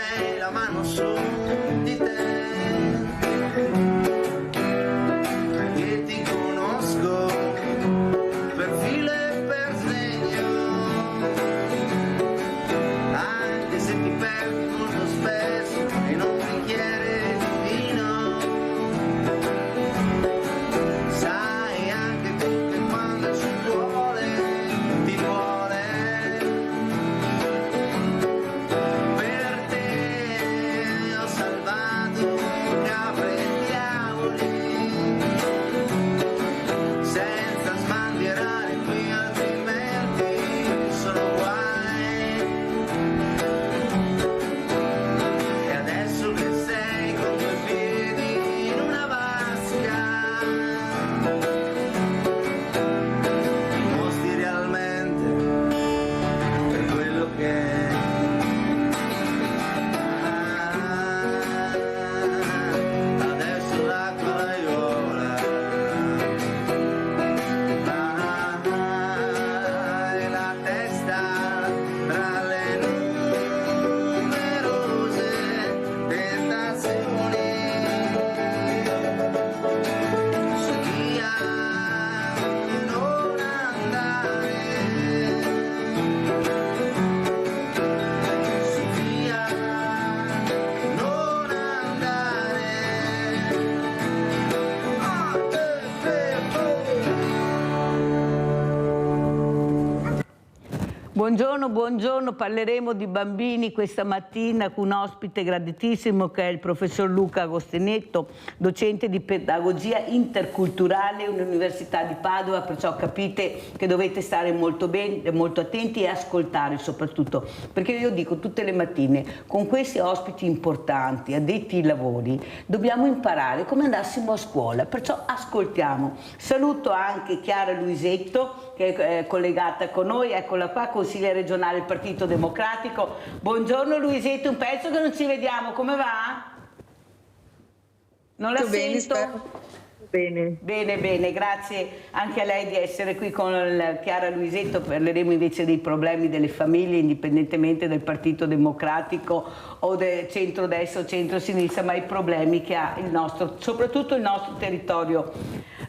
metterei la mano su di te, che ti conosco per filo e per segno, anche se ti perdi molto spesso in un bicchiere di vino. Sai anche tu che quando ci vuole, ti vuole. Per te ho salvato capre e diavoli, senza sbandierare qui, altrimenti sono guai. E adesso che sei con due piedi in una vasca, dimostri realmente per quello che è. Adesso l'acqua la viola, e la testa tra le numerose tentazioni, su via non andare, su via non andare. Buongiorno, buongiorno, parleremo di bambini questa mattina con un ospite graditissimo che è il professor Luca Agostinetto, docente di pedagogia interculturale all'Università di Padova, perciò capite che dovete stare molto bene, molto attenti e ascoltare soprattutto, perché io dico tutte le mattine con questi ospiti importanti, addetti ai lavori, dobbiamo imparare come andassimo a scuola, perciò ascoltiamo. Saluto anche Chiara Luisetto che è collegata con noi, eccola qua, consigliere regionale del Partito Democratico. Buongiorno Luisetto, un pezzo che non ci vediamo, come va? Non la Bene, sento? spero. Bene. Bene, bene, grazie anche a lei di essere qui con Chiara Luisetto. Parleremo invece dei problemi delle famiglie, indipendentemente del Partito Democratico o del centro-destra o centro-sinistra, ma i problemi che ha il nostro, soprattutto il nostro territorio,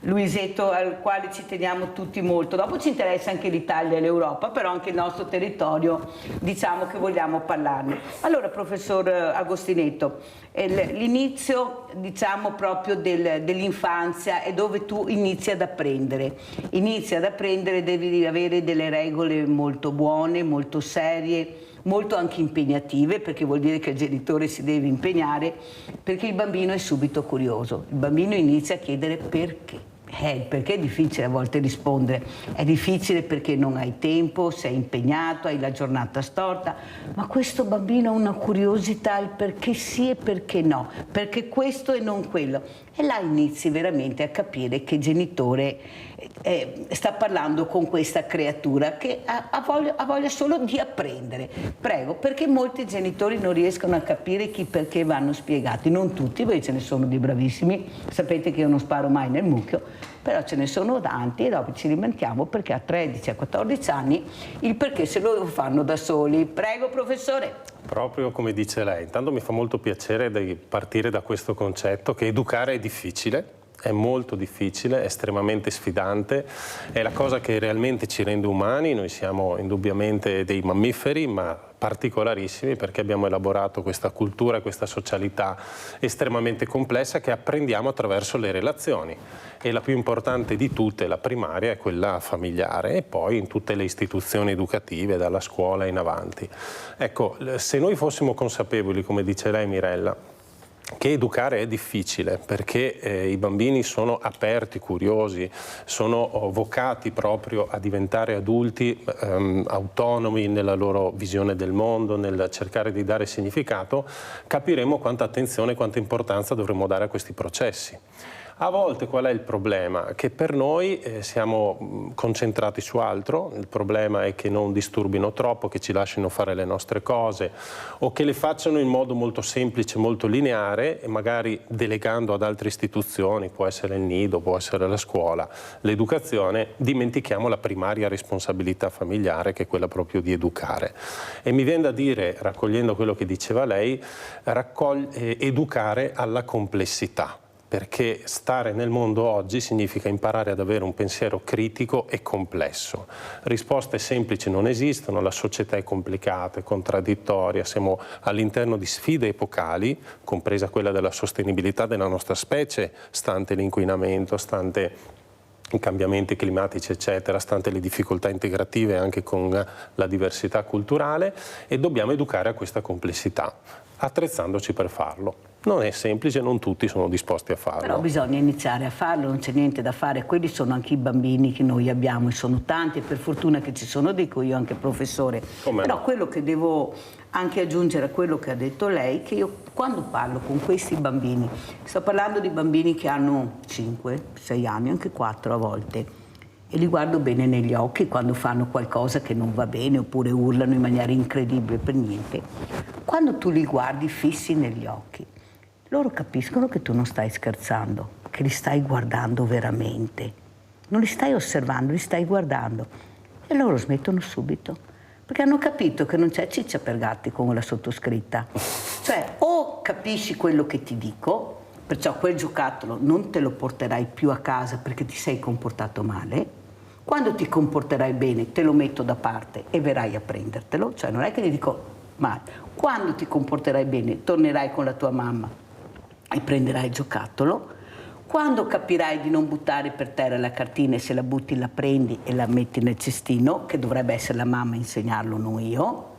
Luisetto, al quale ci teniamo tutti molto. Dopo ci interessa anche l'Italia e l'Europa, però anche il nostro territorio, diciamo che vogliamo parlarne. Allora, professor Agostinetto, l'inizio, diciamo, proprio dell'infanzia è dove tu inizi ad apprendere. Inizi ad apprendere, devi avere delle regole molto buone, molto serie, molto anche impegnative, perché vuol dire che il genitore si deve impegnare, perché il bambino è subito curioso. Il bambino inizia a chiedere perché. Perché è difficile a volte rispondere, è difficile perché non hai tempo, sei impegnato, hai la giornata storta, ma questo bambino ha una curiosità, il perché sì e perché no, perché questo e non quello. E là inizi veramente a capire che il genitore sta parlando con questa creatura che ha voglia solo di apprendere. Prego, perché molti genitori non riescono a capire chi perché vanno spiegati, non tutti, perché ce ne sono di bravissimi, sapete che io non sparo mai nel mucchio, però ce ne sono tanti e dopo ci lamentiamo perché a 13, a 14 anni il perché se lo fanno da soli. Prego, professore. Proprio come dice lei, intanto mi fa molto piacere di partire da questo concetto che educare è difficile, è molto difficile, è estremamente sfidante, è la cosa che realmente ci rende umani. Noi siamo indubbiamente dei mammiferi, ma particolarissimi perché abbiamo elaborato questa cultura, questa socialità estremamente complessa che apprendiamo attraverso le relazioni, e la più importante di tutte, la primaria, è quella familiare, e poi in tutte le istituzioni educative, dalla scuola in avanti. Ecco, se noi fossimo consapevoli, come dice lei Mirella, che educare è difficile perché i bambini sono aperti, curiosi, sono vocati proprio a diventare adulti autonomi nella loro visione del mondo, nel cercare di dare significato, capiremo quanta attenzione e quanta importanza dovremmo dare a questi processi. A volte qual è il problema? Che per noi siamo concentrati su altro, il problema è che non disturbino troppo, che ci lasciano fare le nostre cose o che le facciano in modo molto semplice, molto lineare e magari delegando ad altre istituzioni, può essere il nido, può essere la scuola, l'educazione, dimentichiamo la primaria responsabilità familiare che è quella proprio di educare. E mi viene da dire, raccogliendo quello che diceva lei, educare alla complessità. Perché stare nel mondo oggi significa imparare ad avere un pensiero critico e complesso. Risposte semplici non esistono, la società è complicata, è contraddittoria, siamo all'interno di sfide epocali, compresa quella della sostenibilità della nostra specie, stante l'inquinamento, stante i cambiamenti climatici eccetera, stante le difficoltà integrative anche con la diversità culturale, e dobbiamo educare a questa complessità, attrezzandoci per farlo. Non è semplice, non tutti sono disposti a farlo. Però bisogna iniziare a farlo, non c'è niente da fare. Quelli sono anche i bambini che noi abbiamo e sono tanti, e per fortuna che ci sono, dico io anche professore. Come Però no? quello che devo anche aggiungere a quello che ha detto lei, che io quando parlo con questi bambini, sto parlando di bambini che hanno 5, 6 anni, anche 4 a volte, e li guardo bene negli occhi quando fanno qualcosa che non va bene oppure urlano in maniera incredibile per niente. Quando tu li guardi fissi negli occhi, loro capiscono che tu non stai scherzando, che li stai guardando veramente. Non li stai osservando, li stai guardando. E loro smettono subito, perché hanno capito che non c'è ciccia per gatti con la sottoscritta. Cioè, o capisci quello che ti dico, perciò quel giocattolo non te lo porterai più a casa perché ti sei comportato male. Quando ti comporterai bene te lo metto da parte e verrai a prendertelo. Cioè non è che ti dico male. Quando ti comporterai bene tornerai con la tua mamma e prenderai il giocattolo. Quando capirai di non buttare per terra la cartina e se la butti la prendi e la metti nel cestino, che dovrebbe essere la mamma a insegnarlo, non io,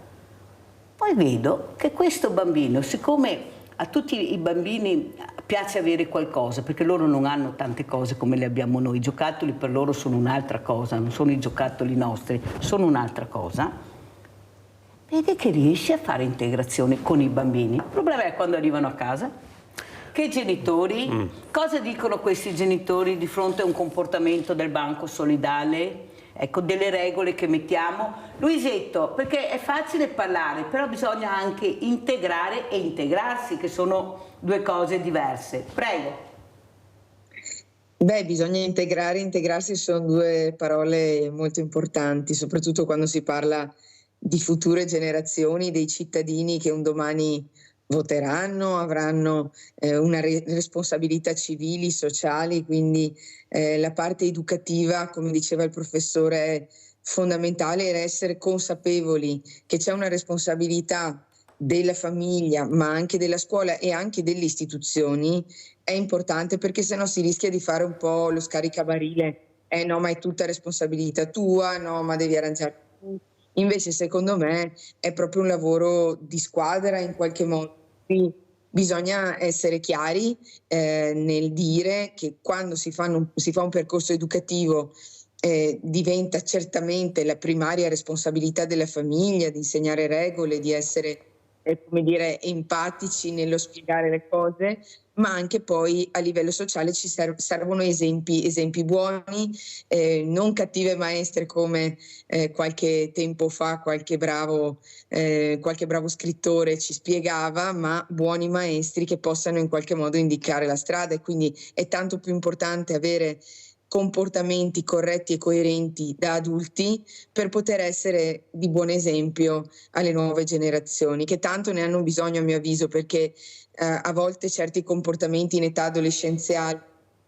poi vedo che questo bambino, siccome a tutti i bambini piace avere qualcosa, perché loro non hanno tante cose come le abbiamo noi, i giocattoli per loro sono un'altra cosa, non sono i giocattoli nostri, sono un'altra cosa, vedi che riesci a fare integrazione con i bambini. Il problema è quando arrivano a casa, che i genitori, cosa dicono questi genitori di fronte a un comportamento del banco solidale? Ecco, delle regole che mettiamo. Luisetto, perché è facile parlare, però bisogna anche integrare e integrarsi, che sono due cose diverse. Prego. Beh, bisogna integrare e integrarsi sono due parole molto importanti, soprattutto quando si parla di future generazioni, dei cittadini che un domani voteranno, avranno una responsabilità civili, sociali, quindi la parte educativa, come diceva il professore, è fondamentale, era essere consapevoli che c'è una responsabilità della famiglia, ma anche della scuola e anche delle istituzioni, è importante, perché sennò si rischia di fare un po' lo scaricabarile. No, ma è tutta responsabilità tua, no, ma devi arrangiare tu. Invece, secondo me, è proprio un lavoro di squadra in qualche modo. Bisogna essere chiari nel dire che quando si fa un percorso educativo diventa certamente la primaria responsabilità della famiglia di insegnare regole, di essere come dire, empatici nello spiegare le cose, ma anche poi a livello sociale ci servono esempi buoni, non cattive maestre come qualche tempo fa qualche bravo scrittore ci spiegava, ma buoni maestri che possano in qualche modo indicare la strada. E quindi è tanto più importante avere comportamenti corretti e coerenti da adulti per poter essere di buon esempio alle nuove generazioni, che tanto ne hanno bisogno, a mio avviso, perché a volte certi comportamenti in età adolescenziale,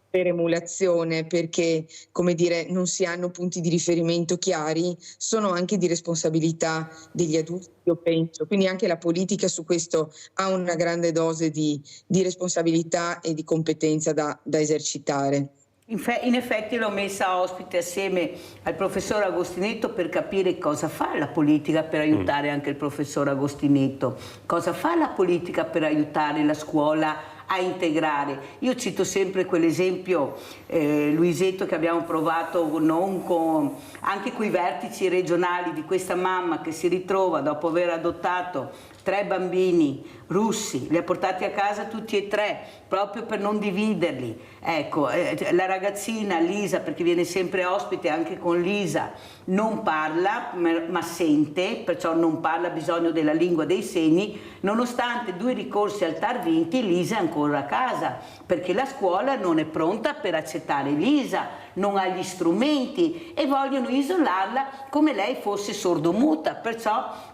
per emulazione, perché come dire non si hanno punti di riferimento chiari, sono anche di responsabilità degli adulti, io penso. Quindi anche la politica su questo ha una grande dose di responsabilità e di competenza da esercitare. In effetti l'ho messa ospite assieme al professor Agostinetto per capire cosa fa la politica per aiutare anche il professor Agostinetto, cosa fa la politica per aiutare la scuola a integrare. Io cito sempre quell'esempio, Luisetto, che abbiamo provato anche con i vertici regionali, di questa mamma che si ritrova dopo aver adottato 3 bambini russi, li ha portati a casa tutti e 3, proprio per non dividerli. Ecco, la ragazzina Lisa, perché viene sempre ospite anche con Lisa, non parla ma sente, perciò non parla, ha bisogno della lingua dei segni. Nonostante 2 ricorsi al TAR vinti, Lisa è ancora a casa, perché la scuola non è pronta per accettare Lisa, non ha gli strumenti e vogliono isolarla come lei fosse sordomuta, perciò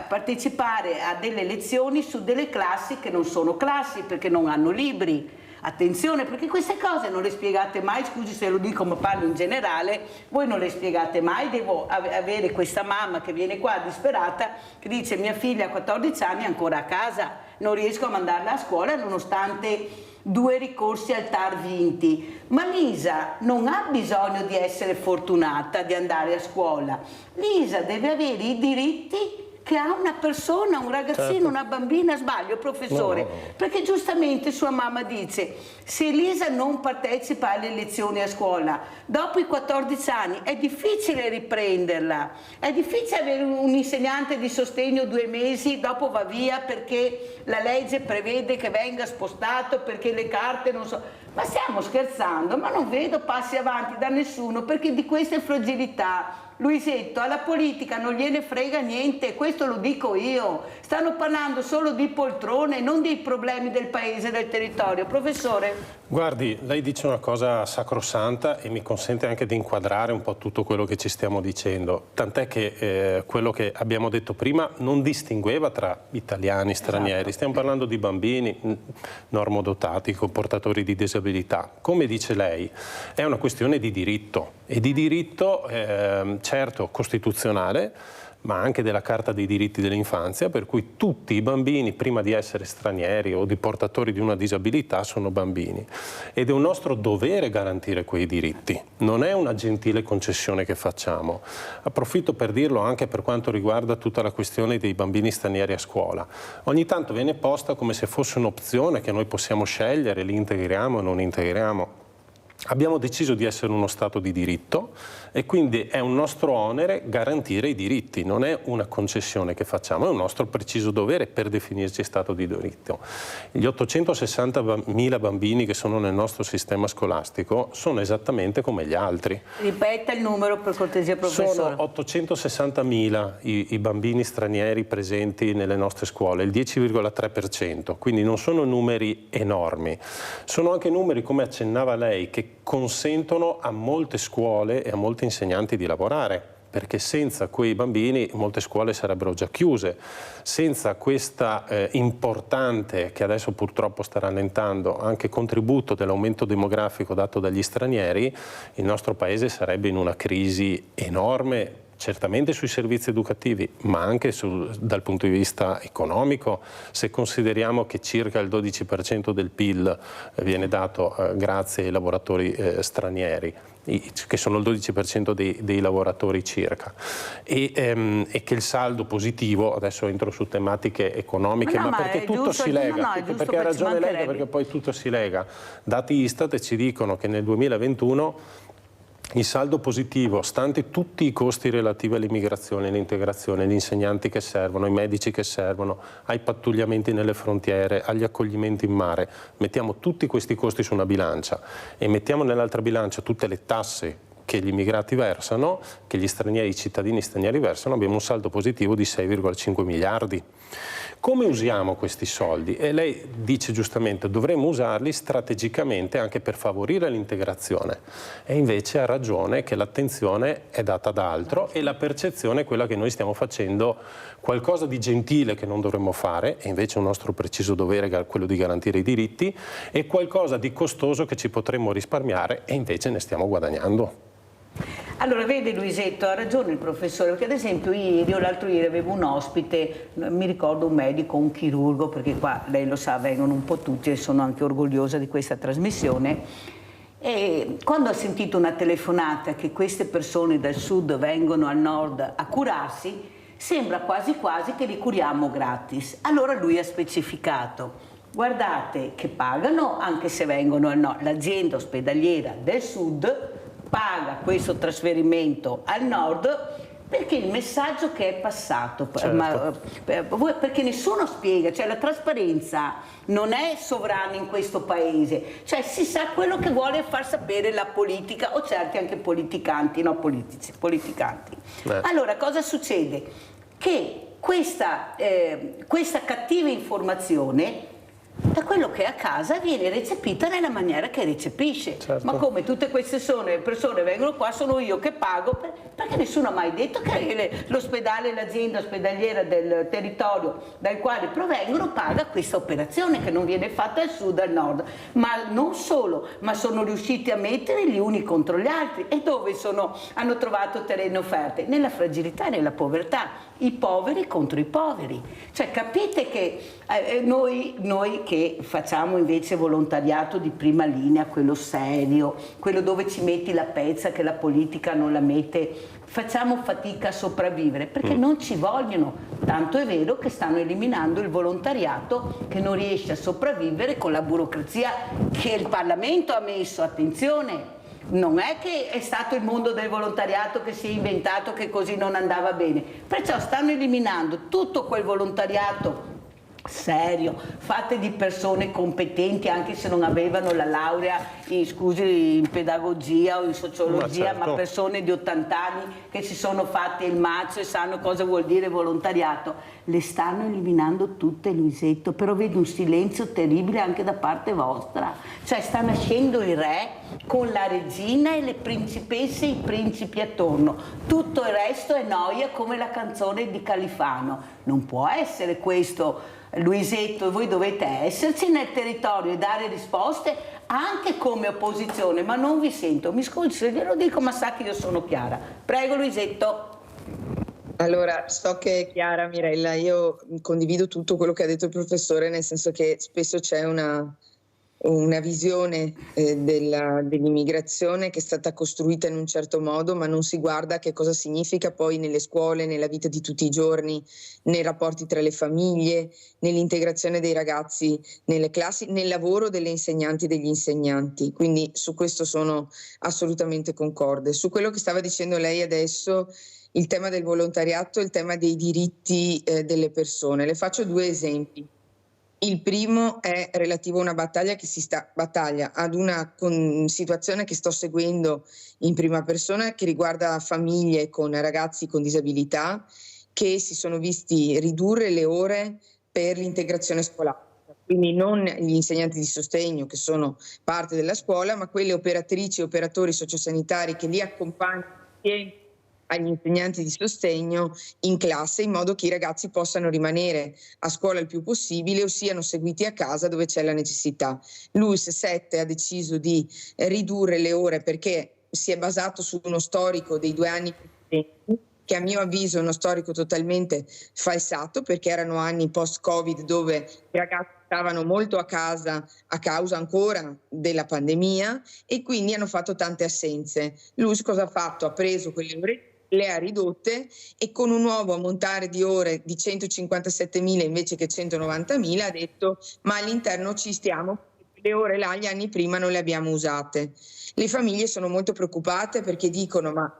partecipare a delle lezioni su delle classi che non sono classi, perché non hanno libri. Attenzione, perché queste cose non le spiegate mai, scusi se lo dico ma parlo in generale, voi non le spiegate mai. Devo avere questa mamma che viene qua disperata, che dice: mia figlia a 14 anni è ancora a casa, non riesco a mandarla a scuola nonostante 2 ricorsi al TAR vinti. Ma Lisa non ha bisogno di essere fortunata di andare a scuola, Lisa deve avere i diritti che ha una persona, un ragazzino, certo, una bambina. Sbaglio, professore? No. Perché giustamente sua mamma dice: se Lisa non partecipa alle lezioni a scuola dopo i 14 anni è difficile riprenderla, è difficile avere un insegnante di sostegno 2 mesi, dopo va via perché la legge prevede che venga spostato, perché le carte non so. Ma stiamo scherzando? Ma non vedo passi avanti da nessuno, perché di queste fragilità, Luisetto, alla politica non gliene frega niente, questo lo dico io. Stanno parlando solo di poltrone, non dei problemi del paese e del territorio. Professore? Guardi, lei dice una cosa sacrosanta e mi consente anche di inquadrare un po' tutto quello che ci stiamo dicendo. Tant'è che quello che abbiamo detto prima non distingueva tra italiani e stranieri. Esatto. Stiamo parlando di bambini normodotati, con portatori di disabilità. Come dice lei, è una questione di diritto, e di diritto certo costituzionale, ma anche della Carta dei diritti dell'infanzia, per cui tutti i bambini, prima di essere stranieri o di portatori di una disabilità, sono bambini. Ed è un nostro dovere garantire quei diritti, non è una gentile concessione che facciamo. Approfitto per dirlo anche per quanto riguarda tutta la questione dei bambini stranieri a scuola. Ogni tanto viene posta come se fosse un'opzione che noi possiamo scegliere, li integriamo o non integriamo. Abbiamo deciso di essere uno Stato di diritto e quindi è un nostro onere garantire i diritti, non è una concessione che facciamo, è un nostro preciso dovere per definirci Stato di diritto. Gli 860.000 bambini che sono nel nostro sistema scolastico sono esattamente come gli altri. Ripeta il numero per cortesia, professore. Sono 860.000 i bambini stranieri presenti nelle nostre scuole, il 10,3%, quindi non sono numeri enormi. Sono anche numeri, come accennava lei, che consentono a molte scuole e a molti insegnanti di lavorare, perché senza quei bambini molte scuole sarebbero già chiuse. Senza questa importante, che adesso purtroppo sta rallentando, anche contributo dell'aumento demografico dato dagli stranieri, il nostro paese sarebbe in una crisi enorme, certamente sui servizi educativi, ma anche dal punto di vista economico, se consideriamo che circa il 12% del PIL viene dato grazie ai lavoratori stranieri, che sono il 12% dei lavoratori circa, e che il saldo positivo, adesso entro su tematiche economiche, ma perché tutto si lega, perché ha ragione lei, perché poi tutto si lega. Dati Istat ci dicono che nel 2021 il saldo positivo, stante tutti i costi relativi all'immigrazione, all'integrazione, gli insegnanti che servono, i medici che servono, ai pattugliamenti nelle frontiere, agli accoglimenti in mare, mettiamo tutti questi costi su una bilancia e mettiamo nell'altra bilancia tutte le tasse che gli immigrati versano, che gli stranieri, i cittadini stranieri versano, abbiamo un saldo positivo di 6,5 miliardi. Come usiamo questi soldi? E lei dice giustamente dovremmo usarli strategicamente anche per favorire l'integrazione, e invece ha ragione che l'attenzione è data ad altro e la percezione è quella che noi stiamo facendo qualcosa di gentile che non dovremmo fare, e invece è un nostro preciso dovere quello di garantire i diritti, e qualcosa di costoso che ci potremmo risparmiare e invece ne stiamo guadagnando. Allora, vede Luisetto, ha ragione il professore, perché ad esempio ieri o l'altro ieri avevo un ospite, mi ricordo un medico, un chirurgo, perché qua lei lo sa vengono un po' tutti e sono anche orgogliosa di questa trasmissione, e quando ha sentito una telefonata che queste persone dal sud vengono al nord a curarsi, sembra quasi quasi che li curiamo gratis. Allora lui ha specificato: guardate che pagano anche se vengono, no, l'azienda ospedaliera del sud paga questo trasferimento al nord, perché il messaggio che è passato, Certo. perché nessuno spiega, cioè la trasparenza non è sovrana in questo paese, cioè si sa quello che vuole far sapere la politica o certi anche politicanti, no politici, politicanti. Allora cosa succede? Che questa cattiva informazione da quello che è a casa viene recepita nella maniera che recepisce. Certo. Ma come tutte queste persone vengono qua, sono io che pago, perché nessuno ha mai detto che l'ospedale, l'azienda ospedaliera del territorio dal quale provengono paga questa operazione che non viene fatta al sud e al nord. Ma non solo, ma sono riusciti a mettere gli uni contro gli altri. E dove hanno trovato terreno offerte? Nella fragilità e nella povertà. I poveri contro i poveri. Cioè capite che noi che facciamo invece volontariato di prima linea, quello serio, quello dove ci metti la pezza che la politica non la mette, facciamo fatica a sopravvivere perché non ci vogliono. Tanto è vero che stanno eliminando il volontariato che non riesce a sopravvivere con la burocrazia che il Parlamento ha messo. Attenzione! Non è che è stato il mondo del volontariato che si è inventato che così non andava bene, perciò stanno eliminando tutto quel volontariato serio, fatte di persone competenti anche se non avevano la laurea in pedagogia o in sociologia, ma persone di 80 anni che si sono fatte il mazzo e sanno cosa vuol dire volontariato. Le stanno eliminando tutte, Luisetto, però vedo un silenzio terribile anche da parte vostra, cioè sta nascendo il re con la regina e le principesse e i principi attorno, tutto il resto è noia come la canzone di Califano. Non può essere questo, Luisetto, voi dovete esserci nel territorio e dare risposte anche come opposizione, ma non vi sento, mi scusi se glielo dico, ma sa che io sono chiara. Prego Luisetto. Allora, so che è chiara, Mirella, io condivido tutto quello che ha detto il professore, nel senso che spesso c'è una visione dell'immigrazione che è stata costruita in un certo modo, ma non si guarda che cosa significa poi nelle scuole, nella vita di tutti i giorni, nei rapporti tra le famiglie, nell'integrazione dei ragazzi nelle classi, nel lavoro delle insegnanti e degli insegnanti. Quindi su questo sono assolutamente concorde. Su quello che stava dicendo lei adesso, il tema del volontariato e il tema dei diritti delle persone. Le faccio due esempi. Il primo è relativo a una battaglia ad una situazione che sto seguendo in prima persona, che riguarda famiglie con ragazzi con disabilità che si sono visti ridurre le ore per l'integrazione scolastica. Quindi non gli insegnanti di sostegno che sono parte della scuola, ma quelle operatrici e operatori sociosanitari che li accompagnano agli insegnanti di sostegno in classe, in modo che i ragazzi possano rimanere a scuola il più possibile o siano seguiti a casa dove c'è la necessità. L'UIS 7 ha deciso di ridurre le ore perché si è basato su uno storico dei 2 anni precedenti, che a mio avviso è uno storico totalmente falsato, perché erano anni post-Covid dove i ragazzi stavano molto a casa a causa ancora della pandemia e quindi hanno fatto tante assenze. L'UIS cosa ha fatto? Ha preso quelle ore, le ha ridotte e con un nuovo ammontare di ore di 157.000 invece che 190.000 ha detto ma all'interno ci stiamo, le ore là gli anni prima non le abbiamo usate. Le famiglie sono molto preoccupate perché dicono ma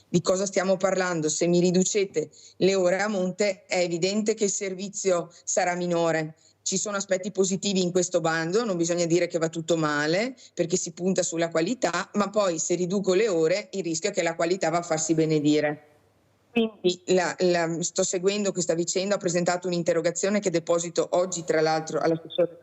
di cosa stiamo parlando? Se mi riducete le ore a monte è evidente che il servizio sarà minore. Ci sono aspetti positivi in questo bando, non bisogna dire che va tutto male perché si punta sulla qualità, ma poi se riduco le ore il rischio è che la qualità va a farsi benedire. Quindi sto seguendo questa vicenda, ho presentato un'interrogazione che deposito oggi tra l'altro all'assessore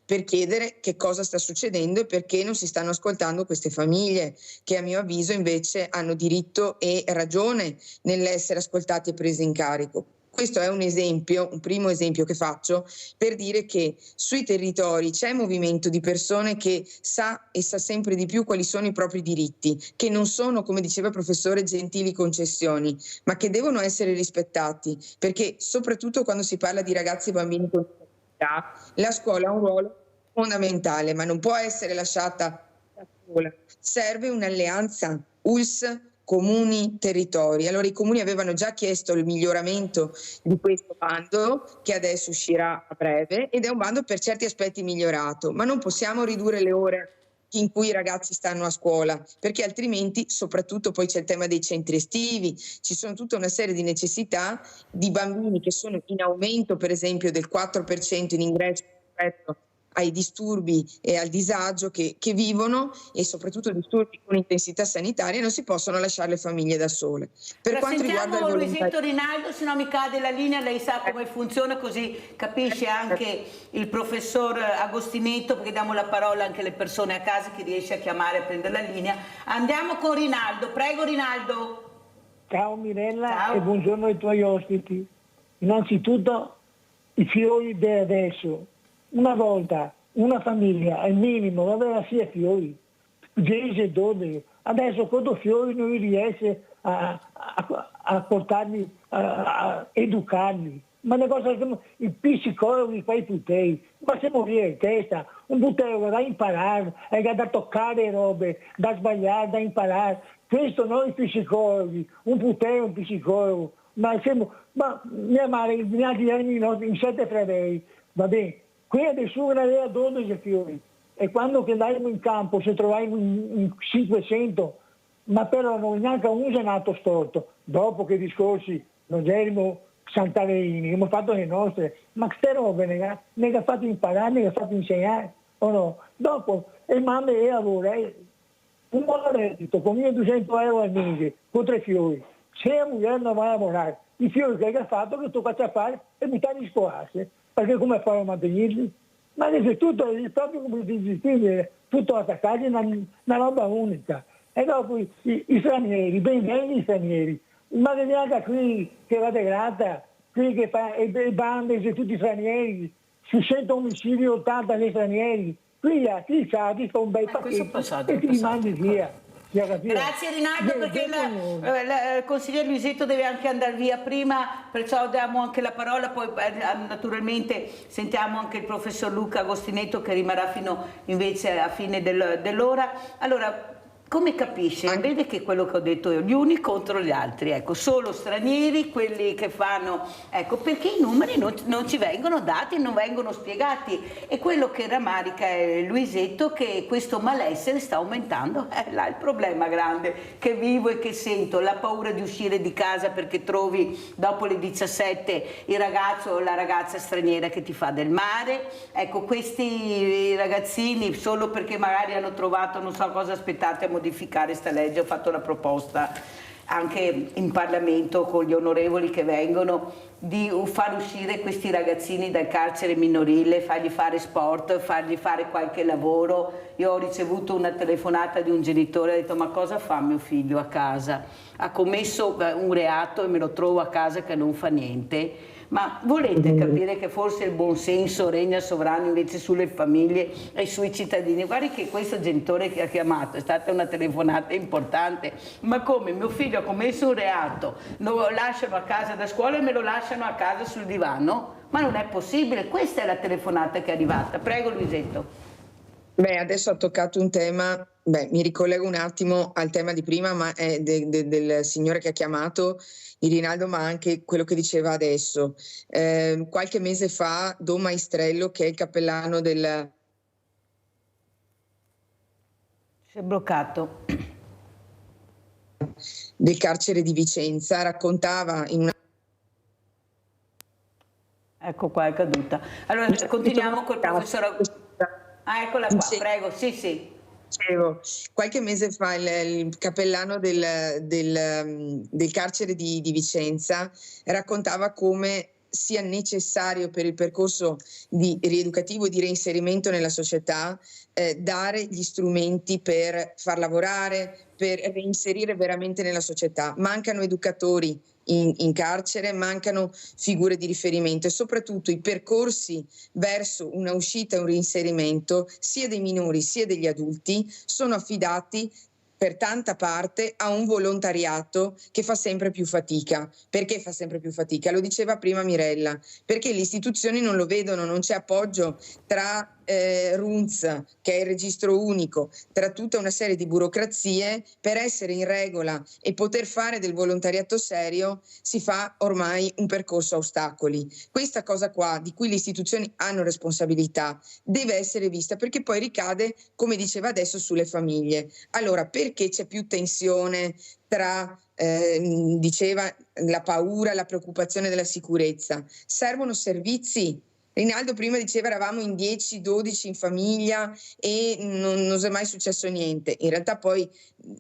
per chiedere che cosa sta succedendo e perché non si stanno ascoltando queste famiglie che a mio avviso invece hanno diritto e ragione nell'essere ascoltate e prese in carico. Questo è un esempio, un primo esempio che faccio per dire che sui territori c'è movimento di persone che sa sempre di più quali sono i propri diritti, che non sono, come diceva il professore, gentili concessioni, ma che devono essere rispettati, perché soprattutto quando si parla di ragazzi e bambini con disabilità, la scuola ha un ruolo fondamentale, ma non può essere lasciata da sola. Serve un'alleanza ULS comuni, territori. Allora i comuni avevano già chiesto il miglioramento di questo bando, che adesso uscirà a breve, ed è un bando per certi aspetti migliorato, ma non possiamo ridurre le ore in cui i ragazzi stanno a scuola, perché altrimenti, soprattutto poi c'è il tema dei centri estivi, ci sono tutta una serie di necessità di bambini che sono in aumento, per esempio del 4% in ingresso rispetto ai disturbi e al disagio che vivono, e soprattutto disturbi con intensità sanitaria, non si possono lasciare le famiglie da sole. Per quanto riguarda il Luisetto Rinaldo, se no mi cade la linea, lei sa come funziona, così capisce anche il professor Agostinetto, perché diamo la parola anche alle persone a casa, che riesce a chiamare e prendere la linea. Andiamo con Rinaldo, prego Rinaldo. Ciao Mirella. Ciao. E buongiorno ai tuoi ospiti. Innanzitutto i fiori di adesso. Una volta una famiglia al minimo aveva 6 fiori, 10, 12, adesso con 2 fiori non riesce a portarli, a educarli. Ma le cose che i psicologi fai tutti, ma se morire in testa, un buteo da imparare, è da toccare robe, da sbagliare, da imparare. Questo noi psicologi, un buteo, un psicologo, ma mia madre in altri anni in 7 fratelli, va bene. Qui adesso aveva 12 fiori e quando andavamo in campo se trovavamo in 500, ma però non neanche uno è nato storto. Dopo che i discorsi non erano santareini, abbiamo fatto le nostre, ma queste robe ne ha fatto imparare, ne ha fatto insegnare o no? Dopo e mamma e lavora un buon reddito con 1.200 euro al mese, con 3 fiori. Se la moglie non va a lavorare, i fiori che ha fatto che tocca fare è buttare in scolarsi. Perché come fare a mantenerli? Ma adesso tutto è proprio come di gestire, tutto attaccato in una roba unica. E dopo i stranieri, ben bene gli stranieri, ma neanche qui che va degrata, qui che fa e bande e tutti stranieri, su 100 omicidi 80 gli stranieri, qui ti fa un bel pacchetto e ti mandi via. Grazie Rinaldo, perché il consigliere Luisetto deve anche andare via prima, perciò diamo anche la parola, poi naturalmente sentiamo anche il professor Luca Agostinetto che rimarrà fino invece a fine dell'ora. Allora, come capisce? Vede che quello che ho detto io, gli uni contro gli altri, ecco, solo stranieri, quelli che fanno, ecco, perché i numeri non ci vengono dati, non vengono spiegati, e quello che rammarica è Luisetto, che questo malessere sta aumentando, è là il problema grande che vivo e che sento, la paura di uscire di casa perché trovi dopo le 17 il ragazzo o la ragazza straniera che ti fa del male, ecco, questi ragazzini solo perché magari hanno trovato non so cosa, aspettate a modificare sta legge, ho fatto la proposta anche in Parlamento con gli onorevoli che vengono di far uscire questi ragazzini dal carcere minorile, fargli fare sport, fargli fare qualche lavoro. Io ho ricevuto una telefonata di un genitore, ha detto: ma cosa fa mio figlio a casa? Ha commesso un reato e me lo trovo a casa che non fa niente. Ma volete capire che forse il buonsenso regna sovrano invece sulle famiglie e sui cittadini? Guardi che questo genitore che ha chiamato è stata una telefonata importante. Ma come? Mio figlio ha commesso un reato, lo lasciano a casa da scuola e me lo lasciano a casa sul divano? Ma non è possibile, questa è la telefonata che è arrivata. Prego Luisetto. Beh, adesso ha toccato un tema, mi ricollego un attimo al tema di prima, ma è del signore che ha chiamato, di Rinaldo, ma anche quello che diceva adesso. Qualche mese fa Don Maestrello, che è il cappellano del... Si è bloccato. Del carcere di Vicenza, raccontava in una... Ecco qua, è caduta. Allora continuiamo col professor... Ah, eccola qua, prego, sì. Dicevo, qualche mese fa il cappellano del carcere di Vicenza raccontava come sia necessario per il percorso rieducativo e di reinserimento nella società dare gli strumenti per far lavorare, per reinserire veramente nella società. Mancano educatori in carcere, mancano figure di riferimento e soprattutto i percorsi verso una uscita e un reinserimento sia dei minori sia degli adulti sono affidati per tanta parte a un volontariato che fa sempre più fatica. Perché fa sempre più fatica? Lo diceva prima Mirella, perché le istituzioni non lo vedono, non c'è appoggio tra RUNZ, che è il registro unico, tra tutta una serie di burocrazie, per essere in regola e poter fare del volontariato serio si fa ormai un percorso a ostacoli. Questa cosa qua, di cui le istituzioni hanno responsabilità, deve essere vista, perché poi ricade, come diceva adesso, sulle famiglie. Allora, perché c'è più tensione tra diceva la paura, la preoccupazione della sicurezza? Servono servizi. Rinaldo prima diceva eravamo in 10-12 in famiglia e non è mai successo niente. In realtà poi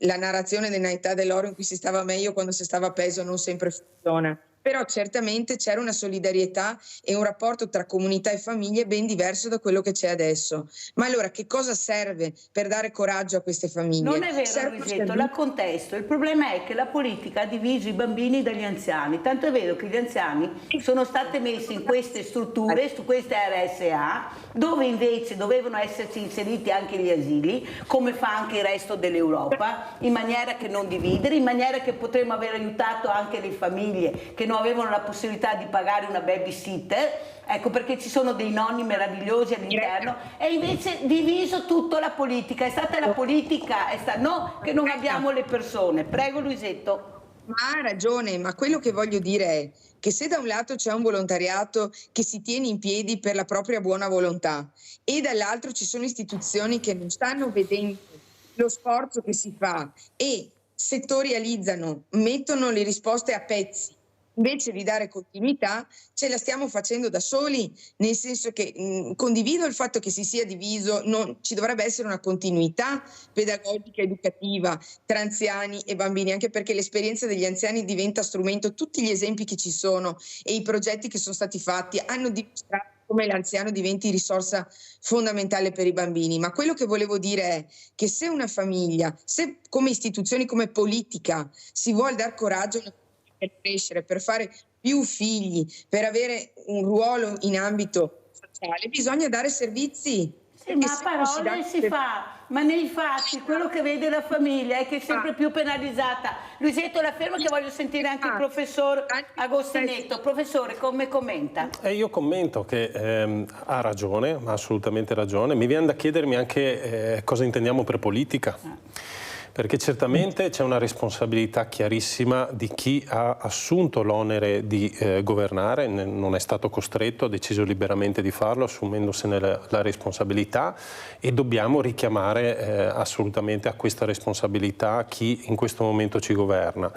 la narrazione dell'età dell'oro in cui si stava meglio quando si stava peso non sempre funziona. Però certamente c'era una solidarietà e un rapporto tra comunità e famiglie ben diverso da quello che c'è adesso. Ma allora che cosa serve per dare coraggio a queste famiglie? Non è vero, Luisetto, la contesto. Il problema è che la politica ha diviso i bambini dagli anziani. Tanto è vero che gli anziani sono stati messi in queste strutture, su queste RSA, dove invece dovevano esserci inseriti anche gli asili, come fa anche il resto dell'Europa, in maniera che non dividere, in maniera che potremmo aver aiutato anche le famiglie che non avevano la possibilità di pagare una babysitter, ecco perché ci sono dei nonni meravigliosi all'interno, e invece diviso tutto la politica. È stata la politica, no che non abbiamo le persone. Prego Luisetto. Ma ha ragione, ma quello che voglio dire è che se da un lato c'è un volontariato che si tiene in piedi per la propria buona volontà e dall'altro ci sono istituzioni che non stanno vedendo lo sforzo che si fa e settorializzano, mettono le risposte a pezzi, invece di dare continuità, ce la stiamo facendo da soli, nel senso che condivido il fatto che si sia diviso, ci dovrebbe essere una continuità pedagogica, educativa tra anziani e bambini, anche perché l'esperienza degli anziani diventa strumento, tutti gli esempi che ci sono e i progetti che sono stati fatti hanno dimostrato come l'anziano diventi risorsa fondamentale per i bambini. Ma quello che volevo dire è che se una famiglia, se come istituzioni, come politica, si vuole dar coraggio per crescere, per fare più figli, per avere un ruolo in ambito sociale, bisogna dare servizi. Sì, ma a parole si fa, ma nei fatti quello che vede la famiglia è che è sempre più penalizzata. Luisetto, la fermo che voglio sentire anche il professor Agostinetto. Professore, come commenta? Io commento che ha ragione, ha assolutamente ragione. Mi viene da chiedermi anche cosa intendiamo per politica. Perché certamente c'è una responsabilità chiarissima di chi ha assunto l'onere di governare, non è stato costretto, ha deciso liberamente di farlo, assumendosene la responsabilità, e dobbiamo richiamare assolutamente a questa responsabilità chi in questo momento ci governa.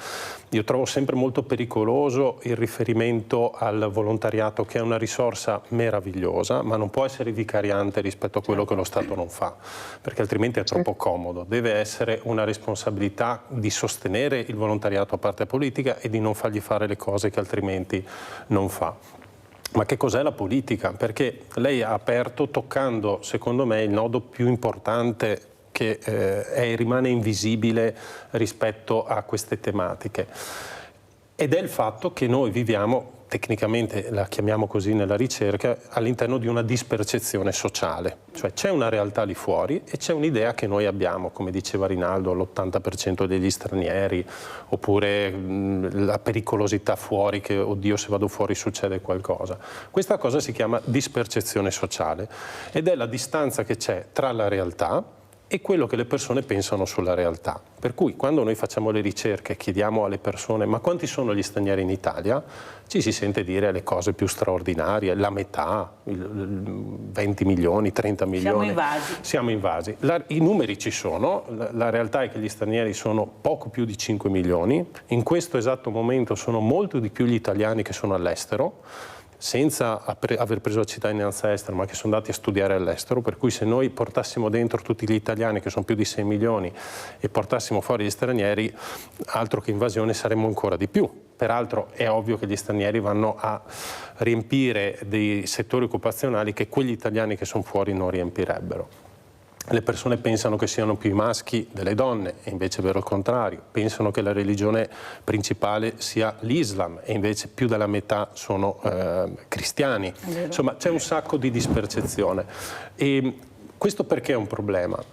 Io trovo sempre molto pericoloso il riferimento al volontariato, che è una risorsa meravigliosa, ma non può essere vicariante rispetto a quello che lo Stato non fa, perché altrimenti è troppo comodo. Deve essere una responsabilità di sostenere il volontariato a parte politica e di non fargli fare le cose che altrimenti non fa. Ma che cos'è la politica? Perché lei ha aperto toccando, secondo me, il nodo più importante che rimane invisibile rispetto a queste tematiche. Ed è il fatto che noi viviamo, tecnicamente la chiamiamo così nella ricerca, all'interno di una dispercezione sociale. Cioè c'è una realtà lì fuori e c'è un'idea che noi abbiamo, come diceva Rinaldo, l'80% degli stranieri, oppure la pericolosità fuori, che oddio se vado fuori succede qualcosa. Questa cosa si chiama dispercezione sociale ed è la distanza che c'è tra la realtà e quello che le persone pensano sulla realtà. Per cui quando noi facciamo le ricerche e chiediamo alle persone ma quanti sono gli stranieri in Italia, ci si sente dire le cose più straordinarie, la metà, 20 milioni, 30 milioni. Siamo invasi. I numeri ci sono, la realtà è che gli stranieri sono poco più di 5 milioni, in questo esatto momento sono molto di più gli italiani che sono all'estero, senza aver preso la cittadinanza estera, ma che sono andati a studiare all'estero, per cui se noi portassimo dentro tutti gli italiani, che sono più di 6 milioni, e portassimo fuori gli stranieri, altro che invasione, saremmo ancora di più. Peraltro è ovvio che gli stranieri vanno a riempire dei settori occupazionali che quegli italiani che sono fuori non riempirebbero. Le persone pensano che siano più i maschi delle donne, e invece è vero il contrario. Pensano che la religione principale sia l'Islam, e invece più della metà sono cristiani. Insomma, c'è un sacco di dispercezione. E questo perché è un problema?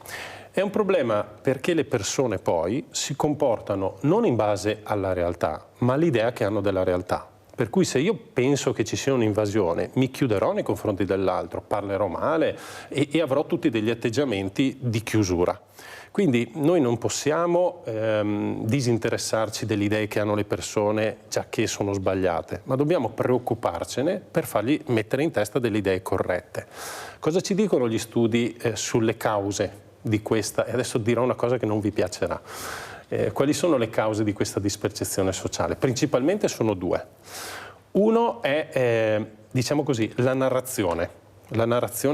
È un problema perché le persone poi si comportano non in base alla realtà, ma all'idea che hanno della realtà. Per cui se io penso che ci sia un'invasione, mi chiuderò nei confronti dell'altro, parlerò male e avrò tutti degli atteggiamenti di chiusura. Quindi noi non possiamo disinteressarci delle idee che hanno le persone, già che sono sbagliate, ma dobbiamo preoccuparcene per fargli mettere in testa delle idee corrette. Cosa ci dicono gli studi sulle cause di questa? E adesso dirò una cosa che non vi piacerà. Quali sono le cause di questa dispercezione sociale? Principalmente sono due. Uno è, diciamo così, la narrazione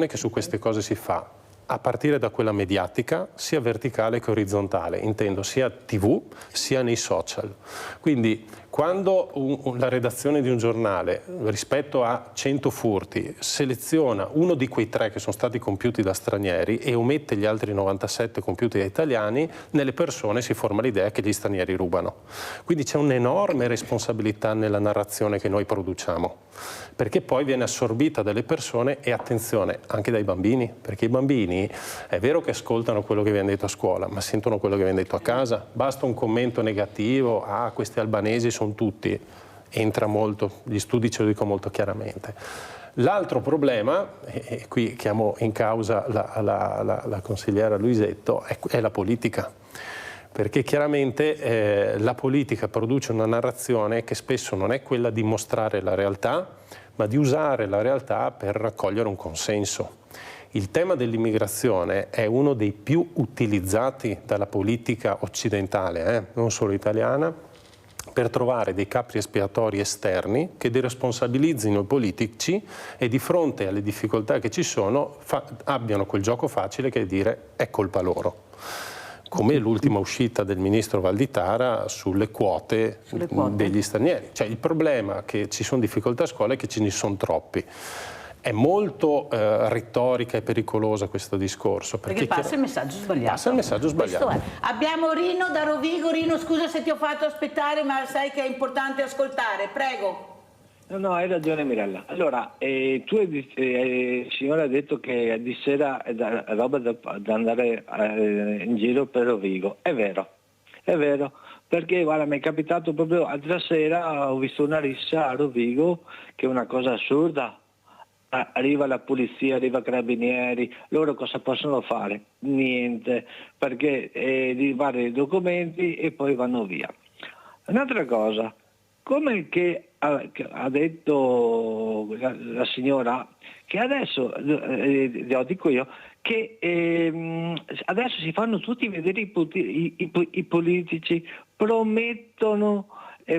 che su queste cose si fa, a partire da quella mediatica, sia verticale che orizzontale, intendo sia TV sia nei social. Quindi quando la redazione di un giornale rispetto a 100 furti seleziona uno di quei 3 che sono stati compiuti da stranieri e omette gli altri 97 compiuti da italiani, nelle persone si forma l'idea che gli stranieri rubano. Quindi c'è un'enorme responsabilità nella narrazione che noi produciamo, perché poi viene assorbita dalle persone e, attenzione, anche dai bambini, perché i bambini è vero che ascoltano quello che viene detto a scuola, ma sentono quello che viene detto a casa. Basta un commento negativo, questi albanesi sono tutti, entra molto, gli studi ce lo dicono molto chiaramente. L'altro problema, e qui chiamo in causa la consigliera Luisetto, è la politica. Perché chiaramente la politica produce una narrazione che spesso non è quella di mostrare la realtà, ma di usare la realtà per raccogliere un consenso. Il tema dell'immigrazione è uno dei più utilizzati dalla politica occidentale, non solo italiana, per trovare dei capri espiatori esterni che deresponsabilizzino i politici e di fronte alle difficoltà che ci sono abbiano quel gioco facile che è dire è colpa loro. Come l'ultima uscita del ministro Valditara sulle quote degli stranieri. Cioè il problema è che ci sono difficoltà a scuola e che ce ne sono troppi. È molto retorica e pericolosa questo discorso. Perché passa il messaggio sbagliato. Passa il messaggio sbagliato. Abbiamo Rino da Rovigo. Rino, scusa se ti ho fatto aspettare, ma sai che è importante ascoltare. Prego. No, hai ragione Mirella. Allora, signora ha detto che di sera è roba da andare in giro per Rovigo. È vero, perché guarda, mi è capitato proprio l'altra sera, ho visto una rissa a Rovigo, che è una cosa assurda. Arriva la polizia, arriva i carabinieri, loro cosa possono fare? Niente, perché rifare i documenti e poi vanno via. Un'altra cosa, come che ha detto la signora, che adesso, lo dico io, che adesso si fanno tutti vedere i politici, promettono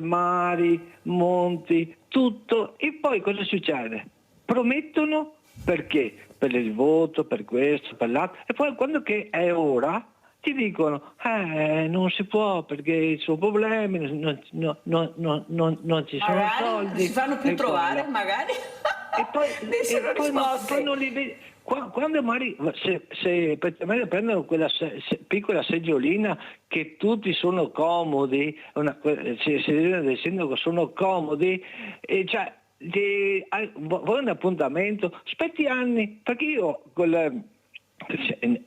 mari, monti, tutto, e poi cosa succede? Promettono perché? Per il voto, per questo, per l'altro, e poi quando che è ora ti dicono non si può perché ci sono problemi, non ci sono soldi. Si fanno più trovare, magari. E poi non li vedi. Quando magari se praticamente prendono quella piccola seggiolina che tutti sono comodi, se del sindaco sono comodi, e cioè vuoi un appuntamento, aspetti anni, perché io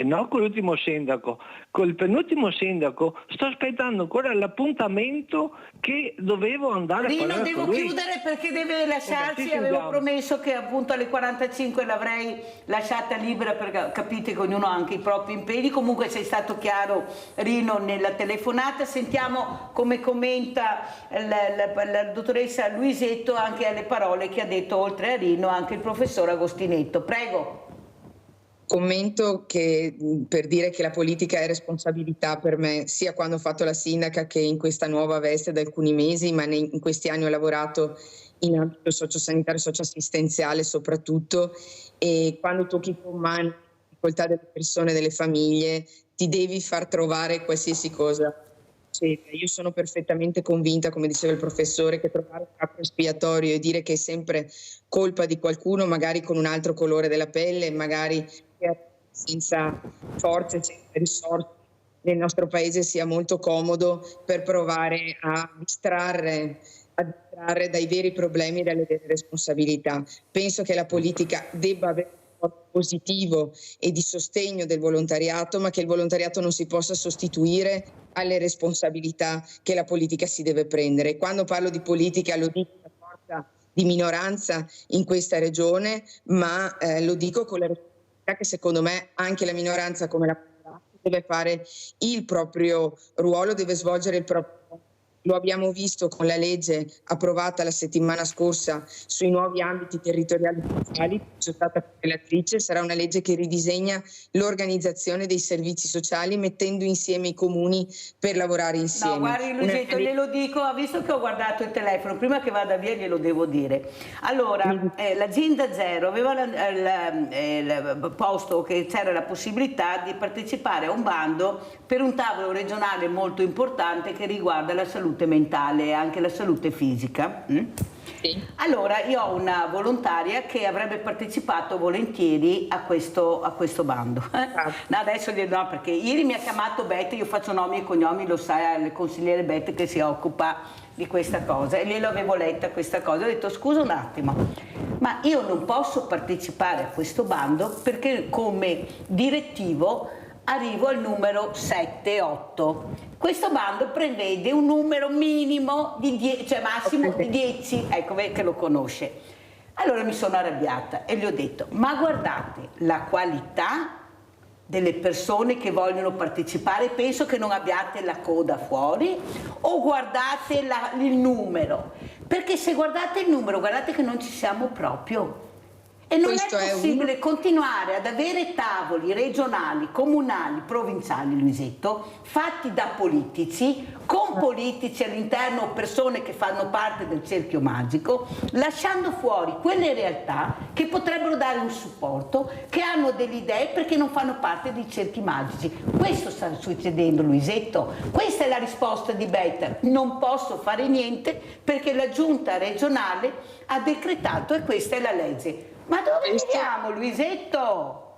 no, con l'ultimo sindaco, col penultimo sindaco sto aspettando ancora l'appuntamento che dovevo andare a parlare devo con lui. chiudere perché deve lasciarci, avevo promesso che appunto alle 45 l'avrei lasciata libera, perché capite che ognuno ha anche i propri impegni. Comunque sei stato chiaro, Rino, nella telefonata. Sentiamo come commenta la dottoressa Luisetto anche alle parole che ha detto, oltre a Rino, anche il professor Agostinetto. Prego. Commento per dire che la politica è responsabilità per me, sia quando ho fatto la sindaca che in questa nuova veste da alcuni mesi, ma in questi anni ho lavorato in ambito sociosanitario e socioassistenziale soprattutto, e quando tocchi con mano le difficoltà delle persone, delle famiglie, ti devi far trovare qualsiasi cosa. Io sono perfettamente convinta, come diceva il professore, che trovare un capo espiatorio e dire che è sempre colpa di qualcuno, magari con un altro colore della pelle, magari senza forze, senza risorse, nel nostro paese sia molto comodo per provare a distrarre dai veri problemi e dalle vere responsabilità. Penso che la politica debba avere positivo e di sostegno del volontariato, ma che il volontariato non si possa sostituire alle responsabilità che la politica si deve prendere. Quando parlo di politica lo dico forza di minoranza in questa regione, ma lo dico con la responsabilità che secondo me anche la minoranza come la deve fare il proprio ruolo, deve svolgere il proprio. Lo abbiamo visto con la legge approvata la settimana scorsa sui nuovi ambiti territoriali sociali. Sono stata relatrice, sarà una legge che ridisegna l'organizzazione dei servizi sociali mettendo insieme i comuni per lavorare insieme. No, guardi Luisetto, glielo dico, visto che ho guardato il telefono, prima che vada via glielo devo dire. Allora, l'Agenda Zero aveva posto che c'era la possibilità di partecipare a un bando per un tavolo regionale molto importante che riguarda la salute mentale e anche la salute fisica. Sì. Allora io ho una volontaria che avrebbe partecipato volentieri a questo bando. No, adesso no, perché ieri mi ha chiamato Bette, io faccio nomi e cognomi, lo sa il consigliere Bette che si occupa di questa cosa, e glielo avevo letta questa cosa, ho detto scusa un attimo, ma io non posso partecipare a questo bando perché come direttivo arrivo al numero 7-8. Questo bando prevede un numero minimo di 10, cioè massimo di 10, ecco che lo conosce. Allora mi sono arrabbiata e gli ho detto, ma guardate la qualità delle persone che vogliono partecipare, penso che non abbiate la coda fuori o guardate il numero, perché se guardate il numero guardate che non ci siamo proprio. E non è possibile continuare ad avere tavoli regionali, comunali, provinciali, Luisetto, fatti da politici, con politici all'interno, persone che fanno parte del cerchio magico, lasciando fuori quelle realtà che potrebbero dare un supporto, che hanno delle idee perché non fanno parte dei cerchi magici. Questo sta succedendo, Luisetto. Questa è la risposta di Bette. Non posso fare niente perché la giunta regionale ha decretato e questa è la legge. Ma dove andiamo, Luisetto?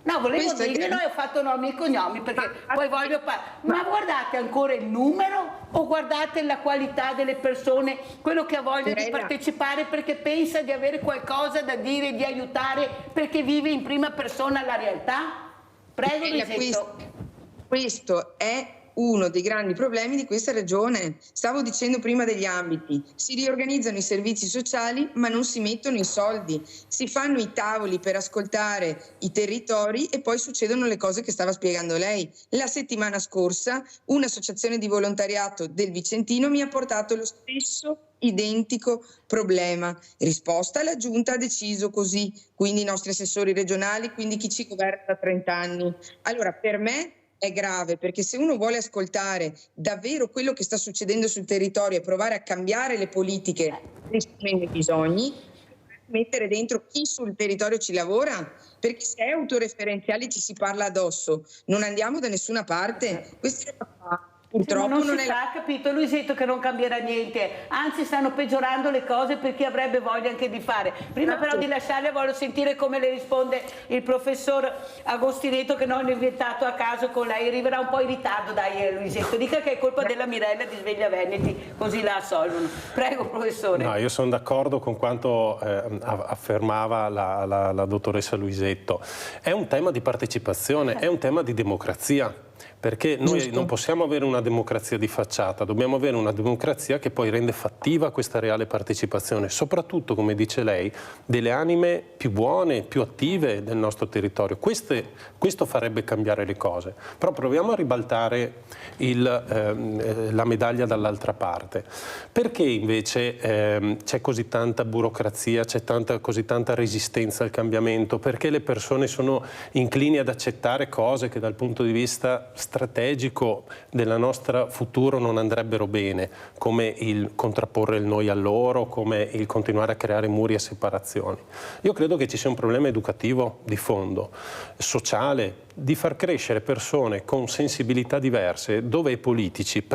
No, volevo dire, noi ho fatto nomi e cognomi perché poi voglio ma guardate ancora il numero o guardate la qualità delle persone, quello che ha voglia di partecipare perché pensa di avere qualcosa da dire, di aiutare, perché vive in prima persona la realtà? Prego, Luisetto. Questo è uno dei grandi problemi di questa regione. Stavo dicendo prima degli ambiti, si riorganizzano i servizi sociali ma non si mettono i soldi, si fanno i tavoli per ascoltare i territori e poi succedono le cose che stava spiegando lei. La settimana scorsa un'associazione di volontariato del Vicentino mi ha portato lo stesso identico problema. Risposta: la giunta ha deciso così, quindi i nostri assessori regionali, quindi chi ci governa da 30 anni. Allora per me è grave, perché se uno vuole ascoltare davvero quello che sta succedendo sul territorio e provare a cambiare le politiche rispondendo ai bisogni, mettere dentro chi sul territorio ci lavora, perché se è autoreferenziale ci si parla addosso, non andiamo da nessuna parte. Questo purtroppo non si fa, capito Luisetto, che non cambierà niente, anzi stanno peggiorando le cose per chi avrebbe voglia anche di fare. Prima però di lasciarle voglio sentire come le risponde il professor Agostinetto, che non ho inventato a caso con lei, arriverà un po' in ritardo, dai Luisetto, dica che è colpa della Mirella di Sveglia Veneti, così la assolvono. Prego professore. No, io sono d'accordo con quanto affermava la dottoressa Luisetto. È un tema di partecipazione, è un tema di democrazia. Perché noi non possiamo avere una democrazia di facciata, dobbiamo avere una democrazia che poi rende fattiva questa reale partecipazione, soprattutto, come dice lei, delle anime più buone, più attive del nostro territorio. Questo farebbe cambiare le cose. Però proviamo a ribaltare la medaglia dall'altra parte. Perché invece c'è così tanta burocrazia, c'è così tanta resistenza al cambiamento? Perché le persone sono inclini ad accettare cose che dal punto di vista strategico del nostro futuro non andrebbero bene, come il contrapporre il noi a loro, come il continuare a creare muri e separazioni. Io credo che ci sia un problema educativo di fondo, sociale, di far crescere persone con sensibilità diverse, dove i politici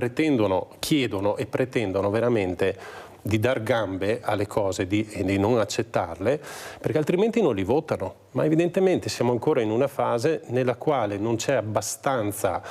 chiedono e pretendono veramente di dar gambe alle cose e di non accettarle, perché altrimenti non li votano. Ma evidentemente siamo ancora in una fase nella quale non c'è abbastanza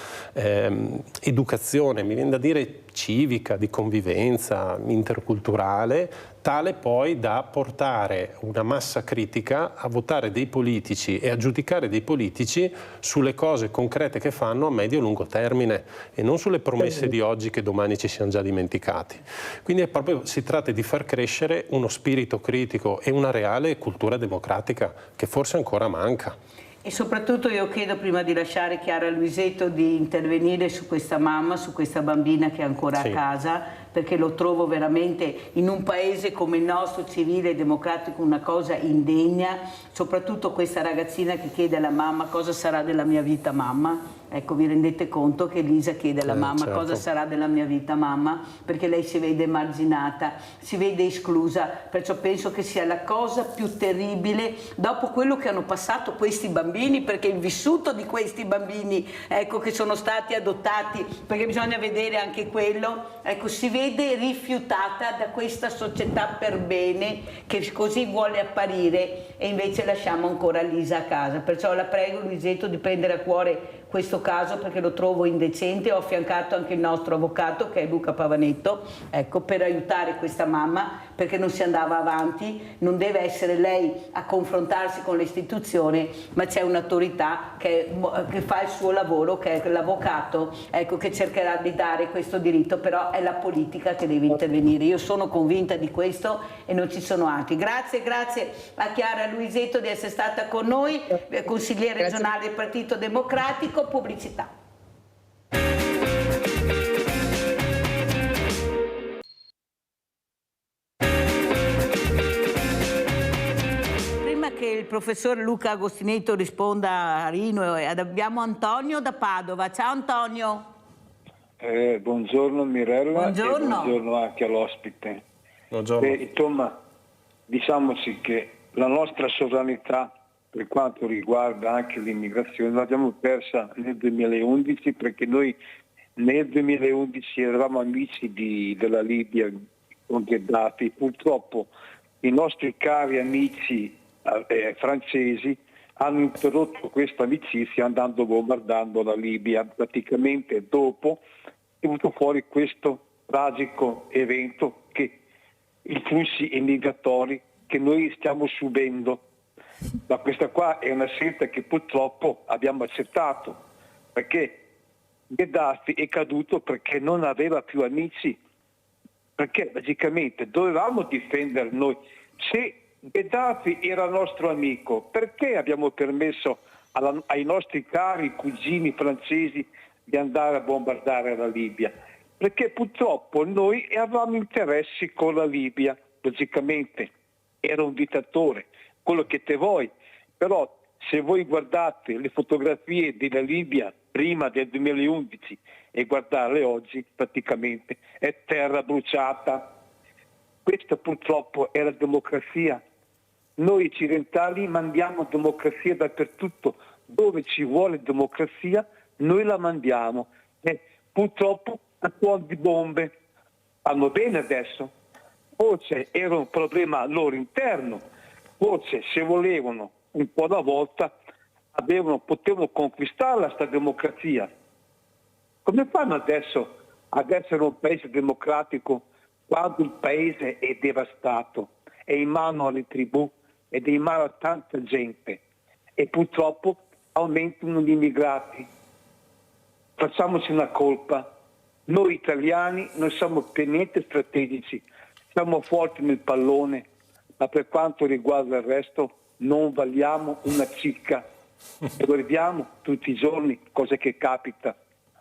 educazione, mi viene da dire civica, di convivenza interculturale, tale poi da portare una massa critica a votare dei politici e a giudicare dei politici sulle cose concrete che fanno a medio e lungo termine e non sulle promesse di oggi che domani ci siamo già dimenticati. Quindi si tratta di far crescere uno spirito critico e una reale cultura democratica che forse ancora manca. E soprattutto io chiedo, prima di lasciare Chiara Luisetto, di intervenire su questa mamma, su questa bambina che è ancora a casa, perché lo trovo veramente, in un paese come il nostro, civile e democratico, una cosa indegna, soprattutto questa ragazzina che chiede alla mamma cosa sarà della mia vita, mamma. Ecco, vi rendete conto che Lisa chiede alla mamma cosa sarà della mia vita, mamma, perché lei si vede emarginata, si vede esclusa, perciò penso che sia la cosa più terribile dopo quello che hanno passato questi bambini, perché il vissuto di questi bambini, ecco, che sono stati adottati, perché bisogna vedere anche quello, ecco, si vede rifiutata da questa società per bene che così vuole apparire e invece lasciamo ancora Lisa a casa. Perciò la prego, Luisetto, di prendere a cuore questo caso perché lo trovo indecente. Ho affiancato anche il nostro avvocato che è Luca Pavanetto, ecco, per aiutare questa mamma, perché non si andava avanti, non deve essere lei a confrontarsi con l'istituzione, ma c'è un'autorità che fa il suo lavoro, che è l'avvocato, ecco, che cercherà di dare questo diritto, però è la politica che deve intervenire. Io sono convinta di questo e non ci sono altri. Grazie a Chiara Luisetto di essere stata con noi, consigliere regionale del Partito Democratico. Pubblicità. Prima che il professor Luca Agostinetto risponda a Rino, abbiamo Antonio da Padova. Ciao Antonio. Buongiorno Mirella. Buongiorno. E buongiorno anche all'ospite. Buongiorno. Insomma, diciamoci che la nostra sovranità per quanto riguarda anche l'immigrazione l'abbiamo persa nel 2011, perché noi nel 2011 eravamo amici della Libia con Gheddafi. Purtroppo i nostri cari amici francesi hanno interrotto questa amicizia andando bombardando la Libia. Praticamente dopo è venuto fuori questo tragico evento, che i flussi immigratori che noi stiamo subendo. Ma questa qua è una scelta che purtroppo abbiamo accettato, perché Gheddafi è caduto perché non aveva più amici, perché logicamente dovevamo difendere noi. Se Gheddafi era nostro amico, perché abbiamo permesso ai nostri cari cugini francesi di andare a bombardare la Libia? Perché purtroppo noi avevamo interessi con la Libia, logicamente era un dittatore, quello che te vuoi, però se voi guardate le fotografie della Libia prima del 2011 e guardarle oggi, praticamente è terra bruciata. Questa purtroppo è la democrazia. Noi occidentali mandiamo democrazia dappertutto, dove ci vuole democrazia noi la mandiamo, e purtroppo a suon di bombe. Vanno bene adesso, forse era un problema loro interno, forse se volevano un po' alla volta potevano conquistarla sta democrazia. Come fanno adesso ad essere un paese democratico quando il paese è devastato, è in mano alle tribù ed è in mano a tanta gente e purtroppo aumentano gli immigrati? Facciamoci una colpa, noi italiani non siamo per niente strategici, siamo forti nel pallone, ma per quanto riguarda il resto non valiamo una cicca e lo vediamo tutti i giorni cosa che capita.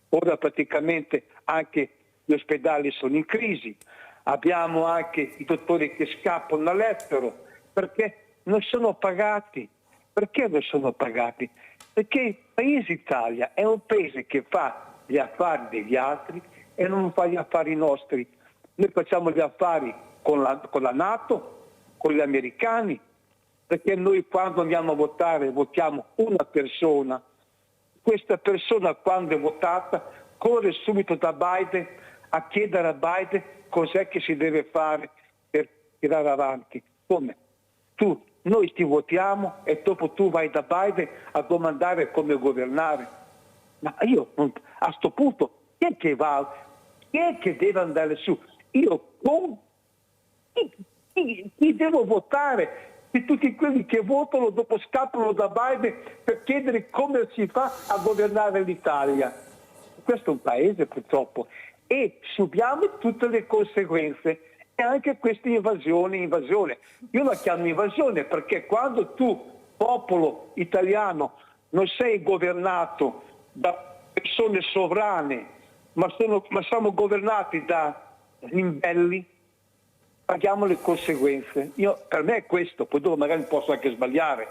Ora praticamente anche gli ospedali sono in crisi, abbiamo anche i dottori che scappano all'estero perché non sono pagati. Perché non sono pagati? Perché il paese Italia è un paese che fa gli affari degli altri e non fa gli affari nostri. Noi facciamo gli affari con la NATO, con gli americani, perché noi quando andiamo a votare votiamo una persona. Questa persona quando è votata corre subito da Biden a chiedere a Biden cos'è che si deve fare per tirare avanti. Come? Noi ti votiamo e dopo tu vai da Biden a domandare come governare. Ma io a sto punto chi è che va chi è che deve andare su? Io chi devo votare? Di tutti quelli che votano dopo scappano da Biden per chiedere come si fa a governare l'Italia. Questo è un paese purtroppo e subiamo tutte le conseguenze e anche questa invasione. Io la chiamo invasione perché quando tu, popolo italiano, non sei governato da persone sovrane, ma siamo governati da imbelli, paghiamo le conseguenze. Per me è questo, poi dopo magari posso anche sbagliare.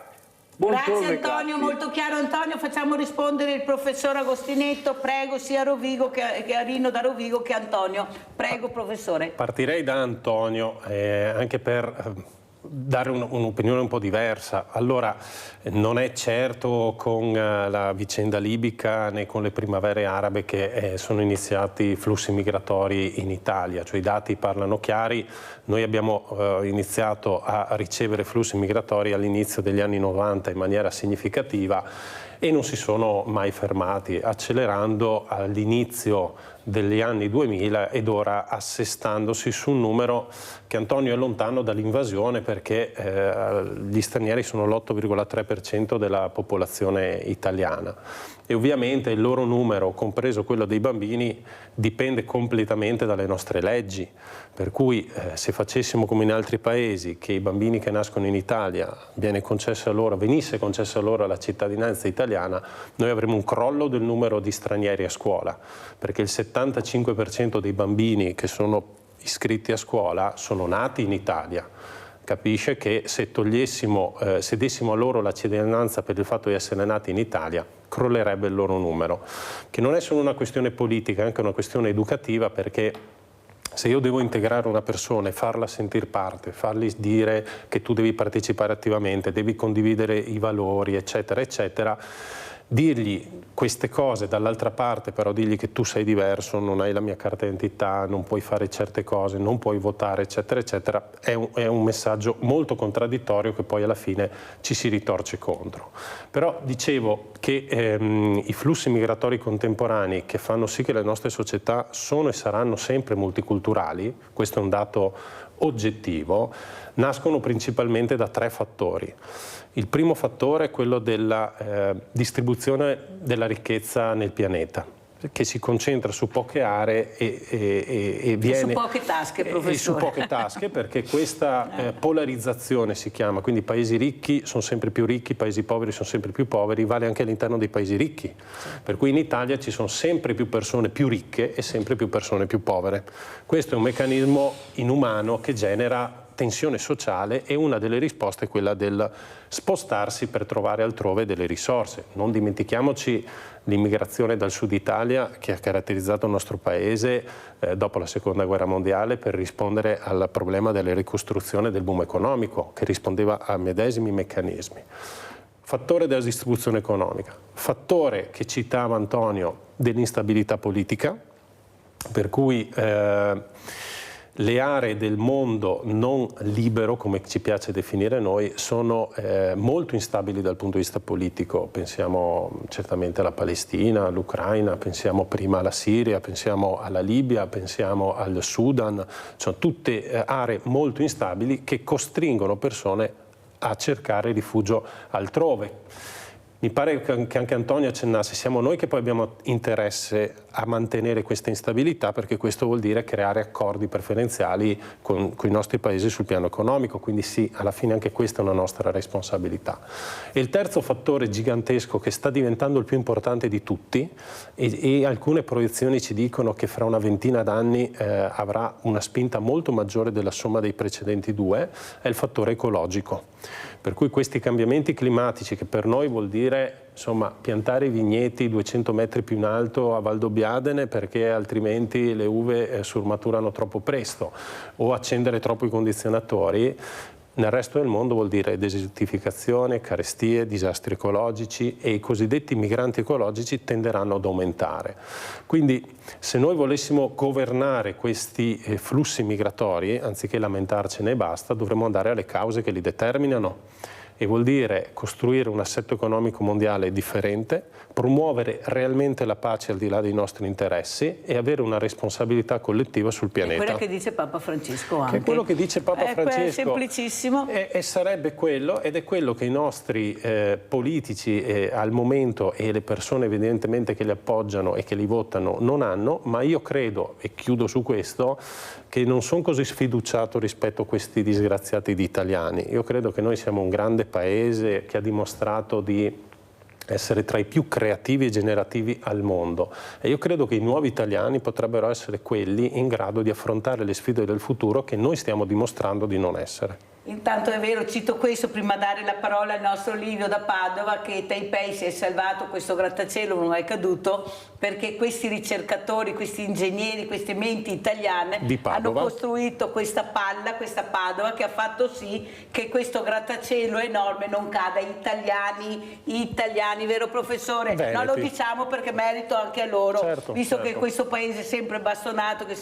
Buongiorno. Grazie Antonio, molto chiaro Antonio. Facciamo rispondere il professor Agostinetto, prego, sia Rovigo che Arino da Rovigo che Antonio. Prego professore. Partirei da Antonio, anche per dare un'opinione un po' diversa. Allora, non è certo con la vicenda libica né con le primavere arabe che sono iniziati flussi migratori in Italia, cioè i dati parlano chiari. Noi abbiamo iniziato a ricevere flussi migratori all'inizio degli anni 90 in maniera significativa e non si sono mai fermati, accelerando all'inizio degli anni 2000 ed ora assestandosi su un numero che, Antonio, è lontano dall'invasione, perché gli stranieri sono l'8,3% della popolazione italiana e ovviamente il loro numero, compreso quello dei bambini, dipende completamente dalle nostre leggi, per cui se facessimo come in altri paesi, che i bambini che nascono in Italia venisse concessa loro la cittadinanza italiana, noi avremo un crollo del numero di stranieri a scuola, perché il 75% dei bambini che sono iscritti a scuola sono nati in Italia. Capisce che se dessimo a loro la cittadinanza per il fatto di essere nati in Italia, crollerebbe il loro numero, che non è solo una questione politica, è anche una questione educativa, perché se io devo integrare una persona e farla sentire parte, fargli dire che tu devi partecipare attivamente, devi condividere i valori, eccetera, eccetera, dirgli queste cose, dall'altra parte però dirgli che tu sei diverso, non hai la mia carta d'identità, non puoi fare certe cose, non puoi votare, eccetera, eccetera, è un messaggio molto contraddittorio che poi alla fine ci si ritorce contro. Però dicevo che i flussi migratori contemporanei, che fanno sì che le nostre società sono e saranno sempre multiculturali, questo è un dato oggettivo, nascono principalmente da 3 fattori. Il primo fattore è quello della distribuzione della ricchezza nel pianeta, che si concentra su poche aree e viene... Su poche tasche, professore. Su poche tasche, perché questa polarizzazione si chiama, quindi i paesi ricchi sono sempre più ricchi, i paesi poveri sono sempre più poveri, vale anche all'interno dei paesi ricchi. Per cui in Italia ci sono sempre più persone più ricche e sempre più persone più povere. Questo è un meccanismo inumano che genera tensione sociale e una delle risposte è quella del spostarsi per trovare altrove delle risorse. Non dimentichiamoci l'immigrazione dal sud Italia che ha caratterizzato il nostro paese dopo la seconda guerra mondiale per rispondere al problema della ricostruzione del boom economico, che rispondeva a medesimi meccanismi. Fattore della distribuzione economica, fattore che citava Antonio dell'instabilità politica, per cui le aree del mondo non libero, come ci piace definire noi, sono molto instabili dal punto di vista politico. Pensiamo certamente alla Palestina, all'Ucraina, pensiamo prima alla Siria, pensiamo alla Libia, pensiamo al Sudan. Sono tutte aree molto instabili che costringono persone a cercare rifugio altrove. Mi pare che anche Antonio accennasse, siamo noi che poi abbiamo interesse a mantenere questa instabilità, perché questo vuol dire creare accordi preferenziali con i nostri paesi sul piano economico, quindi sì, alla fine anche questa è una nostra responsabilità. E il terzo fattore gigantesco che sta diventando il più importante di tutti, e alcune proiezioni ci dicono che fra una ventina d'anni avrà una spinta molto maggiore della somma dei precedenti 2, è il fattore ecologico. Per cui questi cambiamenti climatici, che per noi vuol dire insomma piantare i vigneti 200 metri più in alto a Valdobbiadene perché altrimenti le uve surmaturano troppo presto, o accendere troppo i condizionatori, nel resto del mondo vuol dire desertificazione, carestie, disastri ecologici, e i cosiddetti migranti ecologici tenderanno ad aumentare. Quindi se noi volessimo governare questi flussi migratori, anziché lamentarcene e basta, dovremmo andare alle cause che li determinano. e vuol dire costruire un assetto economico mondiale differente, promuovere realmente la pace al di là dei nostri interessi e avere una responsabilità collettiva sul pianeta. È quello che dice Papa Francesco anche. Che è quello che dice Papa Francesco. È semplicissimo. E sarebbe quello, ed è quello che i nostri politici al momento e le persone evidentemente che li appoggiano e che li votano non hanno, ma io credo, e chiudo su questo, che non sono così sfiduciato rispetto a questi disgraziati di italiani. Io credo che noi siamo un grande paese che ha dimostrato di essere tra i più creativi e generativi al mondo, e io credo che i nuovi italiani potrebbero essere quelli in grado di affrontare le sfide del futuro che noi stiamo dimostrando di non essere. Intanto è vero, cito questo prima di dare la parola al nostro Livio da Padova, che Taipei si è salvato, questo grattacielo non è caduto perché questi ricercatori, questi ingegneri, queste menti italiane hanno costruito questa palla, questa Padova, che ha fatto sì che questo grattacielo enorme non cada. Italiani, vero professore? Veneti. No, lo diciamo perché merito anche a loro, certo, visto certo. che questo paese è sempre bastonato, che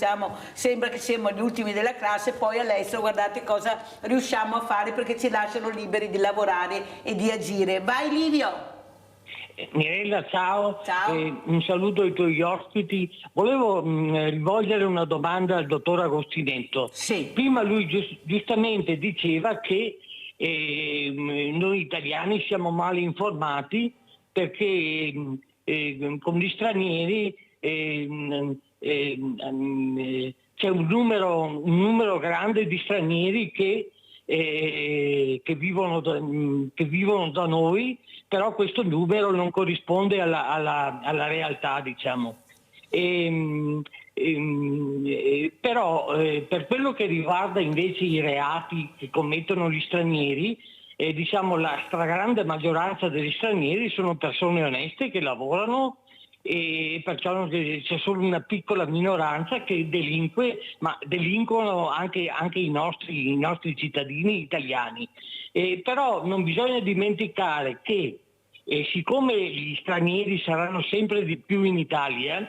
sembra che siamo gli ultimi della classe, poi all'estero guardate cosa riusciamo a fare perché ci lasciano liberi di lavorare e di agire. Vai Livio! Mirella, ciao. Ciao. Un saluto ai tuoi ospiti. Volevo rivolgere una domanda al dottor Agostinetto. Sì. Prima lui giustamente diceva che noi italiani siamo male informati perché con gli stranieri c'è un numero grande di stranieri che vivono da noi, però questo numero non corrisponde alla realtà, diciamo. Però per quello che riguarda invece i reati che commettono gli stranieri, diciamo la stragrande maggioranza degli stranieri sono persone oneste che lavorano, e perciò c'è solo una piccola minoranza che delinque, ma delinquono anche i nostri cittadini italiani. Però non bisogna dimenticare che siccome gli stranieri saranno sempre di più in Italia,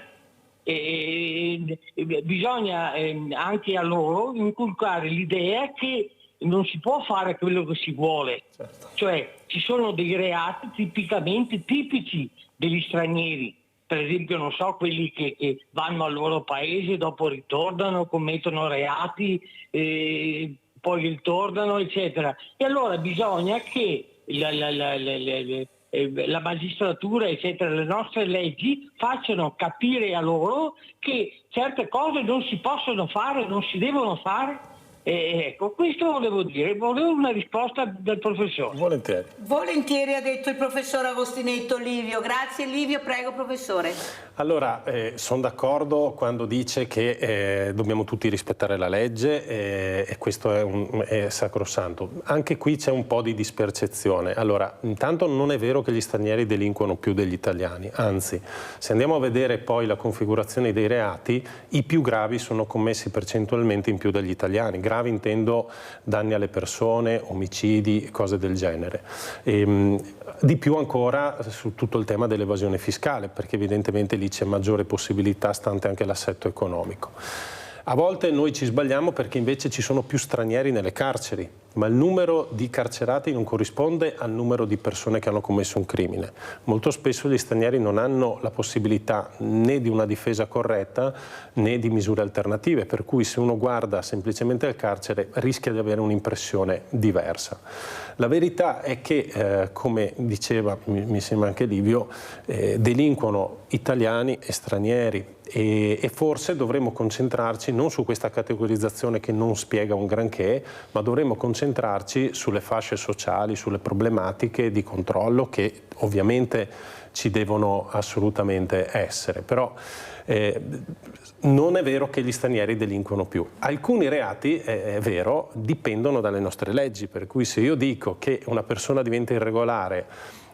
bisogna anche a loro inculcare l'idea che non si può fare quello che si vuole. Certo. Cioè ci sono dei reati tipicamente tipici degli stranieri. Per esempio, non so, quelli che vanno al loro paese, dopo ritornano, commettono reati, poi ritornano, eccetera. E allora bisogna che la magistratura, eccetera, le nostre leggi facciano capire a loro che certe cose non si possono fare, non si devono fare. Ecco, questo volevo dire, volevo una risposta dal professore. Volentieri. Volentieri, ha detto il professor Agostinetto. Livio, grazie Livio, prego professore. Allora, sono d'accordo quando dice che dobbiamo tutti rispettare la legge e questo è sacrosanto. Anche qui c'è un po' di dispercezione. Allora, intanto non è vero che gli stranieri delinquono più degli italiani, anzi, se andiamo a vedere poi la configurazione dei reati, i più gravi sono commessi percentualmente in più degli italiani. Gravi intendo danni alle persone, omicidi, cose del genere. Di più ancora su tutto il tema dell'evasione fiscale, perché evidentemente lì c'è maggiore possibilità stante anche l'assetto economico. A volte noi ci sbagliamo perché invece ci sono più stranieri nelle carceri, ma il numero di carcerati non corrisponde al numero di persone che hanno commesso un crimine. Molto spesso gli stranieri non hanno la possibilità né di una difesa corretta né di misure alternative, per cui se uno guarda semplicemente al carcere rischia di avere un'impressione diversa. La verità è che, come diceva, mi sembra anche Livio, delinquono italiani e stranieri e forse dovremmo concentrarci non su questa categorizzazione che non spiega un granché, ma dovremmo concentrarci sulle fasce sociali, sulle problematiche di controllo che ovviamente ci devono assolutamente essere. Però non è vero che gli stranieri delinquono più. Alcuni reati, è vero, dipendono dalle nostre leggi, per cui se io dico che una persona diventa irregolare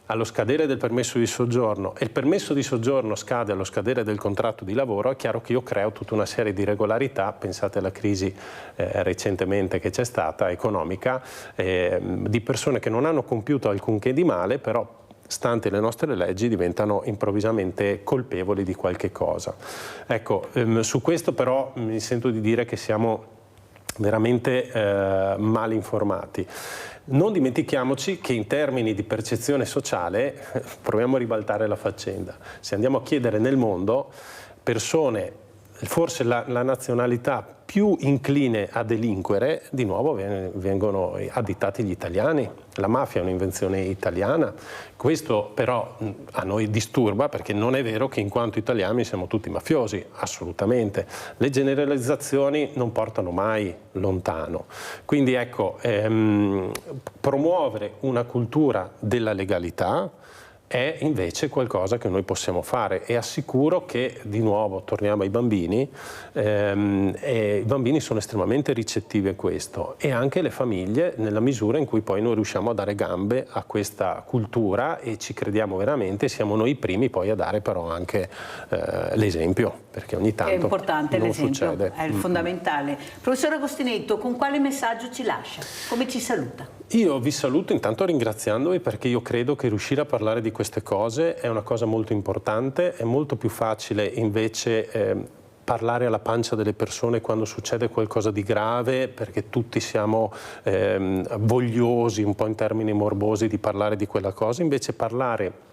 allo scadere del permesso di soggiorno e il permesso di soggiorno scade allo scadere del contratto di lavoro, è chiaro che io creo tutta una serie di irregolarità. Pensate alla crisi recentemente che c'è stata, economica, di persone che non hanno compiuto alcunché di male, però stante le nostre leggi diventano improvvisamente colpevoli di qualche cosa. Ecco, su questo però mi sento di dire che siamo veramente mal informati. Non dimentichiamoci che in termini di percezione sociale, proviamo a ribaltare la faccenda, se andiamo a chiedere nel mondo, persone, forse la nazionalità più incline a delinquere, di nuovo vengono additati gli italiani. La mafia è un'invenzione italiana. Questo però a noi disturba, perché non è vero che in quanto italiani siamo tutti mafiosi, assolutamente. Le generalizzazioni non portano mai lontano. Quindi ecco, promuovere una cultura della legalità è invece qualcosa che noi possiamo fare, e assicuro che, di nuovo, torniamo ai bambini, i bambini sono estremamente ricettivi a questo, e anche le famiglie, nella misura in cui poi noi riusciamo a dare gambe a questa cultura e ci crediamo veramente, siamo noi i primi poi a dare però anche l'esempio, perché ogni tanto è importante non l'esempio, succede. è fondamentale. Professor Agostinetto, con quale messaggio ci lascia? Come ci saluta? Io vi saluto intanto ringraziandovi, perché io credo che riuscire a parlare di queste cose è una cosa molto importante. È molto più facile invece parlare alla pancia delle persone quando succede qualcosa di grave, perché tutti siamo vogliosi, un po' in termini morbosi, di parlare di quella cosa. Invece parlare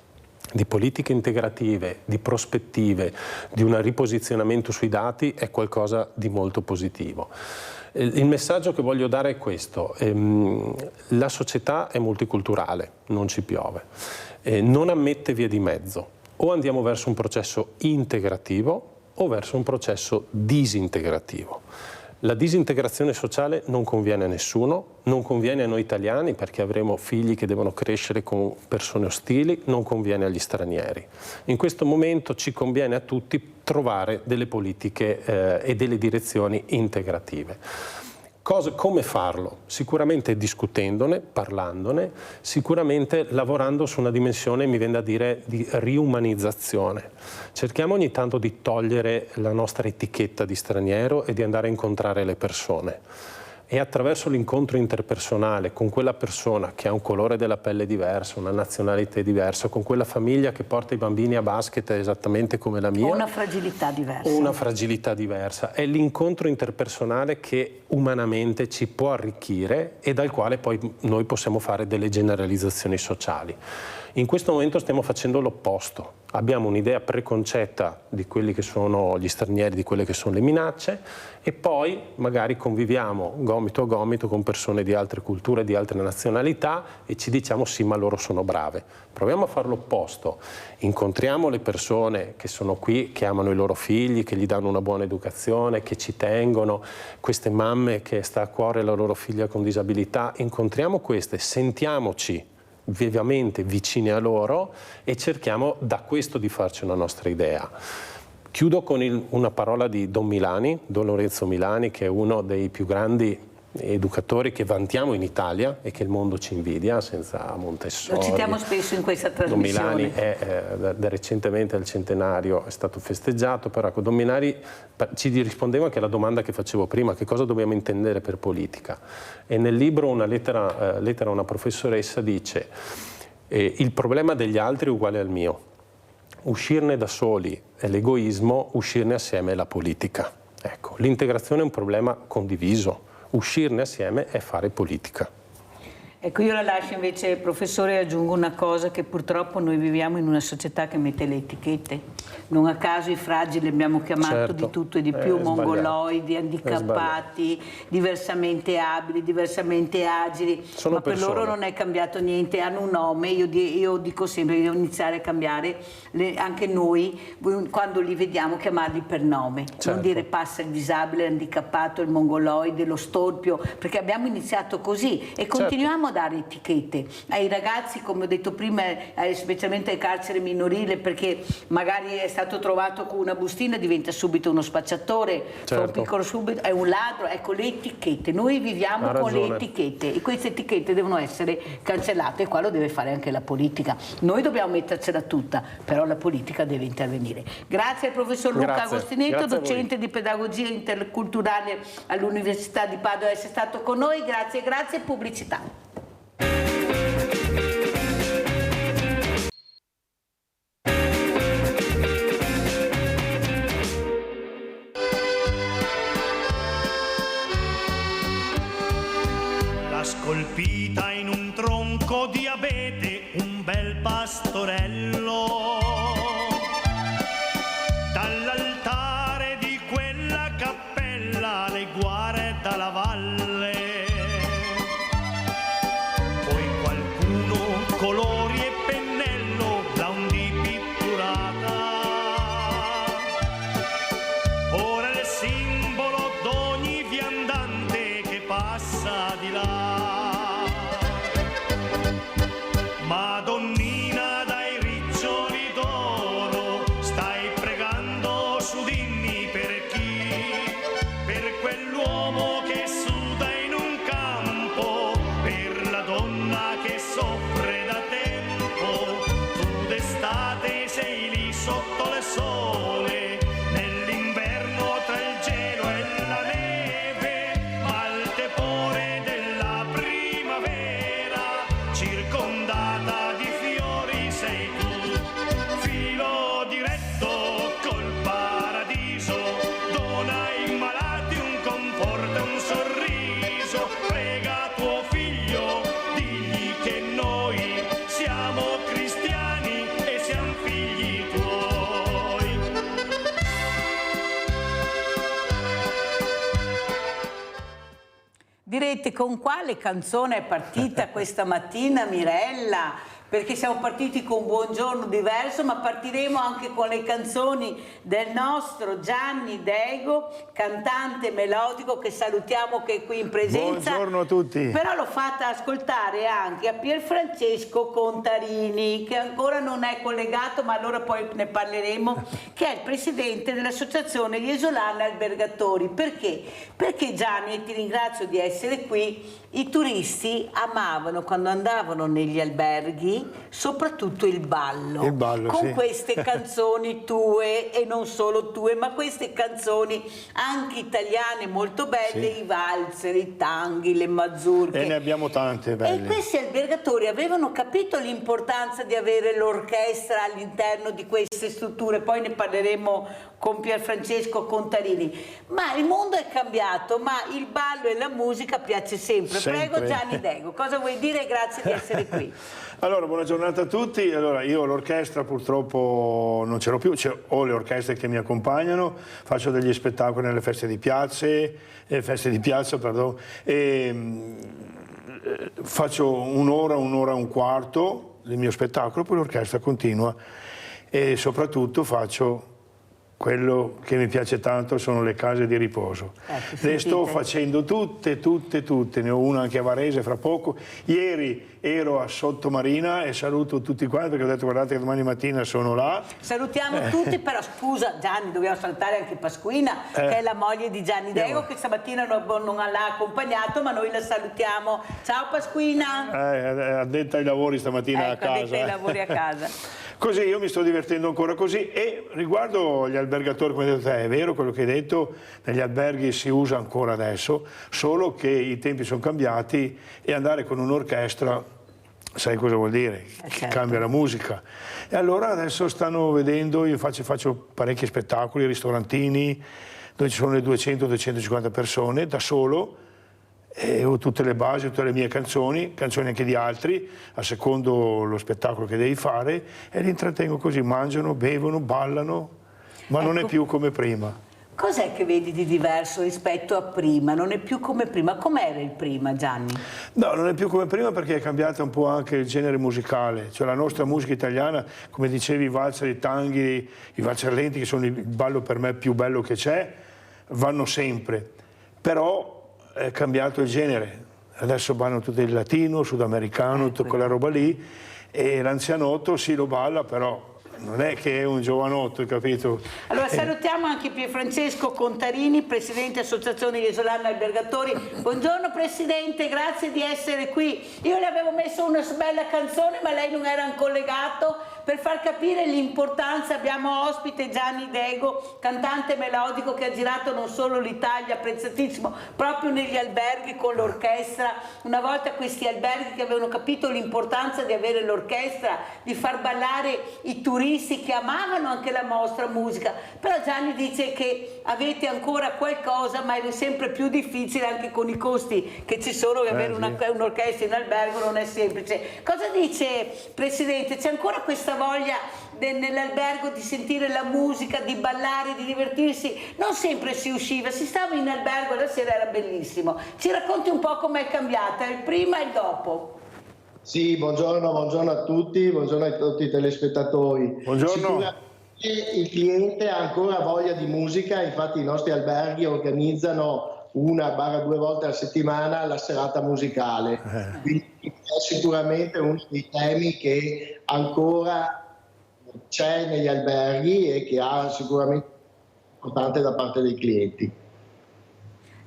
di politiche integrative, di prospettive, di un riposizionamento sui dati è qualcosa di molto positivo. Il messaggio che voglio dare è questo: la società è multiculturale, non ci piove, non ammette vie di mezzo, o andiamo verso un processo integrativo o verso un processo disintegrativo. La disintegrazione sociale non conviene a nessuno, non conviene a noi italiani, perché avremo figli che devono crescere con persone ostili, non conviene agli stranieri. In questo momento ci conviene a tutti trovare delle politiche e delle direzioni integrative. Come farlo? Sicuramente discutendone, parlandone, sicuramente lavorando su una dimensione, mi viene da dire, di riumanizzazione. Cerchiamo ogni tanto di togliere la nostra etichetta di straniero e di andare a incontrare le persone. E attraverso l'incontro interpersonale con quella persona che ha un colore della pelle diverso, una nazionalità diversa, con quella famiglia che porta i bambini a basket esattamente come la mia. O una fragilità diversa. O una fragilità diversa. È l'incontro interpersonale che umanamente ci può arricchire e dal quale poi noi possiamo fare delle generalizzazioni sociali. In questo momento stiamo facendo l'opposto. Abbiamo un'idea preconcetta di quelli che sono gli stranieri, di quelle che sono le minacce, e poi magari conviviamo gomito a gomito con persone di altre culture, di altre nazionalità, e ci diciamo sì, ma loro sono brave. Proviamo a fare l'opposto. Incontriamo le persone che sono qui, che amano i loro figli, che gli danno una buona educazione, che ci tengono, queste mamme che sta a cuore la loro figlia con disabilità. Incontriamo queste, sentiamoci vivamente vicini a loro e cerchiamo da questo di farci una nostra idea. Chiudo con una parola di Don Lorenzo Milani, che è uno dei più grandi educatori che vantiamo in Italia e che il mondo ci invidia, senza Montessori. Lo citiamo spesso in questa trasmissione. Don Milani è recentemente al centenario, è stato festeggiato, però ecco, Don Milani ci rispondeva anche alla domanda che facevo prima: che cosa dobbiamo intendere per politica? E nel libro Una lettera a una professoressa dice: il problema degli altri è uguale al mio, uscirne da soli è l'egoismo, uscirne assieme è la politica. Ecco, l'integrazione è un problema condiviso, uscirne assieme è fare politica. Ecco, io la lascio invece, professore, e aggiungo una cosa: che purtroppo noi viviamo in una società che mette le etichette. Non a caso i fragili abbiamo chiamato di tutto e di più, mongoloidi, handicappati, diversamente abili, diversamente agili, ma per loro non è cambiato niente, hanno un nome. Io dico sempre di iniziare a cambiare anche noi, quando li vediamo, chiamarli per nome, non dire passa il disabile, l'handicappato, il mongoloide, lo storpio, perché abbiamo iniziato così e continuiamo a dare etichette ai ragazzi, come ho detto prima, specialmente ai carceri minorile, perché magari è stato trovato con una bustina, diventa subito uno spacciatore, un piccolo subito è un ladro. Ecco, le etichette, noi viviamo con le etichette e queste etichette devono essere cancellate, e qua lo deve fare anche la politica. Noi dobbiamo mettercela tutta, però la politica deve intervenire. Grazie al professor Luca Agostinetto, docente di pedagogia interculturale all'Università di Padova, di essere stato con noi. Grazie, pubblicità. cappello, dall'altare di quella cappella le guarda la valle, poi qualcuno colori e pennello da un di pitturata, ora è il simbolo d'ogni viandante che passa di là. Madonnina dai riccioli d'oro, stai pregando su dimmi per chi? Per quell'uomo che suda in un campo, per la donna che soffre da tempo. Tu d'estate sei lì sotto le sole, nell'inverno tra il gelo e la neve, ma al tepore della primavera, circondata di fiori sei tu, filo diretto col paradiso, dona ai malati un conforto e un sorriso, prega tuo figlio, digli che noi siamo cristiani e siamo figli tuoi. Direte con quale canzone è partita questa mattina Mirella? Perché siamo partiti con Buongiorno diverso, ma partiremo anche con le canzoni del nostro Gianni Dego, cantante melodico che salutiamo, che è qui in presenza. Buongiorno a tutti. Però l'ho fatta ascoltare anche a Pierfrancesco Contarini, che ancora non è collegato, ma allora poi ne parleremo, che è il presidente dell'Associazione Iesolana Albergatori. Perché? Perché Gianni, e ti ringrazio di essere qui, i turisti amavano quando andavano negli alberghi soprattutto il ballo, con sì. queste canzoni tue, e non solo tue, ma queste canzoni anche italiane molto belle, sì. I valzer, i tanghi, le mazurche, e ne abbiamo tante belle. E questi albergatori avevano capito l'importanza di avere l'orchestra all'interno di queste strutture. Poi ne parleremo con Pierfrancesco Contarini. Ma il mondo è cambiato, ma il ballo e la musica piace sempre. Prego Gianni Dego, cosa vuoi dire? Grazie di essere qui. Allora, buona giornata a tutti. Allora, io l'orchestra purtroppo non ce l'ho più, ho le orchestre che mi accompagnano, faccio degli spettacoli nelle feste di piazza, e faccio un'ora e un quarto del mio spettacolo, poi l'orchestra continua, e soprattutto faccio quello che mi piace tanto, sono le case di riposo. Le sto facendo tutte, ne ho una anche a Varese fra poco. Ieri ero a Sottomarina e saluto tutti quanti perché ho detto guardate che domani mattina sono là. Salutiamo tutti, però scusa Gianni, dobbiamo salutare anche Pasquina, che è la moglie di Gianni Dego, che stamattina non l'ha accompagnato, ma noi la salutiamo. Ciao Pasquina! Addetta ai lavori stamattina a casa. Addetta ai lavori a casa. Così io mi sto divertendo ancora così. E riguardo gli albergatori, come hai detto te, è vero quello che hai detto, negli alberghi si usa ancora adesso, solo che i tempi sono cambiati e andare con un'orchestra, sai cosa vuol dire? Che cambia la musica. E allora adesso stanno vedendo, io faccio parecchi spettacoli, ristorantini, dove ci sono le 200-250 persone, da solo, e ho tutte le basi, tutte le mie canzoni anche di altri, a secondo lo spettacolo che devi fare, e li intrattengo così, mangiano, bevono, ballano, ma non è più come prima. Cos'è che vedi di diverso rispetto a prima? Non è più come prima. Com'era il prima, Gianni? No, non è più come prima perché è cambiato un po' anche il genere musicale, cioè la nostra musica italiana, come dicevi, i valzer, i tanghi, i valzer lenti, che sono il ballo per me più bello che c'è, vanno sempre, però è cambiato il genere, adesso vanno tutti il latino, sudamericano, tutta quella roba lì, e l'anzianotto sì lo balla, però non è che è un giovanotto, capito? Allora salutiamo anche Pierfrancesco Contarini, presidente Associazione Iesolana Albergatori. Buongiorno Presidente, grazie di essere qui. Io le avevo messo una bella canzone, ma lei non era collegato, per far capire l'importanza. Abbiamo ospite Gianni Dego, cantante melodico che ha girato non solo l'Italia, apprezzatissimo, proprio negli alberghi con l'orchestra. Una volta questi alberghi che avevano capito l'importanza di avere l'orchestra, di far ballare i turisti che amavano anche la nostra musica. Però Gianni dice che avete ancora qualcosa, ma è sempre più difficile anche con i costi che ci sono, che avere un'orchestra in albergo non è semplice. Cosa dice Presidente? C'è ancora questa questa voglia nell'albergo di sentire la musica, di ballare, di divertirsi. Non sempre si usciva, si stava in albergo, la sera era bellissimo. Ci racconti un po' com'è cambiata il prima e il dopo? Sì, buongiorno a tutti, buongiorno a tutti i telespettatori. Buongiorno. Il cliente ha ancora voglia di musica, infatti i nostri alberghi organizzano 1-2 volte a settimana la serata musicale. Quindi è sicuramente uno dei temi che ancora c'è negli alberghi e che ha sicuramente importante da parte dei clienti.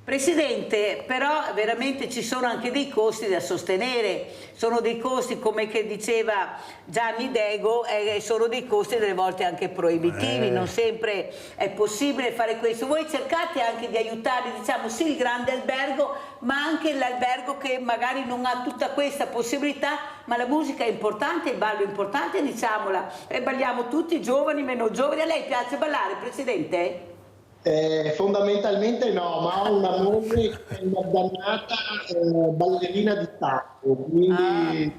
Presidente, però veramente ci sono anche dei costi da sostenere, sono dei costi, come che diceva Gianni Dego, sono dei costi delle volte anche proibitivi, non sempre è possibile fare questo. Voi cercate anche di aiutare, diciamo, sì, il grande albergo, ma anche l'albergo che magari non ha tutta questa possibilità, ma la musica è importante, il ballo è importante, diciamola, e balliamo tutti, giovani, meno giovani. A lei piace ballare, Presidente? Fondamentalmente no, ma ho una moglie che è una dannata ballerina di tacco, quindi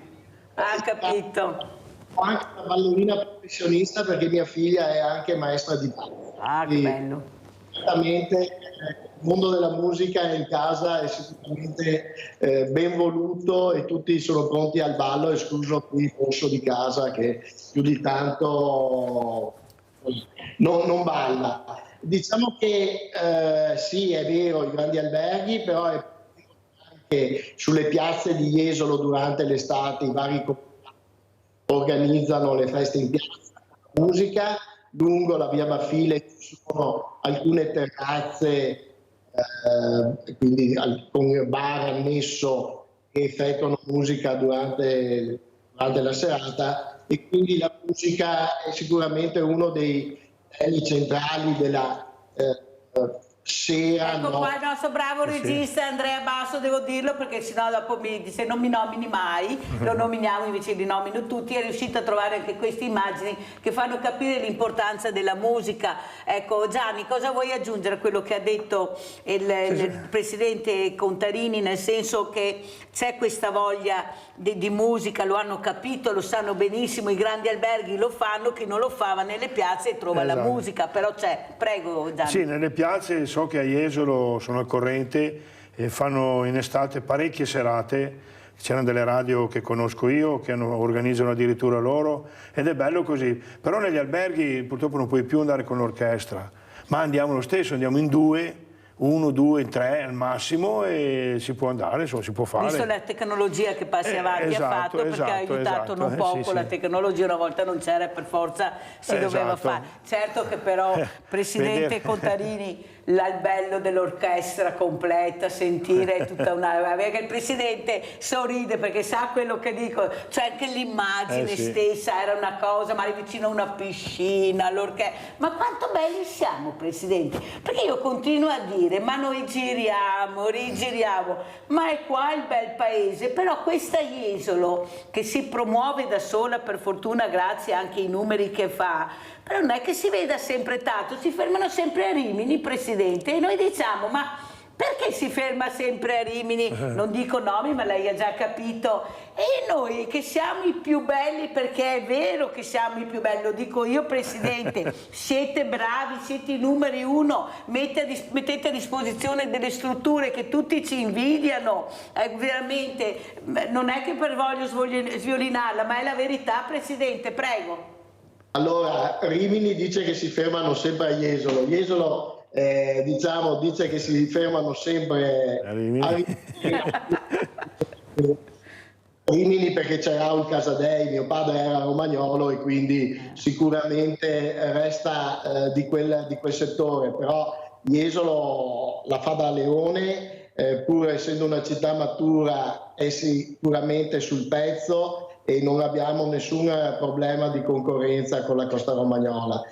capito. Ho anche una ballerina professionista perché mia figlia è anche maestra di tacco. Che bello. Certamente il mondo della musica in casa è sicuramente ben voluto e tutti sono pronti al ballo, escluso qui il corso di casa che più di tanto non balla. Diciamo che sì, è vero, i grandi alberghi, però è anche sulle piazze di Jesolo durante l'estate i vari organizzano le feste in piazza, la musica, lungo la via Baffile ci sono alcune terrazze, quindi con bar annesso che effettuano musica durante la serata, e quindi la musica è sicuramente uno dei temi centrali della sera. Ecco qua il nostro bravo regista Andrea Basso, devo dirlo perché sennò dopo mi dice non mi nomini mai, lo nominiamo invece li nomino tutti. È riuscito a trovare anche queste immagini che fanno capire l'importanza della musica. Ecco Gianni, cosa vuoi aggiungere a quello che ha detto il presidente Contarini, nel senso che c'è questa voglia di musica, lo hanno capito, lo sanno benissimo, i grandi alberghi lo fanno, chi non lo fa nelle piazze e trova la musica, però c'è. Prego Gianni. Sì, nelle piazze so che a Jesolo sono al corrente e fanno in estate parecchie serate, c'erano delle radio che conosco io che organizzano addirittura loro ed è bello così, però negli alberghi purtroppo non puoi più andare con l'orchestra, ma andiamo lo stesso, andiamo in 2, 1, 2, 3 al massimo e si può andare, insomma, si può fare. Visto la tecnologia che passi avanti esatto, ha fatto, perché ha aiutato non poco sì, la sì. tecnologia, una volta non c'era, per forza si doveva fare. Certo che però, Presidente Contarini, il bello dell'orchestra completa, sentire tutta una... Perché il Presidente sorride perché sa quello che dico, cioè anche l'immagine stessa era una cosa, magari vicino a una piscina, l'orchestra. Ma quanto belli siamo, Presidente? Perché io continuo a dire, ma noi rigiriamo, ma è qua il bel paese, però questa Jesolo che si promuove da sola, per fortuna grazie anche ai numeri che fa, però non è che si veda sempre tanto, si fermano sempre a Rimini, Presidente, e noi diciamo, ma perché si ferma sempre a Rimini? Non dico nomi, ma lei ha già capito. E noi che siamo i più belli, perché è vero che siamo i più belli, lo dico io Presidente, siete bravi, siete i numeri uno, mettete a disposizione delle strutture che tutti ci invidiano, veramente, non è che per voglio sviolinarla, ma è la verità, Presidente, prego. Allora, Rimini dice che si fermano sempre a Jesolo. Jesolo diciamo, dice che si fermano sempre a Rimini perché c'è Raul Casadei, mio padre era romagnolo e quindi sicuramente resta di quel settore, però Jesolo la fa da leone, pur essendo una città matura è sicuramente sul pezzo e non abbiamo nessun problema di concorrenza con la Costa Romagnola.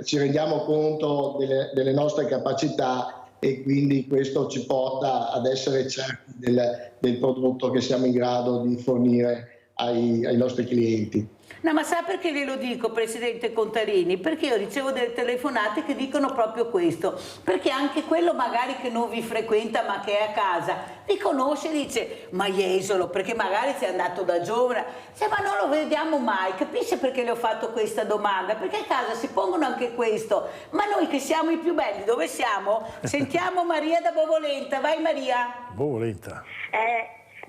Ci rendiamo conto delle nostre capacità e quindi questo ci porta ad essere certi del prodotto che siamo in grado di fornire ai nostri clienti. No, ma sa perché glielo dico, Presidente Contarini? Perché io ricevo delle telefonate che dicono proprio questo, perché anche quello magari che non vi frequenta ma che è a casa, vi conosce e dice, ma Jesolo, perché magari sei andato da giovane, ma non lo vediamo mai, capisce perché le ho fatto questa domanda? Perché a casa si pongono anche questo, ma noi che siamo i più belli, dove siamo? Sentiamo Maria da Bovolenta, vai Maria. Bovolenta.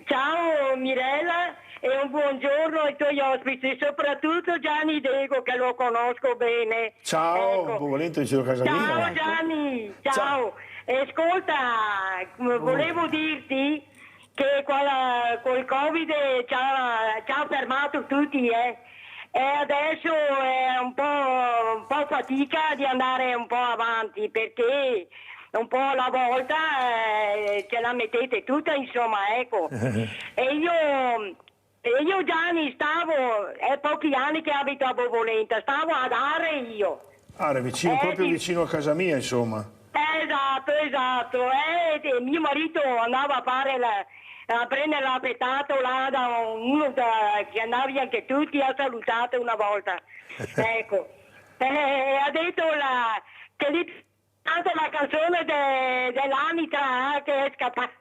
Ciao Mirella. E un buongiorno ai tuoi ospiti, soprattutto Gianni Dego che lo conosco bene. Ciao, ecco. Bovolento vicino a casa mia. Ciao Gianni, ciao. Ascolta, volevo dirti che col Covid ci ha fermato tutti, e adesso è un po' fatica di andare un po' avanti, perché un po' alla volta ce la mettete tutta, insomma, ecco. E io Gianni è pochi anni che abito a Bovolenta, stavo ad Are io. Are, proprio vicino a casa mia, insomma. Esatto. E mio marito andava a prendere l'appetato là da uno che andavi anche tu, ti ha salutato una volta. Ecco. Ha detto la canzone dell'Anitra che è scappata.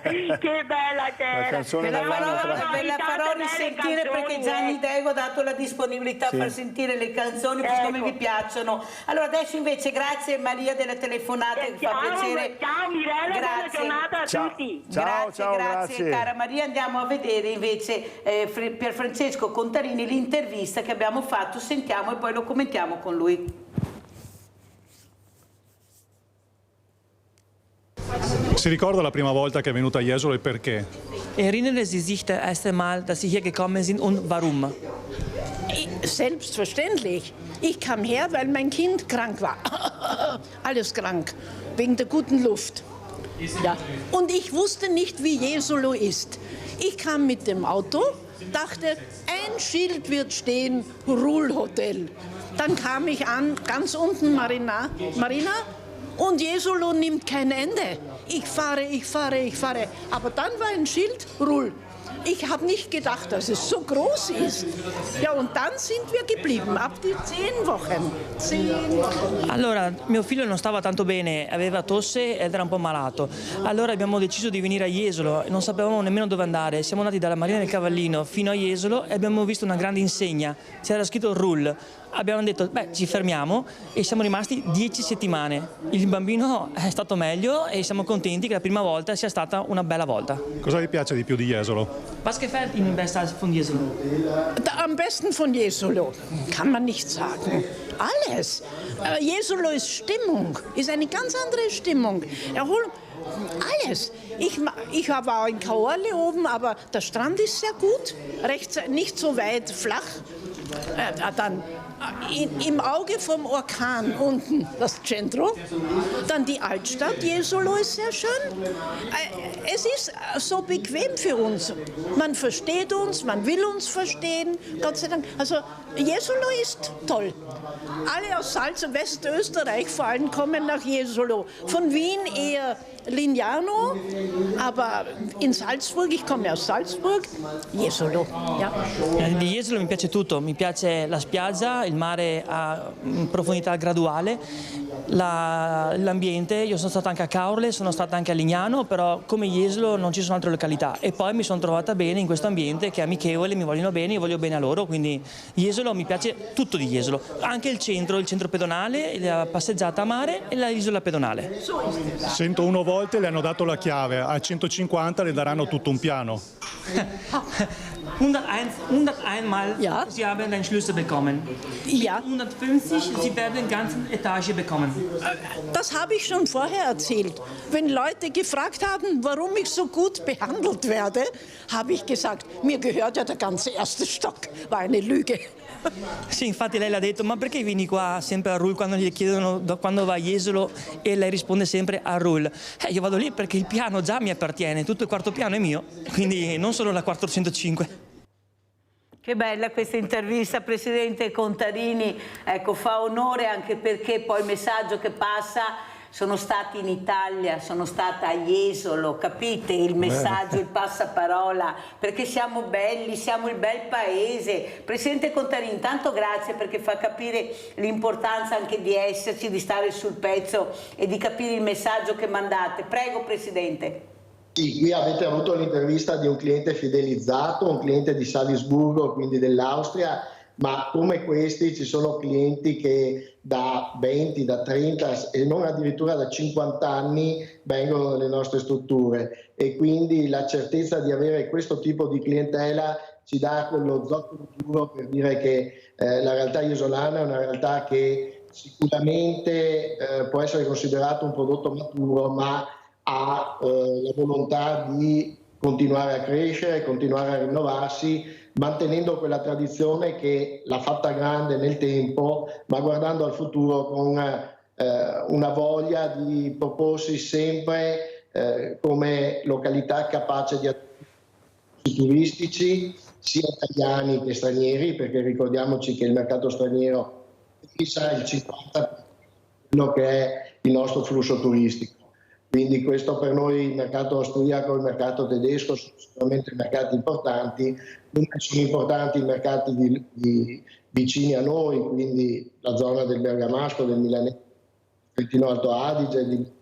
Che bella che era. Ve la farò risentire perché Gianni Dego ha dato la disponibilità a far sentire le canzoni come vi piacciono. Allora adesso invece grazie Maria della telefonata, che fa piacere. Ciao Mirella, buona giornata a tutti. Grazie cara Maria. Andiamo a vedere invece Pierfrancesco Contarini, l'intervista che abbiamo fatto, sentiamo e poi lo commentiamo con lui. Si ricorda la prima volta che è venuta a Jesolo e perché? Erinnern Sie sich das erste Mal, dass Sie hier gekommen sind und warum? Selbstverständlich. Ich kam her, weil mein Kind krank war. Alles krank, wegen der guten Luft. Ja. Und ich wusste nicht, wie Jesolo ist. Ich kam mit dem Auto, dachte, ein Schild wird stehen, Ruhlhotel. Dann kam ich an, ganz unten Marina. Und Jesolo nimmt kein Ende. Ich fahre. Aber dann war ein Schild, Ruhl. Ich habe nicht gedacht, dass es so groß ist. Ja, und dann sind wir geblieben, ab die 10 Wochen. 10 Wochen. Allora, mio figlio non stava tanto bene, aveva tosse ed era un po' malato. Allora abbiamo deciso di venire a Jesolo, non sapevamo nemmeno dove andare. Siamo andati dalla Marina del Cavallino fino a Jesolo e abbiamo visto una grande insegna. C'era scritto Ruhl. Abbiamo detto, ci fermiamo e siamo rimasti 10 settimane. Il bambino è stato meglio e siamo contenti che la prima volta sia stata una bella volta. Cosa vi piace di più di Jesolo? Was gefällt Ihnen besser von Jesolo? Am besten von Jesolo kann man nicht sagen. Alles. Jesolo ist Stimmung, ist eine ganz andere Stimmung. Alles. Ich war auch in Kaorle oben, aber der Strand ist sehr gut, nicht so weit flach. Dann im Auge vom Orkan unten das Centro, dann die Altstadt, Jesolo ist sehr schön. Es ist so bequem für uns. Man versteht uns, man will uns verstehen, Gott sei Dank. Also Jesolo ist toll. Alle aus Salz- und Westösterreich vor allem kommen nach Jesolo. Von Wien eher Lignano, aber in Salzburg, ich komme aus Salzburg, Jesolo. Ja. Di Jesolo mi piace tutto, mi piace la spiaggia, il mare a profondità graduale, l'ambiente. Io sono stata anche a Caorle, sono stata anche a Lignano, però come Jesolo non ci sono altre località e poi mi sono trovata bene in questo ambiente che è amichevole, mi vogliono bene, io voglio bene a loro, quindi Jesolo mi piace tutto di Jesolo, anche il centro pedonale, la passeggiata a mare e l'isola pedonale. 101 volte le hanno dato la chiave, a 150 le daranno tutto un piano. 101 Mal, ja. Sie haben den Schlüssel bekommen. Ja. 150, Sie werden die ganze Etage bekommen. Das habe ich schon vorher erzählt. Wenn Leute gefragt haben, warum ich so gut behandelt werde, habe ich gesagt, mir gehört ja der ganze erste Stock. War eine Lüge. Sì, infatti lei l'ha detto, ma perché vieni qua sempre a Ruhl quando gli chiedono quando va a Jesolo e lei risponde sempre a Ruhl? Io vado lì perché il piano già mi appartiene, tutto il quarto piano è mio, quindi non solo la 405. Che bella questa intervista, Presidente Contarini, ecco, fa onore anche perché poi il messaggio che passa sono stati in Italia, sono stata a Jesolo, capite il messaggio, il passaparola, perché siamo belli, siamo il bel paese. Presidente Contarini, intanto grazie perché fa capire l'importanza anche di esserci, di stare sul pezzo e di capire il messaggio che mandate. Prego Presidente. Sì, qui avete avuto l'intervista di un cliente fidelizzato, un cliente di Salisburgo, quindi dell'Austria, ma come questi ci sono clienti che da 20, da 30 e non addirittura da 50 anni vengono nelle nostre strutture, e quindi la certezza di avere questo tipo di clientela ci dà quello zoccolo duro per dire che la realtà iesolana è una realtà che sicuramente può essere considerato un prodotto maturo, ma ha la volontà di continuare a crescere, continuare a rinnovarsi, mantenendo quella tradizione che l'ha fatta grande nel tempo, ma guardando al futuro con una voglia di proporsi sempre come località capace di attrarre turistici, sia italiani che stranieri, perché ricordiamoci che il mercato straniero sarà il 50% di quello che è il nostro flusso turistico. Quindi questo per noi, il mercato austriaco e il mercato tedesco, sono sicuramente mercati importanti. Sono importanti i mercati vicini a noi, quindi la zona del Bergamasco, del Milanese, del Trentino Alto Adige.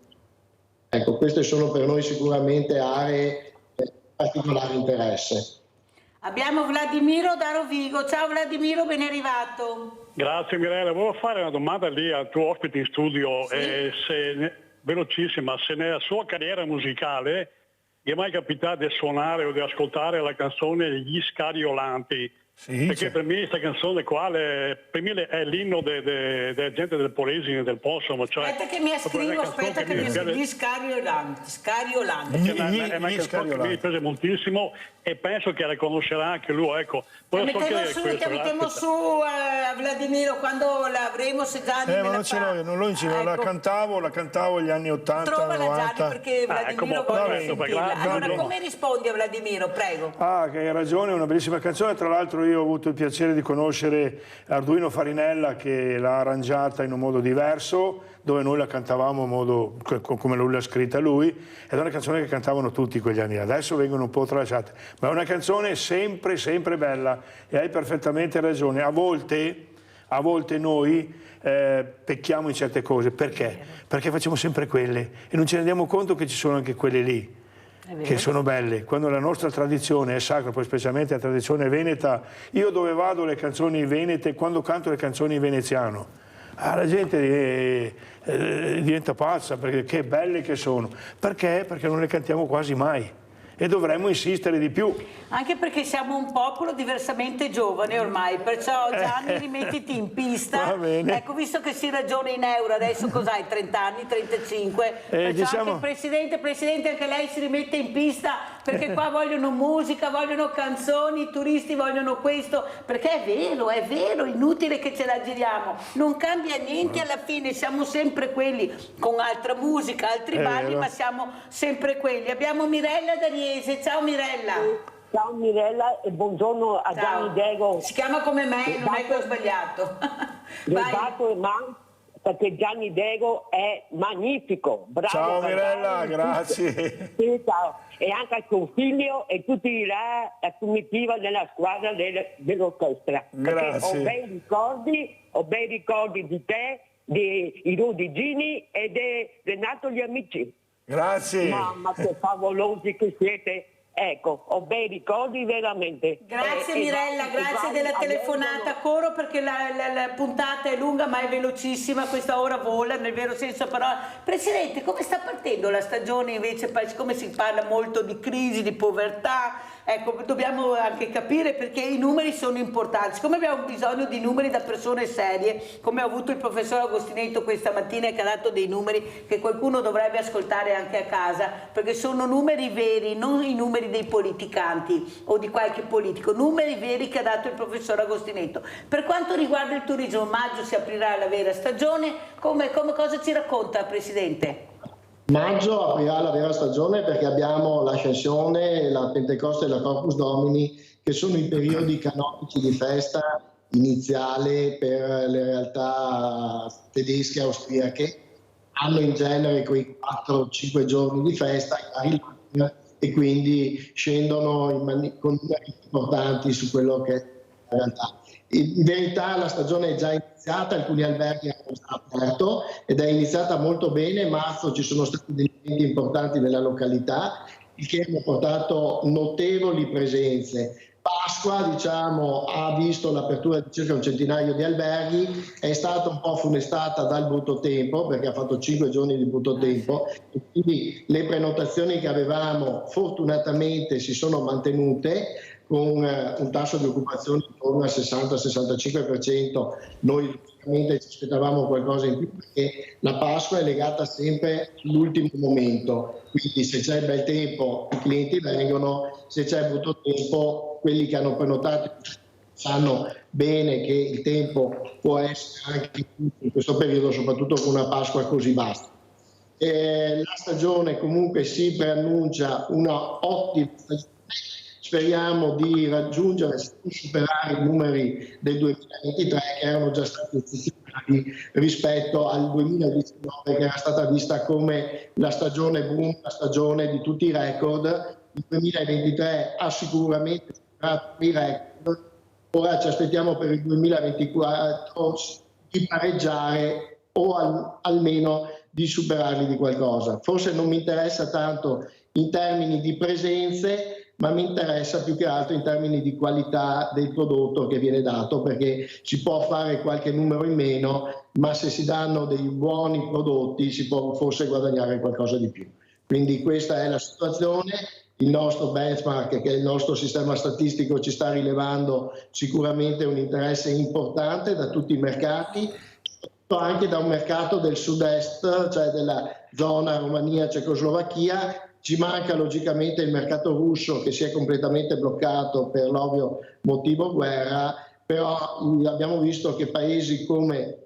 Ecco, queste sono per noi sicuramente aree di particolare interesse. Abbiamo Vladimiro da Rovigo. Ciao Vladimiro, ben arrivato. Grazie Mirella, volevo fare una domanda lì al tuo ospite in studio. Sì? Velocissima, se nella sua carriera musicale gli è mai capitato di suonare o di ascoltare la canzone Gli Scariolanti? Sì, perché per me questa canzone qua per me è l'inno della gente del Polesine, del Possum. Cioè, aspetta che mi scrivo, aspetta che mi scrivo. Gli Scariolanti. È una canzone che mi piace moltissimo e penso che la conoscerà anche lui. Ecco. Mettiamo su Vladimiro quando l'avremo, se Gianni me ma non ce l'ho, non l'ho in giro, la cantavo negli anni 80, Trovala 90. Gianni perché Vladimiro vuole sentirla. Allora come rispondi a Vladimiro, prego? Ah, che hai ragione, è una bellissima canzone. Tra l'altro io ho avuto il piacere di conoscere Arduino Farinella, che l'ha arrangiata in un modo diverso, dove noi la cantavamo in modo come lui l'ha scritta lui, ed è una canzone che cantavano tutti quegli anni. Adesso vengono un po' tralasciate, ma è una canzone sempre bella, e hai perfettamente ragione. A volte noi pecchiamo in certe cose. Perché? Perché facciamo sempre quelle e non ci rendiamo conto che ci sono anche quelle lì che sono belle. Quando la nostra tradizione è sacra, poi specialmente la tradizione veneta, io dove vado le canzoni venete, quando canto le canzoni in veneziano, la gente diventa pazza, perché che belle che sono. Perché? Perché non le cantiamo quasi mai e dovremmo insistere di più. Anche perché siamo un popolo diversamente giovane ormai, perciò Gianni rimettiti in pista. Va bene. Ecco, visto che si ragiona in euro, adesso cos'hai, 30 anni, 35, perciò diciamo... anche il Presidente anche lei si rimette in pista, perché qua vogliono musica, vogliono canzoni, i turisti vogliono questo, perché è vero, inutile che ce la giriamo, non cambia niente alla fine, siamo sempre quelli, con altra musica, altri balli, ma siamo sempre quelli. Abbiamo Mirella da Riese, ciao Mirella. Ciao Mirella e buongiorno a Gianni Dego. Si chiama come me, non è che ho sbagliato. Perché Gianni Dego è magnifico, bravo. Ciao Mirella, grazie. Sì, ciao. E anche al suo figlio e tutti la comitiva della squadra dell'orchestra. Grazie. Ho bei ricordi di te, di Rudy Gini e di Renato Gli Amici. Grazie. Mamma, che favolosi che siete. Ecco, ho bei ricordi veramente. Grazie Mirella, grazie della telefonata. Corro perché la puntata è lunga ma è velocissima, questa ora vola nel vero senso parola. Presidente, come sta partendo la stagione invece, siccome si parla molto di crisi, di povertà, ecco, dobbiamo anche capire perché i numeri sono importanti. Siccome abbiamo bisogno di numeri da persone serie, come ha avuto il professor Agostinetto questa mattina che ha dato dei numeri che qualcuno dovrebbe ascoltare anche a casa, perché sono numeri veri, non i numeri dei politicanti o di qualche politico, numeri veri che ha dato il professor Agostinetto. Per quanto riguarda il turismo, maggio si aprirà la vera stagione, cosa ci racconta Presidente? Maggio aprirà la vera stagione perché abbiamo l'Ascensione, la Pentecoste e la Corpus Domini, che sono i periodi canonici di festa iniziale per le realtà tedesche e austriache. hanno in genere quei 4-5 giorni di festa e quindi scendono con numeri importanti su quello che è la realtà. In verità la stagione è già iniziata, alcuni alberghi hanno già aperto ed è iniziata molto bene. Marzo ci sono stati degli eventi importanti nella località, il che hanno portato notevoli presenze. Pasqua, diciamo, ha visto l'apertura di circa un centinaio di alberghi, è stata un po' funestata dal brutto tempo, perché ha fatto 5 giorni di brutto tempo, e quindi le prenotazioni che avevamo fortunatamente si sono mantenute, con un tasso di occupazione intorno al 60-65%. Noi ovviamente ci aspettavamo qualcosa in più, perché la Pasqua è legata sempre all'ultimo momento, quindi se c'è bel tempo i clienti vengono, se c'è brutto tempo quelli che hanno prenotato sanno bene che il tempo può essere anche in questo periodo, soprattutto con una Pasqua così vasta. La stagione comunque si preannuncia una ottima stagione. Speriamo di raggiungere e superare i numeri del 2023, che erano già stati eccezionali rispetto al 2019, che era stata vista come la stagione boom, la stagione di tutti i record. Il 2023 ha sicuramente superato i record. Ora ci aspettiamo per il 2024 di pareggiare o almeno di superarli di qualcosa. Forse non mi interessa tanto in termini di presenze, ma mi interessa più che altro in termini di qualità del prodotto che viene dato, perché si può fare qualche numero in meno, ma se si danno dei buoni prodotti si può forse guadagnare qualcosa di più. Quindi questa è la situazione. Il nostro benchmark, che è il nostro sistema statistico, ci sta rilevando sicuramente un interesse importante da tutti i mercati, anche da un mercato del sud-est, cioè della zona Romania, Cecoslovacchia. Ci manca logicamente il mercato russo, che si è completamente bloccato per l'ovvio motivo guerra, però abbiamo visto che paesi come,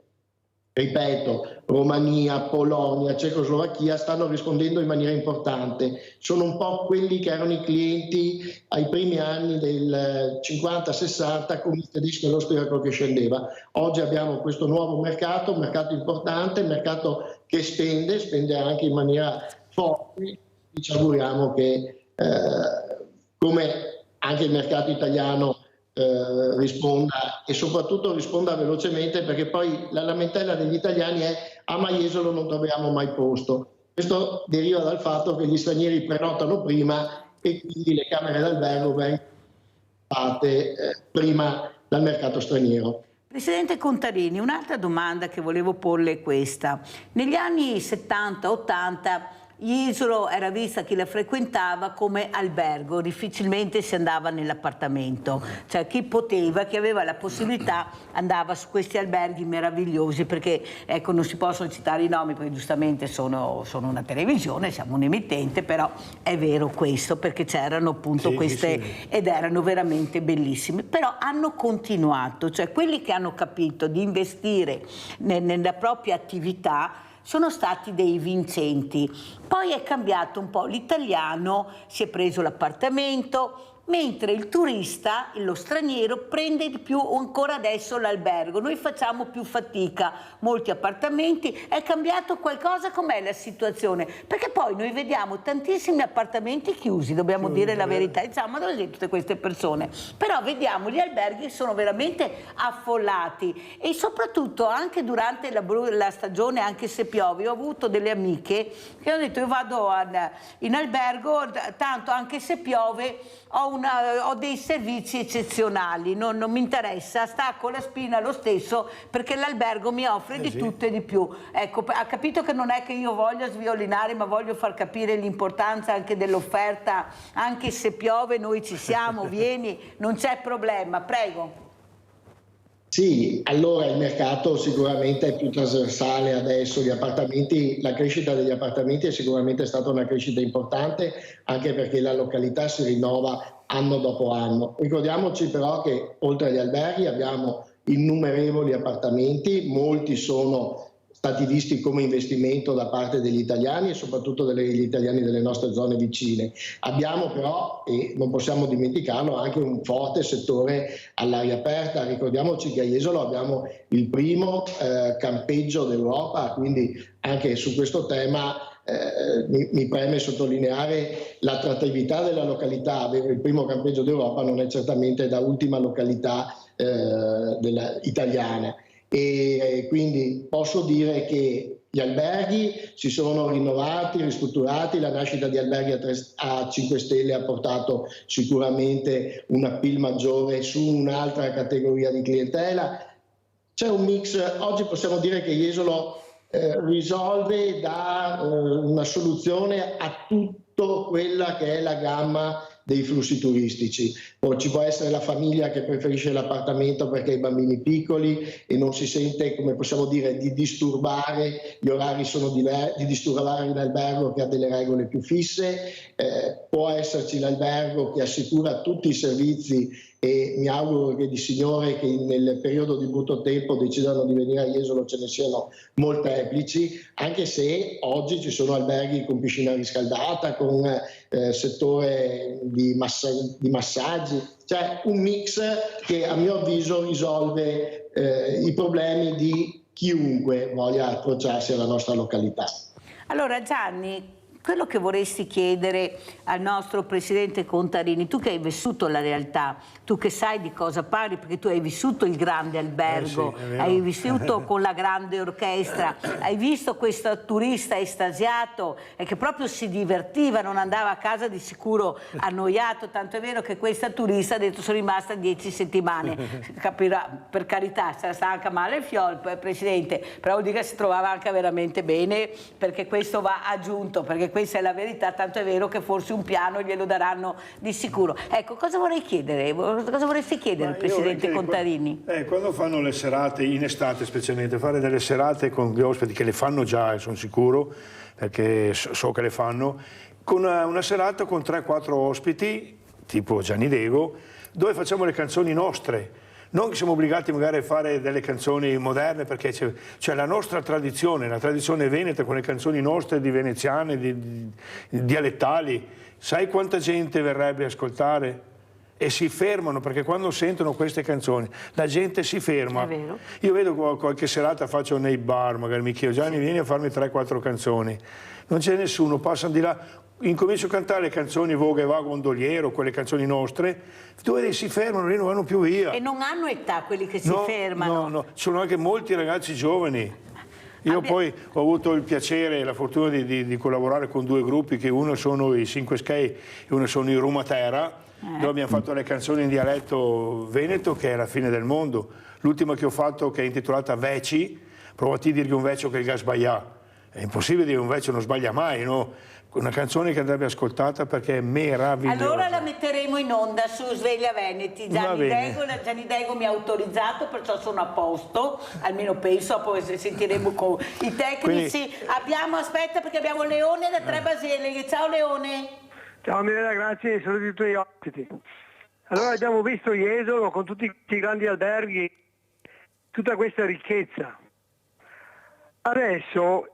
ripeto, Romania, Polonia, Cecoslovacchia stanno rispondendo in maniera importante. Sono un po' quelli che erano i clienti ai primi anni del 50-60 con il tedesco e l'austriaco che scendeva. Oggi abbiamo questo nuovo mercato, un mercato importante, un mercato che spende anche in maniera forte. Ci auguriamo che, come anche il mercato italiano, risponda, e soprattutto risponda velocemente, perché poi la lamentela degli italiani è: a Jesolo non troviamo mai posto. Questo deriva dal fatto che gli stranieri prenotano prima e quindi le camere d'albergo vengono fatte prima dal mercato straniero. Presidente Contarini, un'altra domanda che volevo porle è questa. Negli anni 70-80 Jesolo era vista, chi la frequentava, come albergo, difficilmente si andava nell'appartamento, cioè chi poteva, chi aveva la possibilità andava su questi alberghi meravigliosi, perché ecco, non si possono citare i nomi perché giustamente sono una televisione, siamo un emittente, però è vero questo, perché c'erano appunto queste ed erano veramente bellissime, però hanno continuato, cioè quelli che hanno capito di investire nella propria attività sono stati dei vincenti. Poi è cambiato un po', l'italiano si è preso l'appartamento, mentre il turista, lo straniero, prende di più ancora adesso l'albergo. Noi facciamo più fatica, molti appartamenti. È cambiato qualcosa? Com'è la situazione? Perché poi noi vediamo tantissimi appartamenti chiusi, dobbiamo dire la verità, diciamo, ma dove sono tutte queste persone? Però vediamo gli alberghi sono veramente affollati, e soprattutto anche durante la stagione, anche se piove. Ho avuto delle amiche che hanno detto: io vado in albergo, tanto anche se piove ho dei servizi eccezionali, non mi interessa, stacco la spina lo stesso, perché l'albergo mi offre di tutto e di più. Ecco, ha capito che non è che io voglia sviolinare, ma voglio far capire l'importanza anche dell'offerta. Anche se piove noi ci siamo, vieni, non c'è problema, prego. Sì, allora il mercato sicuramente è più trasversale adesso, gli appartamenti, la crescita degli appartamenti è sicuramente stata una crescita importante, anche perché la località si rinnova anno dopo anno. Ricordiamoci però che oltre agli alberghi abbiamo innumerevoli appartamenti, molti sono stati visti come investimento da parte degli italiani e soprattutto degli italiani delle nostre zone vicine. Abbiamo però, e non possiamo dimenticarlo, anche un forte settore all'aria aperta. Ricordiamoci che a Jesolo abbiamo il primo campeggio d'Europa, quindi anche su questo tema mi preme sottolineare l'attrattività della località. Avere il primo campeggio d'Europa non è certamente da ultima località italiana, e quindi posso dire che gli alberghi si sono rinnovati, ristrutturati. La nascita di alberghi a 5 stelle ha portato sicuramente un appeal maggiore su un'altra categoria di clientela. C'è un mix. Oggi possiamo dire che Jesolo risolve, dà una soluzione a tutto quella che è la gamma dei flussi turistici. Poi ci può essere la famiglia che preferisce l'appartamento perché ha i bambini piccoli e non si sente, come possiamo dire, di disturbare, gli orari sono diversi, di disturbare l'albergo che ha delle regole più fisse. Può esserci l'albergo che assicura tutti i servizi, e mi auguro che di signore che nel periodo di brutto tempo decidano di venire a Jesolo ce ne siano molteplici, anche se oggi ci sono alberghi con piscina riscaldata, con settore di massaggi. C'è un mix che a mio avviso risolve i problemi di chiunque voglia approcciarsi alla nostra località. Allora Gianni, quello che vorresti chiedere al nostro presidente Contarini, tu che hai vissuto la realtà, tu che sai di cosa parli, perché tu hai vissuto il grande albergo, sì, hai vissuto con la grande orchestra, hai visto questo turista estasiato e che proprio si divertiva, non andava a casa di sicuro annoiato, tanto è vero che questa turista ha detto sono rimasta 10 settimane. Capirà, per carità, sarà stanca male il fiol, presidente, però vuol dire che si trovava anche veramente bene, perché questo va aggiunto, perché questa è la verità, tanto è vero che forse un piano glielo daranno di sicuro. Ecco, cosa vorrei chiedere? Cosa vorresti chiedere al presidente Contarini? Quando fanno le serate, in estate specialmente, fare delle serate con gli ospiti, che le fanno già, sono sicuro, perché so che le fanno, con una serata con 3-4 ospiti, tipo Gianni Dego, dove facciamo le canzoni nostre. Non che siamo obbligati magari a fare delle canzoni moderne, perché c'è la nostra tradizione, la tradizione veneta con le canzoni nostre, di veneziane, dialettali. Sai quanta gente verrebbe a ascoltare? E si fermano, perché quando sentono queste canzoni la gente si ferma. È vero. Io vedo qualche serata faccio nei bar, magari mi chiedo Gianni vieni a farmi 3-4 canzoni, non c'è nessuno, passano di là, incomincio a cantare le canzoni Voga e Va Gondoliero, quelle canzoni nostre, dove si fermano, lì non vanno più via. E non hanno età quelli che si fermano? No, ci sono anche molti ragazzi giovani. Io poi ho avuto il piacere e la fortuna di collaborare con 2 gruppi, che uno sono i 5 Skei e uno sono i Roma Terra, dove abbiamo fatto le canzoni in dialetto veneto, che è la fine del mondo. L'ultima che ho fatto, che è intitolata Veci, provati a dire che un vecchio che il gas sbaglia. È impossibile dire che un vecchio non sbaglia mai, no? Una canzone che andrebbe ascoltata perché è meravigliosa. Allora la metteremo in onda su Sveglia Veneti. Gianni Dego mi ha autorizzato, perciò sono a posto, almeno penso, poi sentiremo con i tecnici. Quindi... aspetta perché abbiamo Leone da Tre Basileghe. Ciao Leone. Ciao Mirella, grazie, saluto i tuoi ospiti. Allora abbiamo visto Jesolo con tutti i grandi alberghi, tutta questa ricchezza. Adesso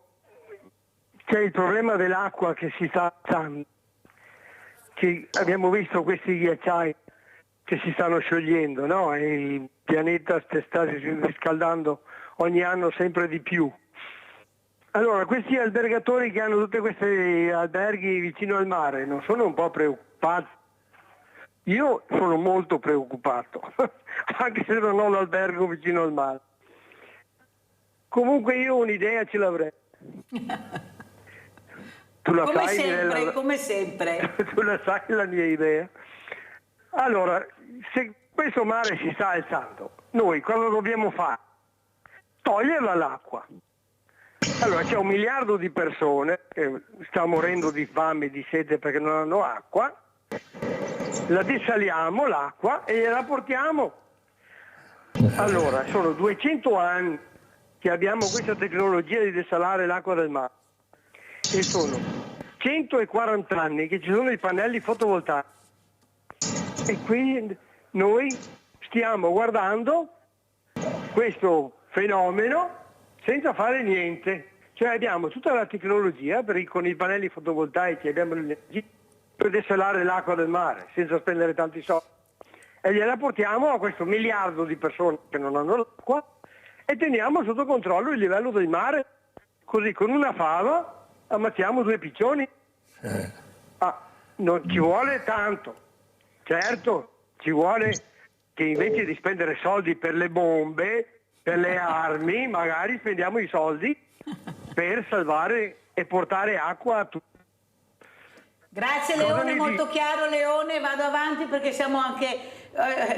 c'è il problema dell'acqua che si sta alzando, che abbiamo visto questi ghiacciai che si stanno sciogliendo, no? E il pianeta sta riscaldando ogni anno sempre di più. Allora, questi albergatori che hanno tutti questi alberghi vicino al mare non sono un po' preoccupati? Io sono molto preoccupato, anche se non ho l'albergo vicino al mare. Comunque io un'idea ce l'avrei. Tu la come sai, sempre, Mirella, come sempre. Tu la sai la mia idea. Allora, se questo mare si sta alzando, noi cosa dobbiamo fare? Toglierla l'acqua. Allora c'è 1 miliardo di persone che sta morendo di fame e di sete perché non hanno acqua, la dessaliamo l'acqua e gliela portiamo. Allora, sono 200 anni che abbiamo questa tecnologia di dessalare l'acqua del mare e sono 140 anni che ci sono i pannelli fotovoltaici e quindi noi stiamo guardando questo fenomeno senza fare niente. Cioè abbiamo tutta la tecnologia, con i pannelli fotovoltaici abbiamo l'energia per desalare l'acqua del mare senza spendere tanti soldi. E gliela portiamo a questo miliardo di persone che non hanno l'acqua e teniamo sotto controllo il livello del mare. Così con una fava ammazziamo 2 piccioni. Non ci vuole tanto. Certo, ci vuole che invece di spendere soldi per le bombe, per le armi, magari spendiamo i soldi per salvare e portare acqua a tutti. Grazie Leone, molto chiaro Leone, vado avanti perché siamo anche,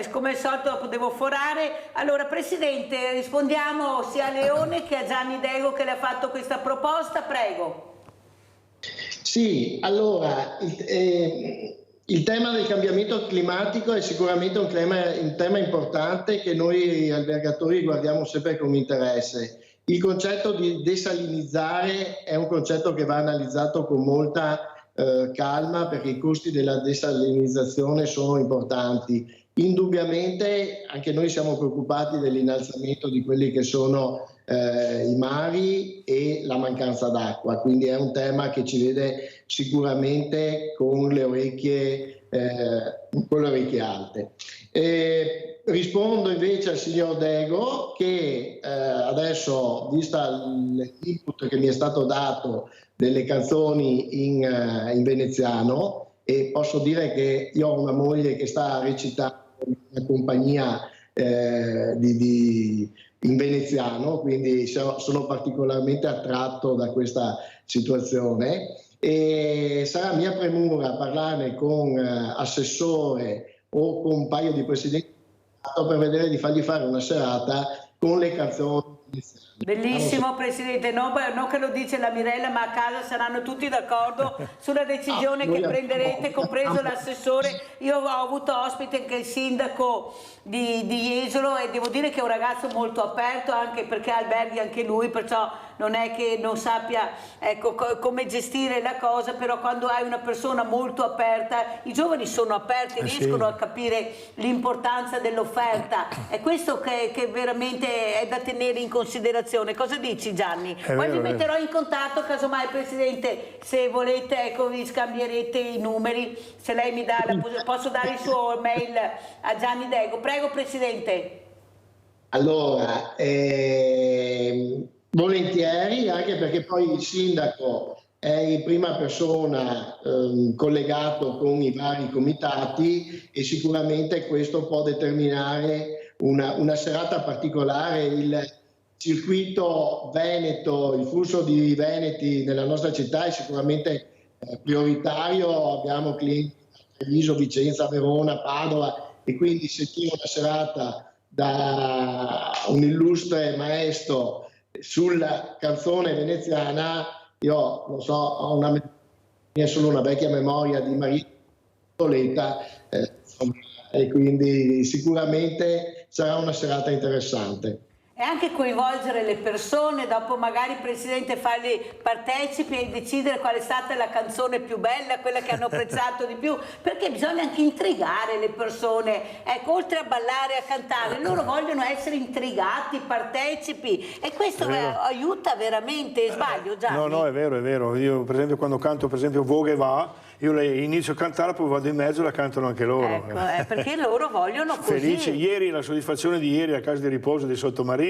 come al solito devo forare. Allora Presidente, rispondiamo sia a Leone che a Gianni Dego che le ha fatto questa proposta, prego. Sì, allora il tema del cambiamento climatico è sicuramente un tema importante che noi albergatori guardiamo sempre con interesse. Il concetto di desalinizzare è un concetto che va analizzato con molta calma perché i costi della desalinizzazione sono importanti. Indubbiamente anche noi siamo preoccupati dell'innalzamento di quelli che sono i mari e la mancanza d'acqua, quindi è un tema che ci vede sicuramente con le orecchie alte. Rispondo invece al signor Dego che adesso, vista l'input che mi è stato dato delle canzoni in veneziano, e posso dire che io ho una moglie che sta recitando in una compagnia in veneziano, quindi sono particolarmente attratto da questa situazione e sarà mia premura parlarne con assessore o con un paio di presidenti per vedere di fargli fare una serata con le canzoni. Bellissimo Presidente, non che lo dice la Mirella, ma a casa saranno tutti d'accordo sulla decisione che prenderete, compreso l'assessore. Io ho avuto ospite anche il sindaco di Jesolo e devo dire che è un ragazzo molto aperto, anche perché alberghi anche lui, perciò non è che non sappia come gestire la cosa, però quando hai una persona molto aperta, i giovani sono aperti, riescono a capire l'importanza dell'offerta, è questo che veramente è da tenere in considerazione. Cosa dici Gianni? Poi vi metterò in contatto, casomai Presidente, se volete vi scambierete i numeri, se lei mi dà posso dare il suo mail a Gianni Dego. Prego Presidente. Allora, volentieri, anche perché poi il sindaco è in prima persona collegato con i vari comitati e sicuramente questo può determinare una serata particolare. Il circuito veneto, il flusso di veneti nella nostra città è sicuramente prioritario, abbiamo clienti da Treviso, Vicenza, Verona, Padova e quindi sentire una serata da un illustre maestro sulla canzone veneziana, io lo so, ho solo una vecchia memoria di Maria Antonietta e quindi sicuramente sarà una serata interessante. E anche coinvolgere le persone, dopo magari Presidente farli partecipi e decidere qual è stata la canzone più bella, quella che hanno apprezzato di più, perché bisogna anche intrigare le persone, ecco, oltre a ballare e a cantare, loro vogliono essere intrigati, partecipi e questo aiuta veramente, sbaglio Gianni? No, è vero, io per esempio quando canto per esempio Vogue va, io inizio a cantare, poi vado in mezzo e la cantano anche loro. Ecco, perché loro vogliono così. Felice, ieri, la soddisfazione di ieri a casa di riposo di Sottomarina,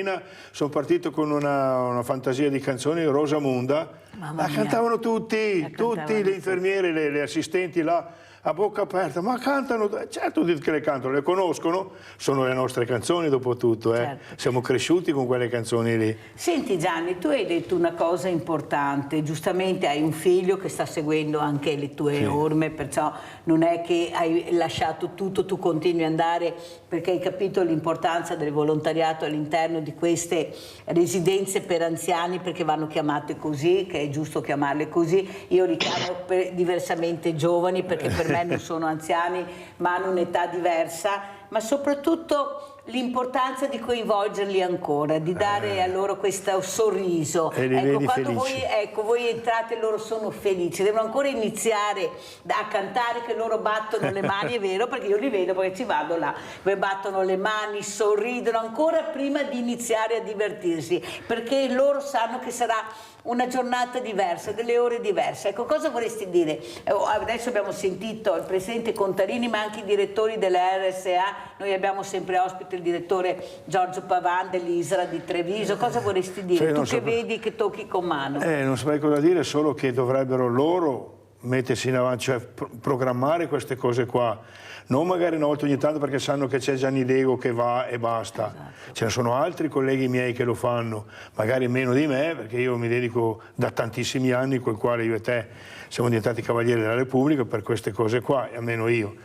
sono partito con una fantasia di canzoni, Rosamunda, la cantavano tutti, le infermiere, le assistenti là, a bocca aperta, ma cantano, certo che le cantano, le conoscono, sono le nostre canzoni dopo tutto, certo. Siamo cresciuti con quelle canzoni lì. Senti Gianni, tu hai detto una cosa importante, giustamente hai un figlio che sta seguendo anche le tue orme, perciò non è che hai lasciato tutto, tu continui ad andare perché hai capito l'importanza del volontariato all'interno di queste residenze per anziani, perché vanno chiamate così, che è giusto chiamarle così, io li chiamo diversamente giovani perché per me non sono anziani ma hanno un'età diversa, ma soprattutto l'importanza di coinvolgerli ancora, di dare a loro questo sorriso. E li vedi quando felici. voi entrate, loro sono felici, devono ancora iniziare a cantare, che loro battono le mani, è vero, perché io li vedo, perché ci vado là, battono le mani, sorridono ancora prima di iniziare a divertirsi, perché loro sanno che sarà una giornata diversa, delle ore diverse. Ecco, cosa vorresti dire? Adesso abbiamo sentito il presidente Contarini, ma anche i direttori della RSA, noi abbiamo sempre ospite il direttore Giorgio Pavan dell'ISRA di Treviso. Cosa vorresti dire? Tu che vedi, che tocchi con mano. Non saprei cosa dire, solo che dovrebbero loro mettersi in avanti, cioè programmare queste cose qua, non magari una volta ogni tanto perché sanno che c'è Gianni Dego che va e basta. Esatto. Ce ne sono altri colleghi miei che lo fanno, magari meno di me, perché io mi dedico da tantissimi anni, con il quale io e te siamo diventati Cavalieri della Repubblica per queste cose qua, e almeno io.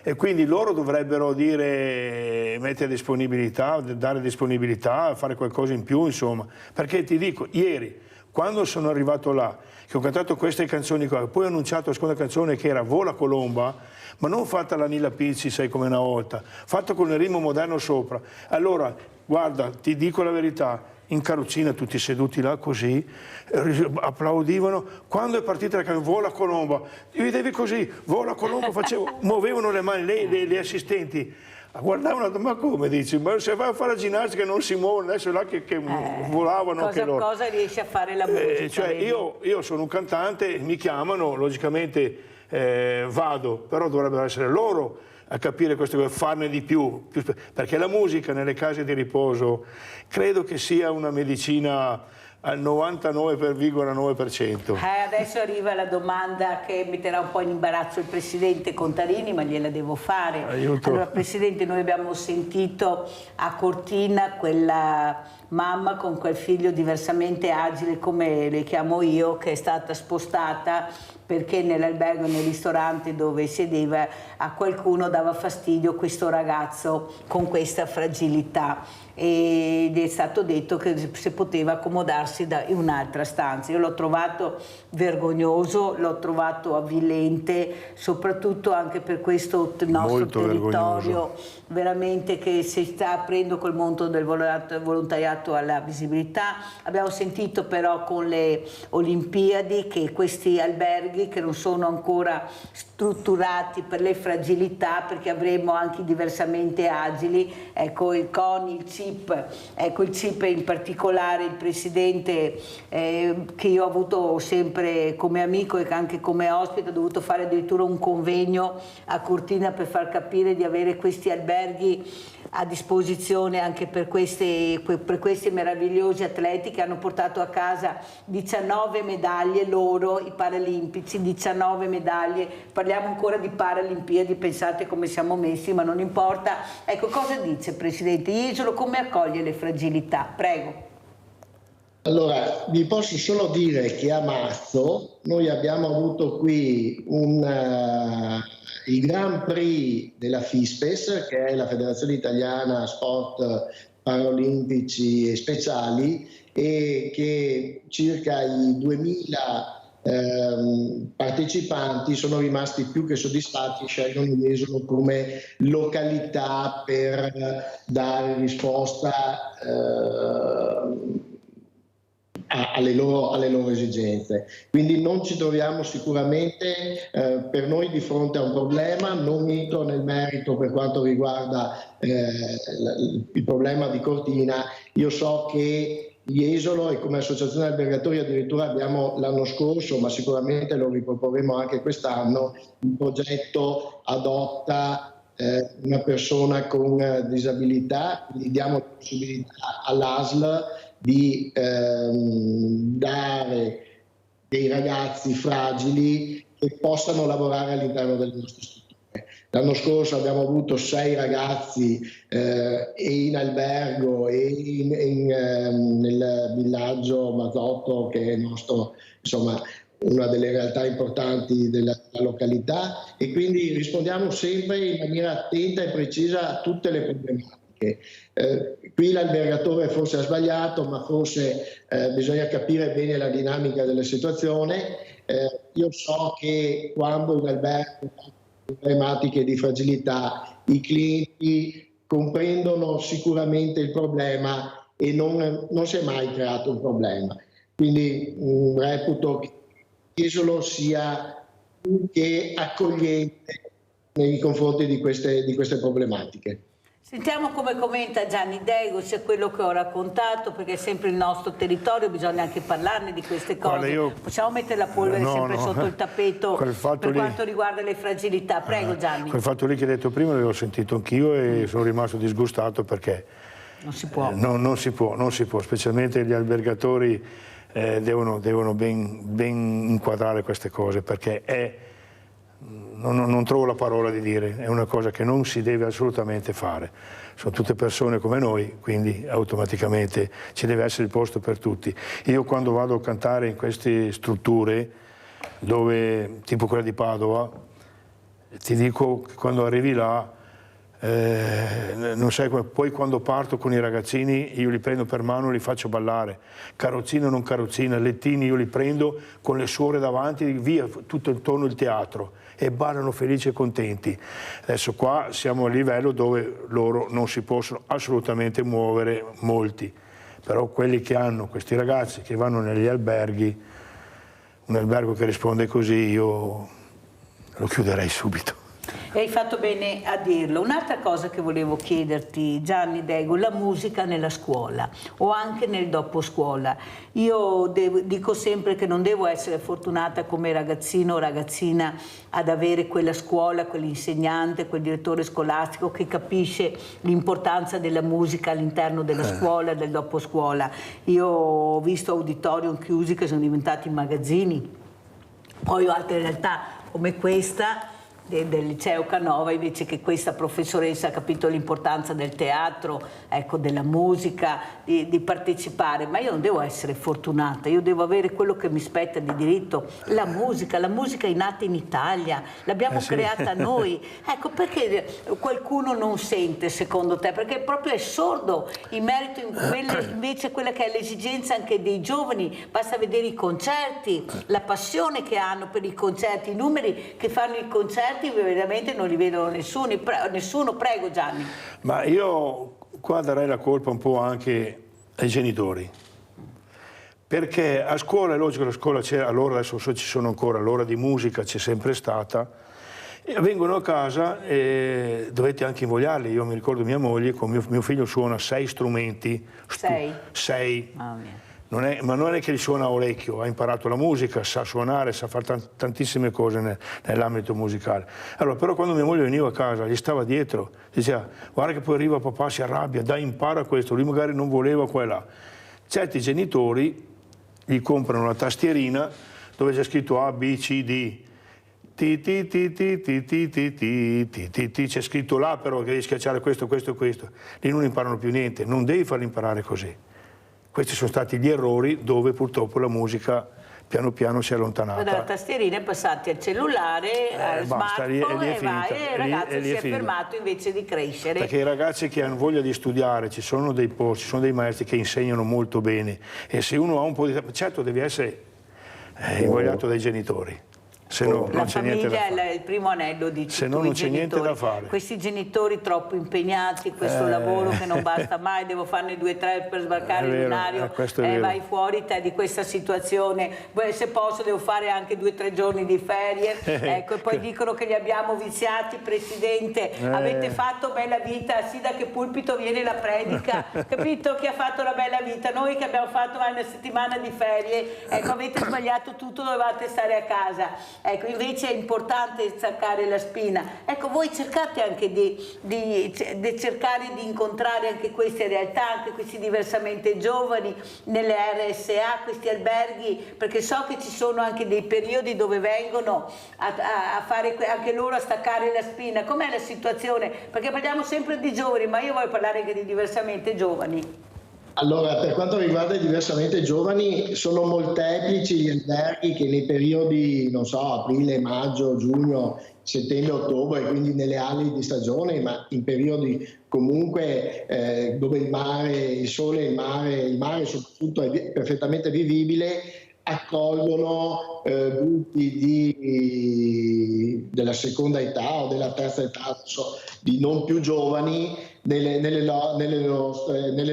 E quindi loro dovrebbero dire, mettere disponibilità, dare disponibilità, fare qualcosa in più, insomma. Perché ti dico, ieri, quando sono arrivato là, che ho cantato queste canzoni qua, poi ho annunciato la seconda canzone che era Vola Colomba, ma non fatta la Nilla Pizzi, sai come una volta, fatta con il ritmo moderno sopra. Allora, guarda, ti dico la verità, in carrozzina tutti seduti là così, applaudivano. Quando è partita la canzone Vola Colomba, io vedevi così, Vola Colomba, muovevano le mani, le assistenti, guardavano, ma come dici? Ma se vai a fare la ginnastica non si muovono, adesso è là che volavano anche loro. Cosa riesce a fare la musica? Cioè io sono un cantante, mi chiamano, logicamente vado, però dovrebbero essere loro a capire queste cose, farne di più, perché la musica nelle case di riposo credo che sia una medicina al 99,9%. Adesso arriva la domanda che metterà un po' in imbarazzo il presidente Contarini, ma gliela devo fare. Aiuto. Allora, presidente, noi abbiamo sentito a Cortina quella mamma con quel figlio diversamente agile, come le chiamo io, che è stata spostata perché nell'albergo, nel ristorante dove sedeva, a qualcuno dava fastidio questo ragazzo con questa fragilità, ed è stato detto che se poteva accomodarsi in un'altra stanza. Io l'ho trovato vergognoso, l'ho trovato avvilente, soprattutto anche per questo nostro molto territorio vergognoso. Veramente che si sta aprendo col mondo del volontariato alla visibilità. Abbiamo sentito però con le Olimpiadi che questi alberghi, che non sono ancora strutturati per le fragilità, perché avremo anche i diversamente agili, ecco il CONI, il CIP, ecco il CIP in particolare, il presidente che io ho avuto sempre come amico e anche come ospite, ho dovuto fare addirittura un convegno a Cortina per far capire di avere questi alberghi a disposizione anche per questi meravigliosi atleti che hanno portato a casa 19 medaglie loro, i paralimpici, 19 medaglie, parliamo ancora di Paralimpiadi, pensate come siamo messi, ma non importa. Ecco, cosa dice Presidente Jesolo, come accoglie le fragilità? Prego. Allora, vi posso solo dire che a marzo noi abbiamo avuto qui il Grand Prix della FISPES, che è la Federazione Italiana Sport Paralimpici e Speciali, e che circa i 2000 partecipanti sono rimasti più che soddisfatti, scelgono Jesolo come località per dare risposta alle loro esigenze. Quindi non ci troviamo sicuramente per noi di fronte a un problema. Non entro nel merito per quanto riguarda il problema di Cortina. Io so che Jesolo, e come associazione albergatori addirittura abbiamo l'anno scorso, ma sicuramente lo riproporremo anche quest'anno, un progetto adotta una persona con disabilità, gli diamo la possibilità all'ASL di dare dei ragazzi fragili che possano lavorare all'interno delle nostre strutture. L'anno scorso abbiamo avuto 6 ragazzi in albergo e nel villaggio Mazzotto, che è nostro, insomma, una delle realtà importanti della località, e quindi rispondiamo sempre in maniera attenta e precisa a tutte le problematiche. Qui l'albergatore forse ha sbagliato, ma forse bisogna capire bene la dinamica della situazione. Io so che quando in albergo problematiche di fragilità, i clienti comprendono sicuramente il problema e non si è mai creato un problema. Quindi reputo che Jesolo sia più che accogliente nei confronti di queste problematiche. Sentiamo come commenta Gianni Dego, c'è quello che ho raccontato, perché è sempre il nostro territorio, bisogna anche parlarne di queste cose. Possiamo mettere la polvere sempre sotto il tappeto per quanto riguarda le fragilità. Prego Gianni. Quel fatto lì che hai detto prima l'avevo sentito anch'io e sono rimasto disgustato perché non si può. Non si può, specialmente gli albergatori devono ben inquadrare queste cose, perché non trovo la parola di dire, è una cosa che non si deve assolutamente fare. Sono tutte persone come noi, quindi automaticamente ci deve essere il posto per tutti. Io quando vado a cantare in queste strutture, tipo quella di Padova, ti dico che quando arrivi là, non sai come, poi quando parto con i ragazzini io li prendo per mano e li faccio ballare, carrozzina o non carrozzina, lettini io li prendo con le suore davanti, via tutto intorno il teatro e ballano felici e contenti. Adesso qua siamo a livello dove loro non si possono assolutamente muovere, molti, però quelli che hanno, questi ragazzi che vanno negli alberghi, un albergo che risponde così io lo chiuderei subito. E hai fatto bene a dirlo. Un'altra cosa che volevo chiederti, Gianni Dego, la musica nella scuola o anche nel dopo scuola. Io dico sempre che non devo essere fortunata come ragazzino o ragazzina ad avere quella scuola, quell'insegnante, quel direttore scolastico che capisce l'importanza della musica all'interno della scuola, del dopo scuola. Io ho visto auditorium chiusi che sono diventati magazzini, poi ho altre realtà come questa del liceo Canova, invece che questa professoressa ha capito l'importanza del teatro, ecco, della musica, di partecipare, ma io non devo essere fortunata, io devo avere quello che mi spetta di diritto, la musica è nata in Italia, l'abbiamo creata noi, ecco, perché qualcuno non sente secondo te? Perché proprio è sordo in merito invece a quella che è l'esigenza anche dei giovani, basta vedere i concerti, la passione che hanno per i concerti, i numeri che fanno i concerti veramente non li vedono nessuno. Prego Gianni. Ma io qua darei la colpa un po' anche ai genitori, perché a scuola è logico che la scuola c'è, allora adesso so ci sono ancora, l'ora di musica c'è sempre stata, e vengono a casa e dovete anche invogliarli. Io mi ricordo mia moglie con mio figlio suona 6 strumenti. 6. Oh, mia. Ma non è che li suona a orecchio, ha imparato la musica, sa suonare, sa fare tantissime cose nell'ambito musicale. Allora, però quando mia moglie veniva a casa, gli stava dietro, diceva guarda che poi arriva papà, si arrabbia, dai impara questo, lui magari non voleva qua e là. Certi genitori gli comprano la tastierina dove c'è scritto A, B, C, D, c'è scritto là però che devi schiacciare questo, questo e questo. Lì non imparano più niente, non devi farli imparare così. Questi sono stati gli errori dove purtroppo la musica piano piano si è allontanata. Dalla tastierina è passati al cellulare, al smartphone e il ragazzo si è fermato invece di crescere. Perché i ragazzi che hanno voglia di studiare, ci sono dei posti, ci sono dei maestri che insegnano molto bene e se uno ha un po' di tempo, certo devi essere invogliato dai genitori. Se no, la famiglia è il primo anello di se no non c'è niente da fare. Questi genitori troppo impegnati, questo lavoro che non basta mai, devo farne 2 o 3 per sbarcare il lunario, vai fuori te di questa situazione, se posso devo fare anche 2 o 3 giorni di ferie, ecco, e poi dicono che li abbiamo viziati, Presidente, avete fatto bella vita, sì, da che pulpito viene la predica, capito? Chi ha fatto la bella vita? Noi che abbiamo fatto una settimana di ferie, ecco, avete sbagliato tutto, dovevate stare a casa. Ecco, invece è importante staccare la spina. Ecco, voi cercate anche di cercare di incontrare anche queste realtà, anche questi diversamente giovani nelle RSA, questi alberghi, perché so che ci sono anche dei periodi dove vengono a fare anche loro a staccare la spina. Com'è la situazione? Perché parliamo sempre di giovani, ma io voglio parlare anche di diversamente giovani. Allora, per quanto riguarda i diversamente giovani, sono molteplici gli alberghi che nei periodi, non so, aprile, maggio, giugno, settembre, ottobre, quindi nelle ali di stagione, ma in periodi comunque dove il mare, il sole, il mare soprattutto è perfettamente vivibile, accolgono gruppi della seconda età o della terza età, di non più giovani, nelle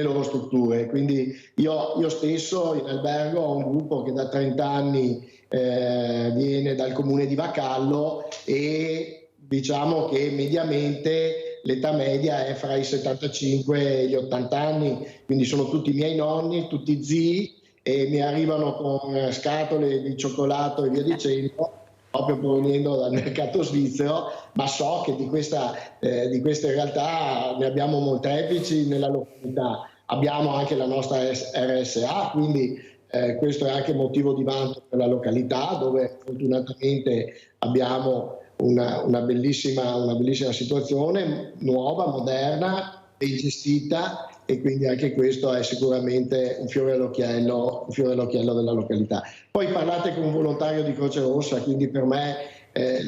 loro strutture. Quindi io stesso in albergo ho un gruppo che da 30 anni viene dal comune di Vacallo e diciamo che mediamente l'età media è fra i 75 e gli 80 anni, quindi sono tutti i miei nonni, tutti zii, e mi arrivano con scatole di cioccolato e via dicendo, proprio provenendo dal mercato svizzero, ma so che di queste realtà ne abbiamo molteplici nella località. Abbiamo anche la nostra RSA, quindi questo è anche motivo di vanto per la località, dove fortunatamente abbiamo una bellissima situazione, nuova, moderna, ben gestita, e quindi anche questo è sicuramente un fiore all'occhiello della località. Poi parlate con un volontario di Croce Rossa, quindi per me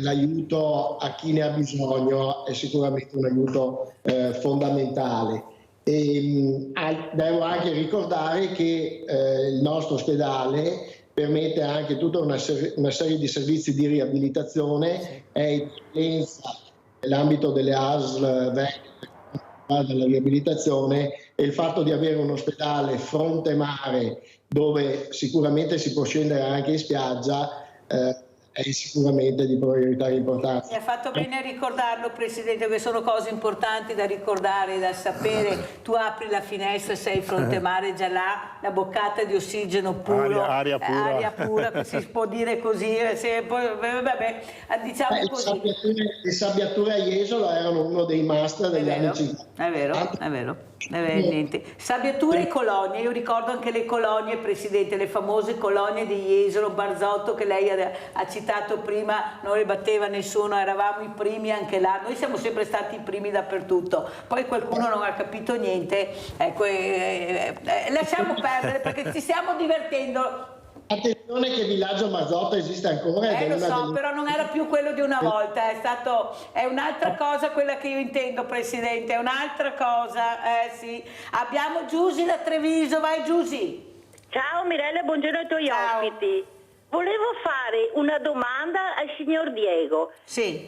l'aiuto a chi ne ha bisogno è sicuramente un aiuto fondamentale. E devo anche ricordare che il nostro ospedale permette anche tutta una serie di servizi di riabilitazione, è in eccellenza nell'ambito delle ASL della riabilitazione, e il fatto di avere un ospedale fronte mare dove sicuramente si può scendere anche in spiaggia è sicuramente di prioritaria importanza. Mi ha fatto bene a ricordarlo, Presidente, che sono cose importanti da ricordare, da sapere. Tu apri la finestra, sei fronte mare, già là, la boccata di ossigeno puro, aria pura, si può dire così, vabbè, diciamo così. Le sabbiature a Jesolo erano uno dei master degli anni 50. È vero. Niente. Sabbiature e colonie, io ricordo anche le colonie, Presidente, le famose colonie di Jesolo, Barzotto, che lei ha citato prima, non le batteva nessuno, eravamo i primi anche là, noi siamo sempre stati i primi dappertutto, poi qualcuno non ha capito niente, ecco, lasciamo perdere perché ci stiamo divertendo. Attenzione che Villaggio Marzotto esiste ancora. Lo so, però non era più quello di una volta, è un'altra cosa quella che io intendo, Presidente, è un'altra cosa, sì. Abbiamo Giusy da Treviso, vai Giusy. Ciao Mirella, buongiorno ai tuoi ospiti. Volevo fare una domanda al signor Diego. Sì.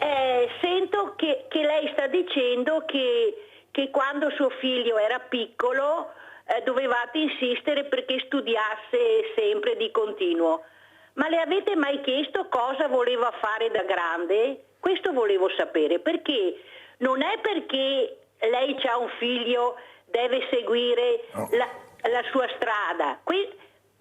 Sento che lei sta dicendo che quando suo figlio era piccolo dovevate insistere perché studiasse sempre di continuo. Ma le avete mai chiesto cosa voleva fare da grande? Questo volevo sapere, perché non è perché lei ha un figlio deve seguire la sua strada.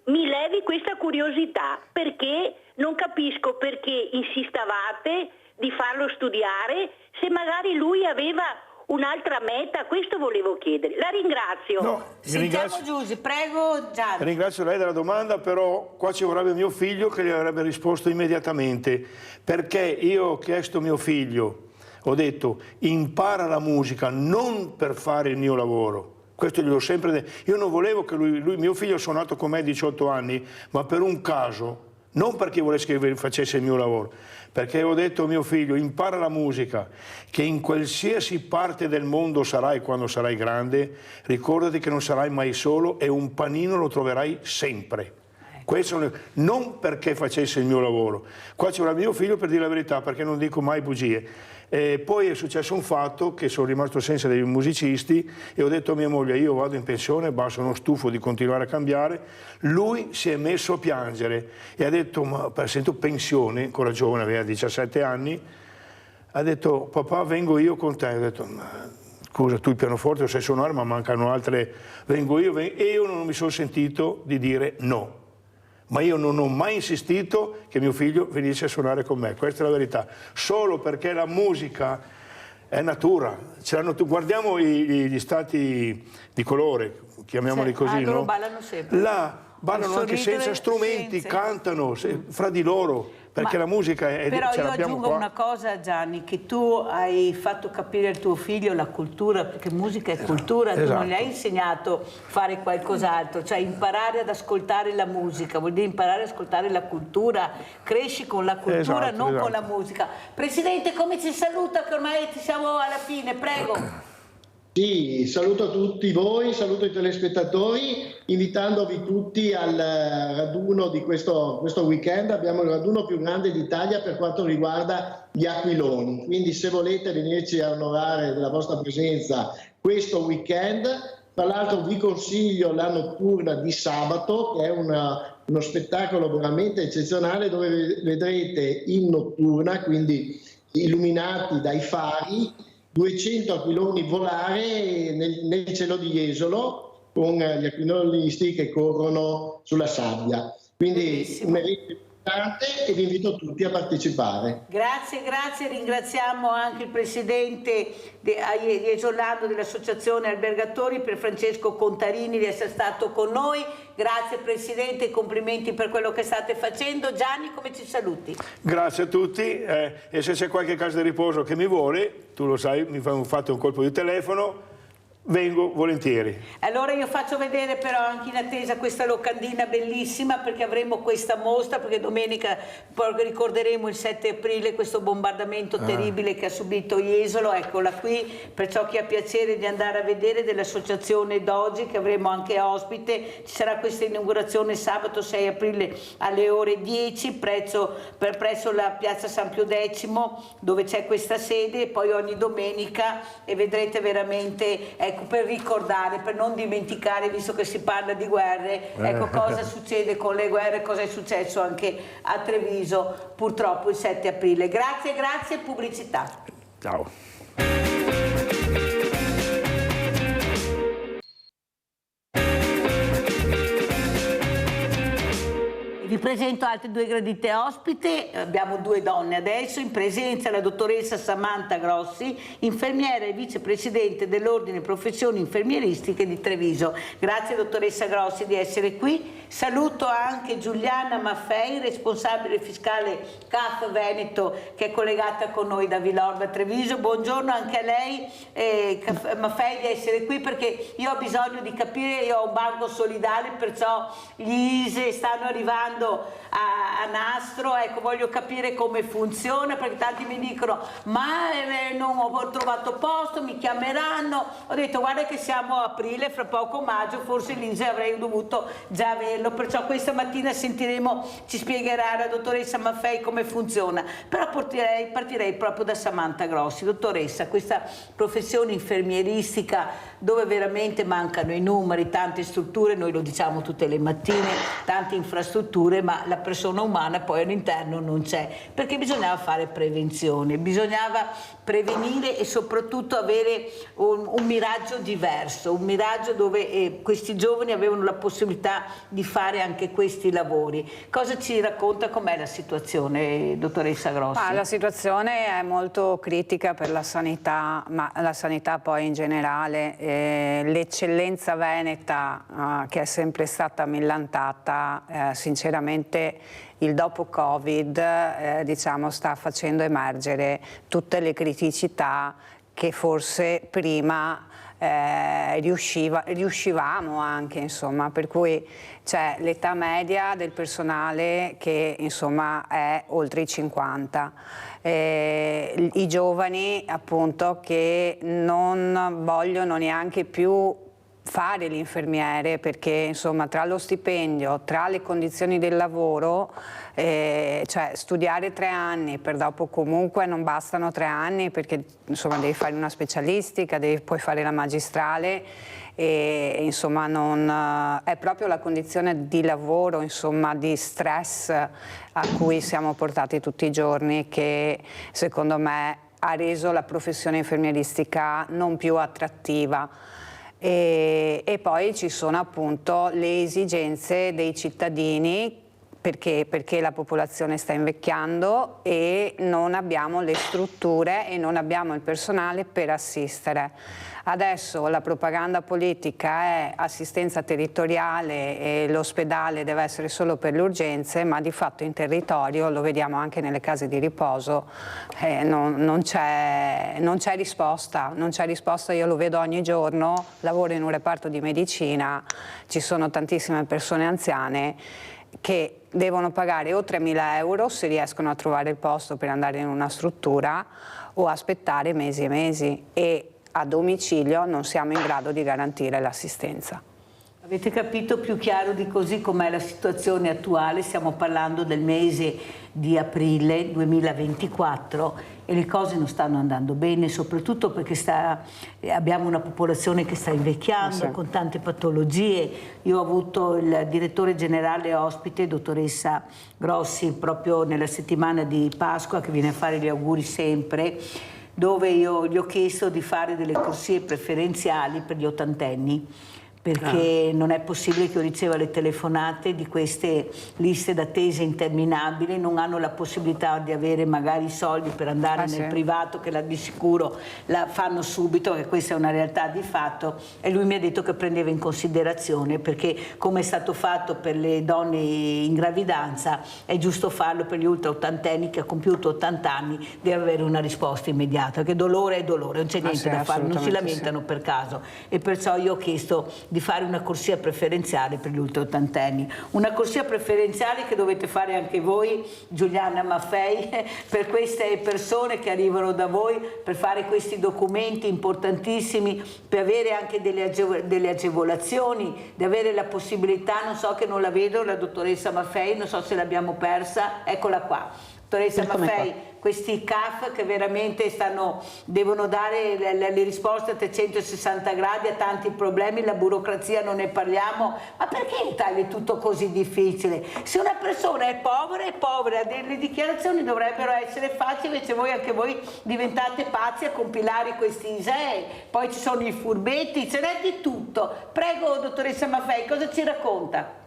Mi levi questa curiosità, perché non capisco perché insistevate di farlo studiare se magari lui aveva un'altra meta. Questo volevo chiedere. La ringrazio. Sentiamo Giusy, prego Gianni. Ringrazio lei della domanda, però qua ci vorrebbe mio figlio che gli avrebbe risposto immediatamente, perché io ho chiesto a mio figlio, ho detto impara la musica non per fare il mio lavoro. Questo gliel'ho sempre detto. Io non volevo che mio figlio ha suonato con me 18 anni, ma per un caso, non perché volessi che facesse il mio lavoro, perché ho detto a mio figlio impara la musica, che in qualsiasi parte del mondo sarai quando sarai grande, ricordati che non sarai mai solo e un panino lo troverai sempre. Questo non perché facesse il mio lavoro. Qua c'era mio figlio, per dire la verità, perché non dico mai bugie. Poi è successo un fatto che sono rimasto senza dei musicisti e ho detto a mia moglie io vado in pensione, sono stufo di continuare a cambiare. Lui si è messo a piangere e ha detto ma sento pensione, ancora giovane, aveva 17 anni, ha detto papà vengo io con te. Ho detto scusa, tu il pianoforte lo sai suonare ma mancano altre, vengo io. E io non mi sono sentito di dire no. Ma io non ho mai insistito che mio figlio venisse a suonare con me, questa è la verità, solo perché la musica è natura. Guardiamo gli stati di colore, chiamiamoli così, loro no? ballano sempre. Là ballano anche senza strumenti, cantano fra di loro, perché la musica è... Però io aggiungo una cosa Gianni, che tu hai fatto capire al tuo figlio la cultura, perché musica è cultura, tu non gli hai insegnato a fare qualcos'altro, cioè imparare ad ascoltare la musica, vuol dire imparare ad ascoltare la cultura, cresci con la cultura, non con la musica. Presidente, come ci saluta, che ormai siamo alla fine, prego. Sì, saluto tutti voi, saluto i telespettatori, invitandovi tutti al raduno di questo weekend. Abbiamo il raduno più grande d'Italia per quanto riguarda gli aquiloni, quindi se volete venirci a onorare della vostra presenza questo weekend. Tra l'altro vi consiglio la notturna di sabato, che è uno spettacolo veramente eccezionale, dove vedrete in notturna, quindi illuminati dai fari, 200 aquiloni volare nel cielo di Jesolo, con gli aquilonisti che corrono sulla sabbia. Quindi un evento importante e vi invito tutti a partecipare. Grazie, grazie. Ringraziamo anche il presidente esolano dell'Associazione Albergatori, per Francesco Contarini, di essere stato con noi. Grazie Presidente, complimenti per quello che state facendo. Gianni, come ci saluti? Grazie a tutti, e se c'è qualche casa di riposo che mi vuole, tu lo sai, fate un colpo di telefono, vengo volentieri. Allora io faccio vedere però anche in attesa questa locandina bellissima, perché avremo questa mostra, perché domenica ricorderemo il 7 aprile questo bombardamento terribile che ha subito Jesolo. Eccola qui, perciò chi ha piacere di andare a vedere, dell'associazione Dogi, che avremo anche ospite. Ci sarà questa inaugurazione sabato 6 aprile alle ore 10 presso la piazza San Pio X, dove c'è questa sede, e poi ogni domenica, e vedrete veramente, per ricordare, per non dimenticare, visto che si parla di guerre, ecco cosa succede con le guerre, cosa è successo anche a Treviso purtroppo il 7 aprile. Grazie, grazie, pubblicità. Ciao. Vi presento altre due gradite ospiti. Abbiamo due donne adesso, in presenza la dottoressa Samantha Grossi, infermiera e vicepresidente dell'Ordine Professioni Infermieristiche di Treviso. Grazie dottoressa Grossi di essere qui. Saluto anche Giuliana Maffei, responsabile fiscale CAF Veneto, che è collegata con noi da Villorba Treviso. Buongiorno anche a lei Maffei di essere qui, perché io ho bisogno di capire, io ho un banco solidale, perciò gli ISE stanno arrivando a nastro, ecco, voglio capire come funziona, perché tanti mi dicono ma non ho trovato posto, mi chiameranno. Ho detto guarda che siamo a aprile, fra poco maggio, forse l'ISE avrei dovuto già averlo, perciò questa mattina sentiremo, ci spiegherà la dottoressa Maffei come funziona. Però partirei proprio da Samantha Grossi. Dottoressa, questa professione infermieristica dove veramente mancano i numeri, tante strutture, noi lo diciamo tutte le mattine, tante infrastrutture, ma la persona umana poi all'interno non c'è, perché bisognava fare prevenzione, bisognava prevenire e soprattutto avere un miraggio diverso, un miraggio dove questi giovani avevano la possibilità di fare anche questi lavori. Cosa ci racconta, com'è la situazione, dottoressa Grossi? La situazione è molto critica per la sanità, ma la sanità poi in generale. L'eccellenza veneta che è sempre stata millantata, sinceramente il dopo Covid diciamo, sta facendo emergere tutte le criticità che forse prima riuscivamo anche, insomma, per cui c'è l'età media del personale che insomma è oltre i 50, i giovani appunto che non vogliono neanche più fare l'infermiere, perché insomma tra lo stipendio, tra le condizioni del lavoro, cioè studiare 3 anni per dopo comunque non bastano 3 anni, perché insomma devi fare una specialistica, devi poi fare la magistrale, e insomma è proprio la condizione di lavoro, insomma di stress a cui siamo portati tutti i giorni che secondo me ha reso la professione infermieristica non più attrattiva. E poi ci sono appunto le esigenze dei cittadini, perché la popolazione sta invecchiando e non abbiamo le strutture e non abbiamo il personale per assistere. Adesso la propaganda politica è assistenza territoriale e l'ospedale deve essere solo per le urgenze, ma di fatto in territorio, lo vediamo anche nelle case di riposo, non c'è risposta, io lo vedo ogni giorno, lavoro in un reparto di medicina, ci sono tantissime persone anziane che devono pagare o 3.000 euro se riescono a trovare il posto per andare in una struttura o aspettare mesi e mesi, e a domicilio non siamo in grado di garantire l'assistenza. Avete capito più chiaro di così com'è la situazione attuale? Stiamo parlando del mese di aprile 2024 e le cose non stanno andando bene, soprattutto perché abbiamo una popolazione che sta invecchiando con tante patologie. Io ho avuto il direttore generale ospite, dottoressa Grossi, proprio nella settimana di Pasqua, che viene a fare gli auguri sempre, dove io gli ho chiesto di fare delle corsie preferenziali per gli ottantenni, perché non è possibile che io riceva le telefonate di queste liste d'attesa interminabili, non hanno la possibilità di avere magari i soldi per andare nel privato, che di sicuro la fanno subito, che questa è una realtà di fatto, e lui mi ha detto che prendeva in considerazione, perché come è stato fatto per le donne in gravidanza, è giusto farlo per gli ultra ottantenni che ha compiuto 80 anni, deve avere una risposta immediata, che dolore è dolore, non c'è niente da fare, non si lamentano per caso, e perciò io ho chiesto di fare una corsia preferenziale per gli ultra ottantenni, una corsia preferenziale che dovete fare anche voi, Giuliana Maffei, per queste persone che arrivano da voi, per fare questi documenti importantissimi, per avere anche delle agevolazioni, di avere la possibilità, non so che non la vedo, la dottoressa Maffei, non so se l'abbiamo persa, eccola qua. Dottoressa Maffei, questi CAF che veramente devono dare le risposte a 360 gradi a tanti problemi, la burocrazia non ne parliamo, ma perché in Italia è tutto così difficile? Se una persona è povera, le dichiarazioni dovrebbero essere facili, invece anche voi diventate pazzi a compilare questi ISEE, poi ci sono i furbetti, ce n'è di tutto. Prego, dottoressa Maffei, cosa ci racconta?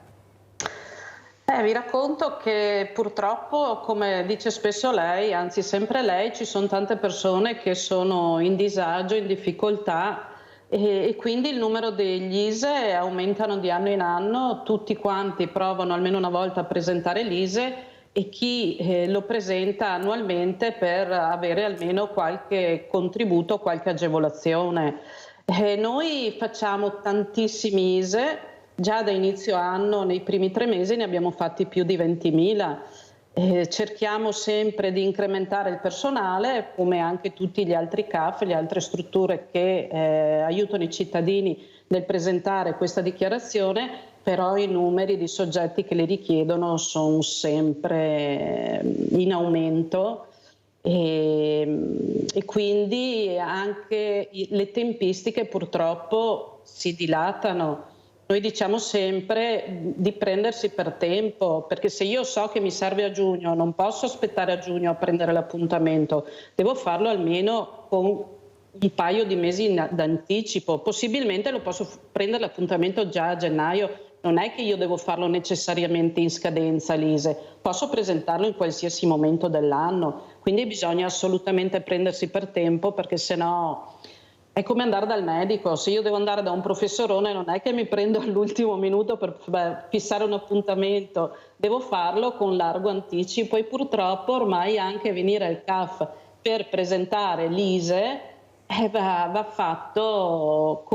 Vi racconto che purtroppo, come dice spesso lei, anzi sempre lei, ci sono tante persone che sono in disagio, in difficoltà e quindi il numero degli ISEE aumentano di anno in anno, tutti quanti provano almeno una volta a presentare l'ISEE e chi lo presenta annualmente per avere almeno qualche contributo, qualche agevolazione. Noi facciamo tantissimi ISEE. Già da inizio anno, nei primi 3 mesi, ne abbiamo fatti più di 20.000. Cerchiamo sempre di incrementare il personale, come anche tutti gli altri CAF, le altre strutture che aiutano i cittadini nel presentare questa dichiarazione, però i numeri di soggetti che le richiedono sono sempre in aumento e quindi anche le tempistiche purtroppo si dilatano. Noi diciamo sempre di prendersi per tempo, perché se io so che mi serve a giugno, non posso aspettare a giugno a prendere l'appuntamento, devo farlo almeno con un paio di mesi d'anticipo. Possibilmente lo posso prendere l'appuntamento già a gennaio, non è che io devo farlo necessariamente in scadenza l'ISEE, posso presentarlo in qualsiasi momento dell'anno, quindi bisogna assolutamente prendersi per tempo, perché sennò è come andare dal medico. Se io devo andare da un professorone non è che mi prendo all'ultimo minuto per fissare un appuntamento, devo farlo con largo anticipo e purtroppo ormai anche venire al CAF per presentare l'ISEE va fatto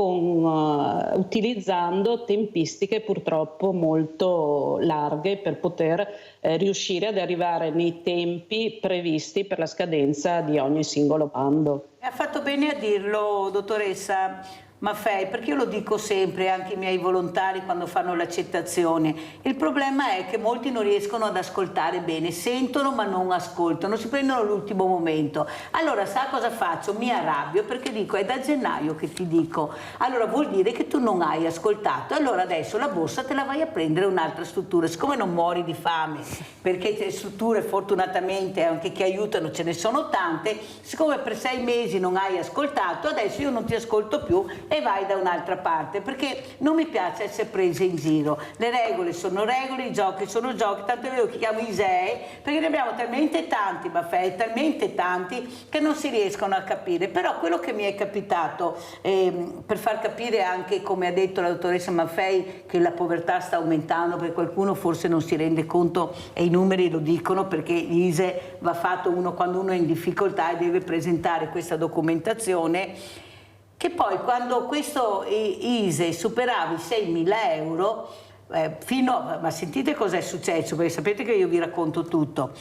utilizzando tempistiche purtroppo molto larghe per poter riuscire ad arrivare nei tempi previsti per la scadenza di ogni singolo bando. Ha fatto bene a dirlo, dottoressa Maffei, perché io lo dico sempre anche ai miei volontari quando fanno l'accettazione. Il problema è che molti non riescono ad ascoltare bene, sentono ma non ascoltano, si prendono l'ultimo momento. Allora sa cosa faccio? Mi arrabbio perché dico è da gennaio che ti dico, allora vuol dire che tu non hai ascoltato, allora adesso la borsa te la vai a prendere un'altra struttura, siccome non muori di fame, perché le strutture fortunatamente anche che aiutano ce ne sono tante, siccome per 6 mesi non hai ascoltato, adesso io non ti ascolto più e vai da un'altra parte, perché non mi piace essere presa in giro. Le regole sono regole, i giochi sono giochi, tanto è vero che chiamo ISEE, perché ne abbiamo talmente tanti, Maffei, talmente tanti che non si riescono a capire. Però quello che mi è capitato, per far capire anche, come ha detto la dottoressa Maffei, che la povertà sta aumentando, perché qualcuno forse non si rende conto e i numeri lo dicono, perché l'ISEE va fatto quando uno è in difficoltà e deve presentare questa documentazione, che poi quando questo ISEE superava i 6.000 euro, ma sentite cosa è successo, perché sapete che io vi racconto tutto.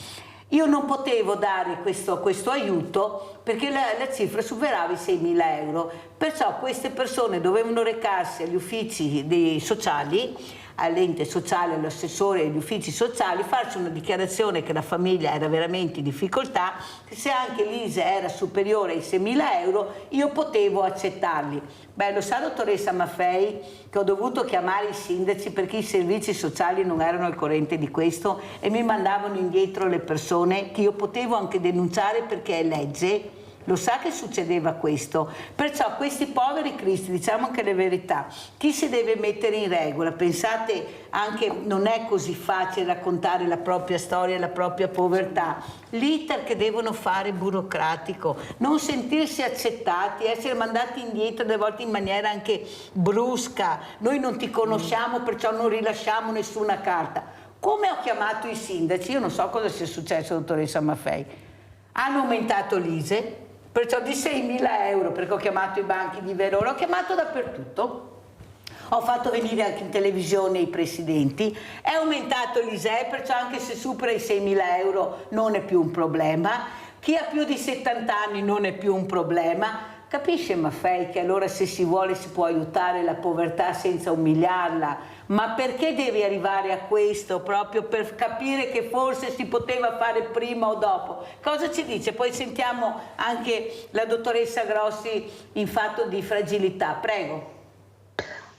Io non potevo dare questo aiuto perché la cifra superava i 6.000 euro, perciò queste persone dovevano recarsi agli uffici sociali, all'ente sociale, all'assessore e agli uffici sociali, farci una dichiarazione che la famiglia era veramente in difficoltà, che se anche l'ISEE era superiore ai 6.000 euro io potevo accettarli. Beh, lo sa dottoressa Maffei che ho dovuto chiamare i sindaci perché i servizi sociali non erano al corrente di questo e mi mandavano indietro le persone che io potevo anche denunciare perché è legge. Lo sa che succedeva questo, perciò questi poveri cristi, diciamo anche la verità, chi si deve mettere in regola? Pensate anche, non è così facile raccontare la propria storia, la propria povertà, l'iter che devono fare burocratico, non sentirsi accettati, essere mandati indietro delle volte in maniera anche brusca, noi non ti conosciamo perciò non rilasciamo nessuna carta. Come ho chiamato i sindaci, io non so cosa sia successo dottoressa Maffei, hanno aumentato l'ISEE, perciò di 6.000 euro, perché ho chiamato i banchi di Verona, ho chiamato dappertutto, ho fatto venire anche in televisione i presidenti, è aumentato l'ISEE, perciò anche se supera i 6.000 euro non è più un problema, chi ha più di 70 anni non è più un problema. Capisce Maffei che allora se si vuole si può aiutare la povertà senza umiliarla, ma perché devi arrivare a questo proprio per capire che forse si poteva fare prima o dopo? Cosa ci dice? Poi sentiamo anche la dottoressa Grossi in fatto di fragilità, prego.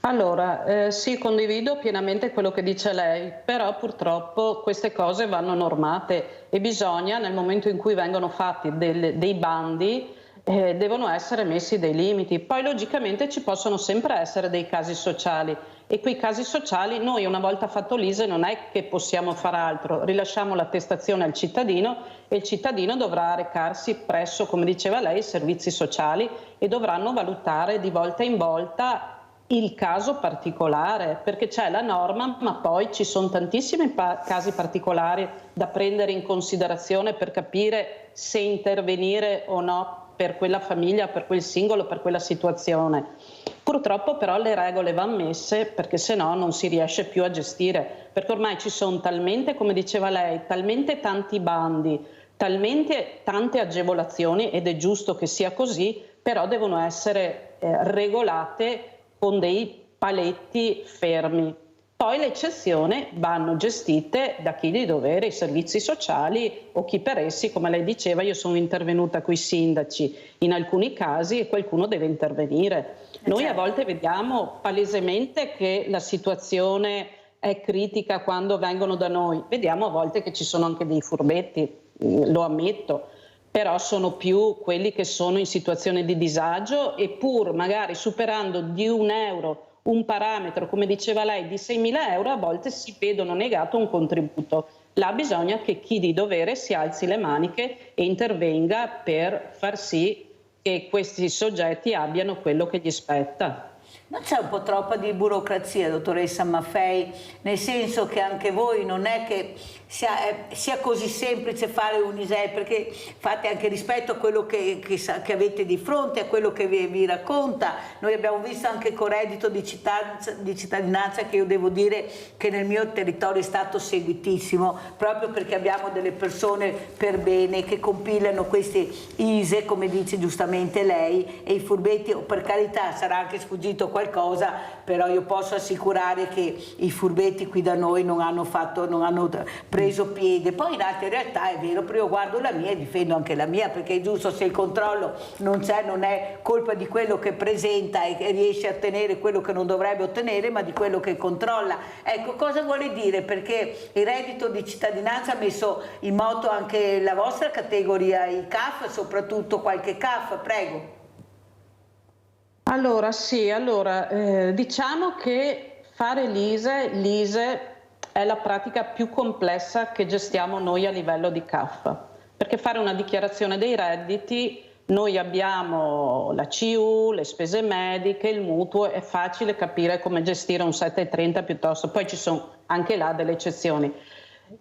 Allora, sì, condivido pienamente quello che dice lei, però purtroppo queste cose vanno normate e bisogna, nel momento in cui vengono fatti dei bandi, devono essere messi dei limiti. Poi logicamente ci possono sempre essere dei casi sociali e quei casi sociali noi una volta fatto l'ISEE non è che possiamo fare altro, rilasciamo l'attestazione al cittadino e il cittadino dovrà recarsi presso, come diceva lei, i servizi sociali e dovranno valutare di volta in volta il caso particolare, perché c'è la norma ma poi ci sono tantissimi casi particolari da prendere in considerazione per capire se intervenire o no per quella famiglia, per quel singolo, per quella situazione. Purtroppo però le regole vanno messe perché se no non si riesce più a gestire, perché ormai ci sono talmente, come diceva lei, talmente tanti bandi, talmente tante agevolazioni ed è giusto che sia così, però devono essere regolate con dei paletti fermi. Poi le eccezioni vanno gestite da chi di dovere, i servizi sociali o chi per essi, come lei diceva, io sono intervenuta coi sindaci in alcuni casi e qualcuno deve intervenire. Noi a volte vediamo palesemente che la situazione è critica quando vengono da noi, vediamo a volte che ci sono anche dei furbetti, lo ammetto, però sono più quelli che sono in situazione di disagio e pur magari superando di €1 un parametro, come diceva lei, di 6.000 euro, a volte si vedono negato un contributo. Là bisogna che chi di dovere si alzi le maniche e intervenga per far sì che questi soggetti abbiano quello che gli spetta. Non c'è un po' troppa di burocrazia, dottoressa Maffei, nel senso che anche voi non è che sia così semplice fare un ISEE, perché fate anche rispetto a quello che avete di fronte, a quello che vi racconta. Noi abbiamo visto anche con reddito di cittadinanza che io devo dire che nel mio territorio è stato seguitissimo, proprio perché abbiamo delle persone per bene che compilano questi ISEE, come dice giustamente lei, e i furbetti, per carità, sarà anche sfuggito qualcosa, però io posso assicurare che i furbetti qui da noi non hanno preso piede. Poi in altre realtà è vero, però io guardo la mia e difendo anche la mia, perché è giusto, se il controllo non c'è, non è colpa di quello che presenta e riesce a ottenere quello che non dovrebbe ottenere, ma di quello che controlla. Ecco, cosa vuole dire? Perché il reddito di cittadinanza ha messo in moto anche la vostra categoria, i CAF, soprattutto qualche CAF, prego. Allora sì, diciamo che fare l'ISEE è la pratica più complessa che gestiamo noi a livello di CAF, perché fare una dichiarazione dei redditi, noi abbiamo la CIU, le spese mediche, il mutuo, è facile capire come gestire un 730 piuttosto, poi ci sono anche là delle eccezioni.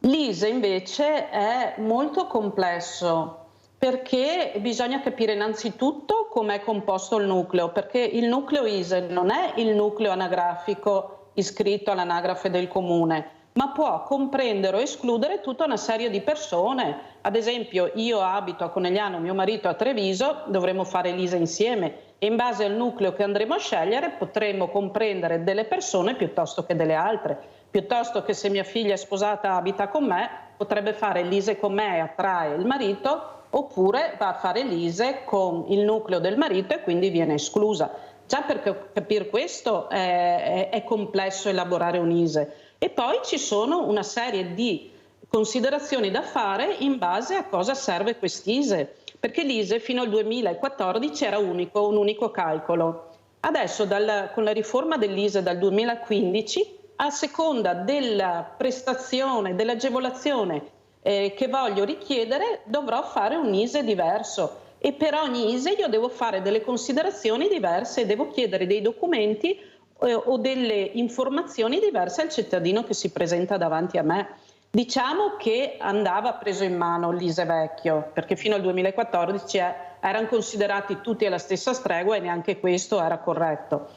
L'ISEE invece è molto complesso, perché bisogna capire innanzitutto com'è composto il nucleo, perché il nucleo ISEE non è il nucleo anagrafico iscritto all'anagrafe del comune, ma può comprendere o escludere tutta una serie di persone. Ad esempio, io abito a Conegliano, mio marito a Treviso, dovremo fare l'ISE insieme e in base al nucleo che andremo a scegliere potremo comprendere delle persone piuttosto che delle altre. Piuttosto che se mia figlia è sposata abita con me, potrebbe fare l'ISE con me e attrae il marito, oppure va a fare l'ISE con il nucleo del marito e quindi viene esclusa. Già per capire questo è complesso elaborare un ISE. E poi ci sono una serie di considerazioni da fare in base a cosa serve quest'ISE, perché l'ISE fino al 2014 era un unico calcolo. Adesso con la riforma dell'ISE dal 2015, a seconda della prestazione, dell'agevolazione che voglio richiedere, dovrò fare un ISE diverso e per ogni ISE io devo fare delle considerazioni diverse e devo chiedere dei documenti o delle informazioni diverse al cittadino che si presenta davanti a me. Diciamo che andava preso in mano l'ISE vecchio, perché fino al 2014 erano considerati tutti alla stessa stregua e neanche questo era corretto.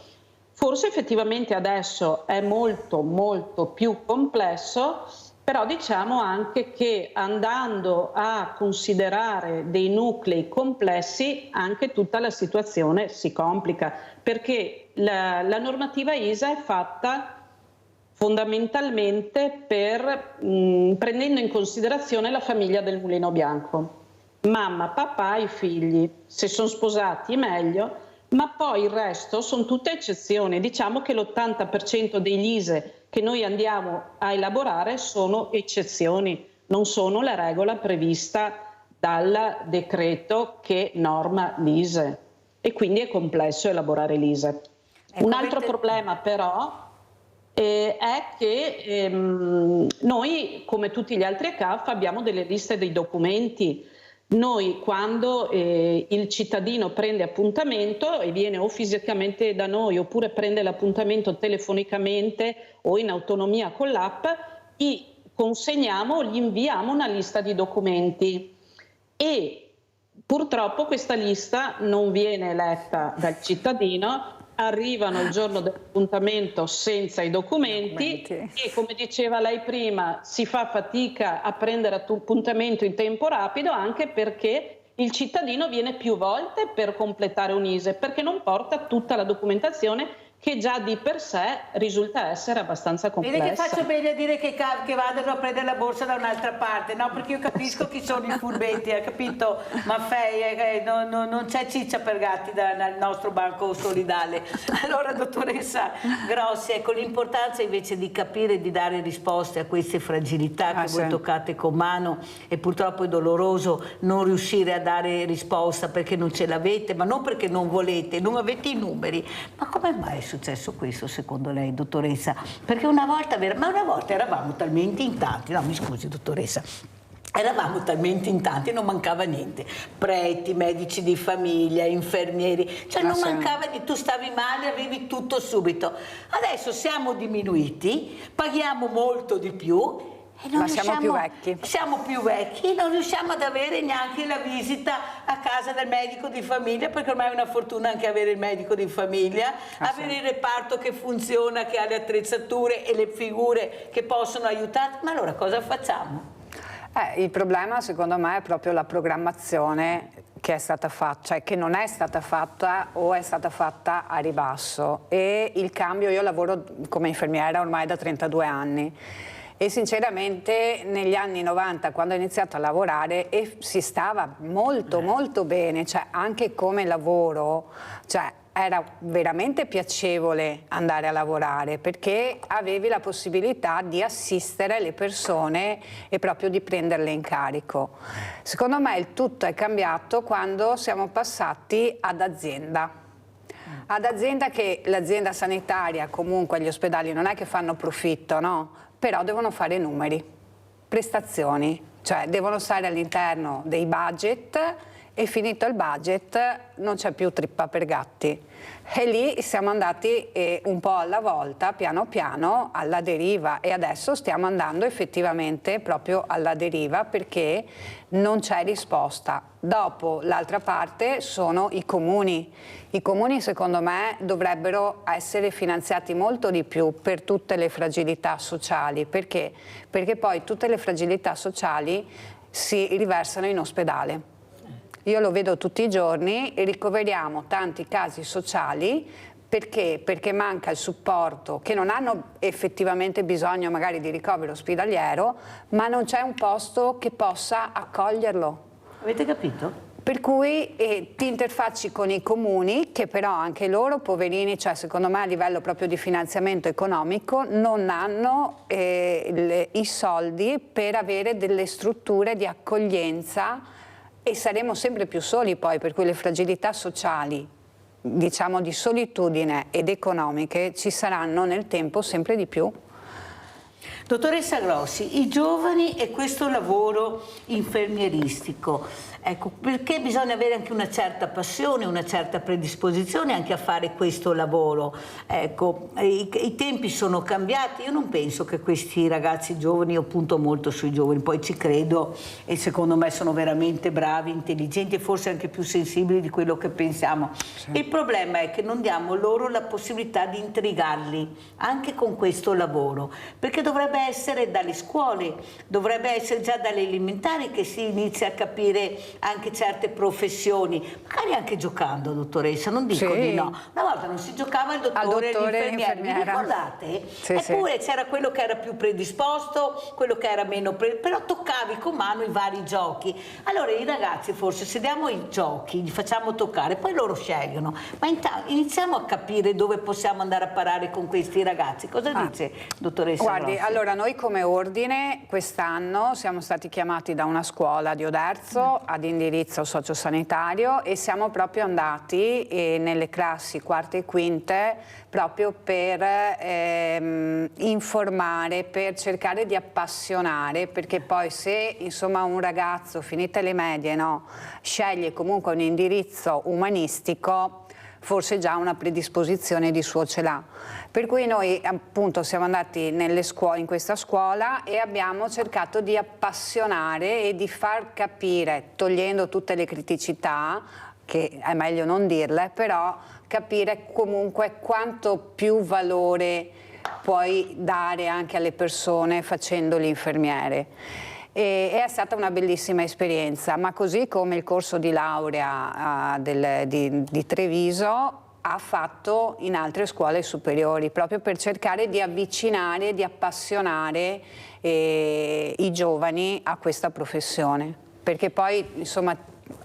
Forse effettivamente adesso è molto molto più complesso, però diciamo anche che andando a considerare dei nuclei complessi anche tutta la situazione si complica, perché la normativa ISE è fatta fondamentalmente prendendo in considerazione la famiglia del Mulino Bianco. Mamma, papà e figli, se sono sposati meglio, ma poi il resto sono tutte eccezioni. Diciamo che l'80% degli ISE che noi andiamo a elaborare sono eccezioni, non sono la regola prevista dal decreto che norma l'ISE e quindi è complesso elaborare l'ISE. Un altro problema però è che noi, come tutti gli altri ACAF, abbiamo delle liste dei documenti. Noi quando il cittadino prende appuntamento e viene o fisicamente da noi oppure prende l'appuntamento telefonicamente o in autonomia con l'app, gli consegniamo, gli inviamo una lista di documenti e purtroppo questa lista non viene letta dal cittadino, arrivano il giorno dell'appuntamento senza i documenti e, come diceva lei prima, si fa fatica a prendere appuntamento in tempo rapido anche perché il cittadino viene più volte per completare un ISE perché non porta tutta la documentazione che già di per sé risulta essere abbastanza complessa. Vede che faccio bene a dire che vadano a prendere la borsa da un'altra parte, no? Perché io capisco chi sono i furbetti, ha capito? Maffei, non c'è ciccia per gatti nel nostro banco solidale. Allora, dottoressa Grossi, ecco, l'importanza invece di capire e di dare risposte a queste fragilità che voi toccate con mano, e purtroppo è doloroso non riuscire a dare risposta perché non ce l'avete, ma non perché non volete, non avete i numeri. Ma come mai è successo questo secondo lei, dottoressa? Perché una volta eravamo talmente in tanti, no mi scusi dottoressa, eravamo talmente in tanti, non mancava niente, preti, medici di famiglia, infermieri, cioè non mancava niente, tu stavi male, avevi tutto subito. Adesso siamo diminuiti, paghiamo molto di più, ma siamo più vecchi. Siamo più vecchi e non riusciamo ad avere neanche la visita a casa del medico di famiglia, perché ormai è una fortuna anche avere il medico di famiglia, avere il reparto che funziona, che ha le attrezzature e le figure che possono aiutare. Ma allora cosa facciamo? Il problema secondo me è proprio la programmazione che è stata fatta, cioè che non è stata fatta o è stata fatta a ribasso. E il cambio, io lavoro come infermiera ormai da 32 anni. E sinceramente negli anni 90, quando ho iniziato a lavorare, si stava molto molto bene, cioè anche come lavoro, cioè era veramente piacevole andare a lavorare perché avevi la possibilità di assistere le persone e proprio di prenderle in carico. Secondo me il tutto è cambiato quando siamo passati ad azienda. Ad azienda, che l'azienda sanitaria, comunque gli ospedali non è che fanno profitto, no? Però devono fare numeri, prestazioni, cioè devono stare all'interno dei budget e finito il budget non c'è più trippa per gatti. E lì siamo andati un po' alla volta, piano piano, alla deriva, e adesso stiamo andando effettivamente proprio alla deriva perché non c'è risposta. Dopo, l'altra parte sono i comuni. I comuni, secondo me, dovrebbero essere finanziati molto di più per tutte le fragilità sociali. Perché? Perché poi tutte le fragilità sociali si riversano in ospedale. Io lo vedo tutti i giorni e ricoveriamo tanti casi sociali perché manca il supporto, che non hanno effettivamente bisogno magari di ricovero ospedaliero, ma non c'è un posto che possa accoglierlo. Avete capito? Per cui ti interfacci con i comuni che però anche loro, poverini, cioè secondo me a livello proprio di finanziamento economico, non hanno i soldi per avere delle strutture di accoglienza e saremo sempre più soli poi, per cui le fragilità sociali, diciamo di solitudine ed economiche, ci saranno nel tempo sempre di più. Dottoressa Grossi, i giovani e questo lavoro infermieristico, ecco, perché bisogna avere anche una certa passione, una certa predisposizione anche a fare questo lavoro. Ecco, i tempi sono cambiati, io non penso che questi ragazzi giovani, io punto molto sui giovani, poi ci credo e secondo me sono veramente bravi, intelligenti e forse anche più sensibili di quello che pensiamo. Sì. Il problema è che non diamo loro la possibilità di intrigarli anche con questo lavoro, perché dovrebbe essere dalle scuole, dovrebbe essere già dalle elementari che si inizia a capire anche certe professioni, magari anche giocando, dottoressa, non dico sì. di no. Una volta non si giocava il dottore e l'infermiera, vi ricordate? Sì, Eppure c'era quello che era più predisposto, quello che era meno però toccavi con mano i vari giochi. Allora i ragazzi forse se diamo i giochi, li facciamo toccare, poi loro scelgono, ma intanto iniziamo a capire dove possiamo andare a parare con questi ragazzi. Cosa dice, dottoressa? Guardi, Grossi? allora noi come ordine quest'anno siamo stati chiamati da una scuola di Oderzo ad indirizzo sociosanitario e siamo proprio andati nelle classi quarte e quinte proprio per informare, per cercare di appassionare, perché poi se insomma un ragazzo finite le medie sceglie comunque un indirizzo umanistico, forse già una predisposizione di suo ce l'ha. Per cui noi appunto siamo andati in questa scuola e abbiamo cercato di appassionare e di far capire, togliendo tutte le criticità, che è meglio non dirle, però capire comunque quanto più valore puoi dare anche alle persone facendo l'infermiere. E è stata una bellissima esperienza, ma così come il corso di laurea di Treviso ha fatto in altre scuole superiori, proprio per cercare di avvicinare, di appassionare i giovani a questa professione, perché poi insomma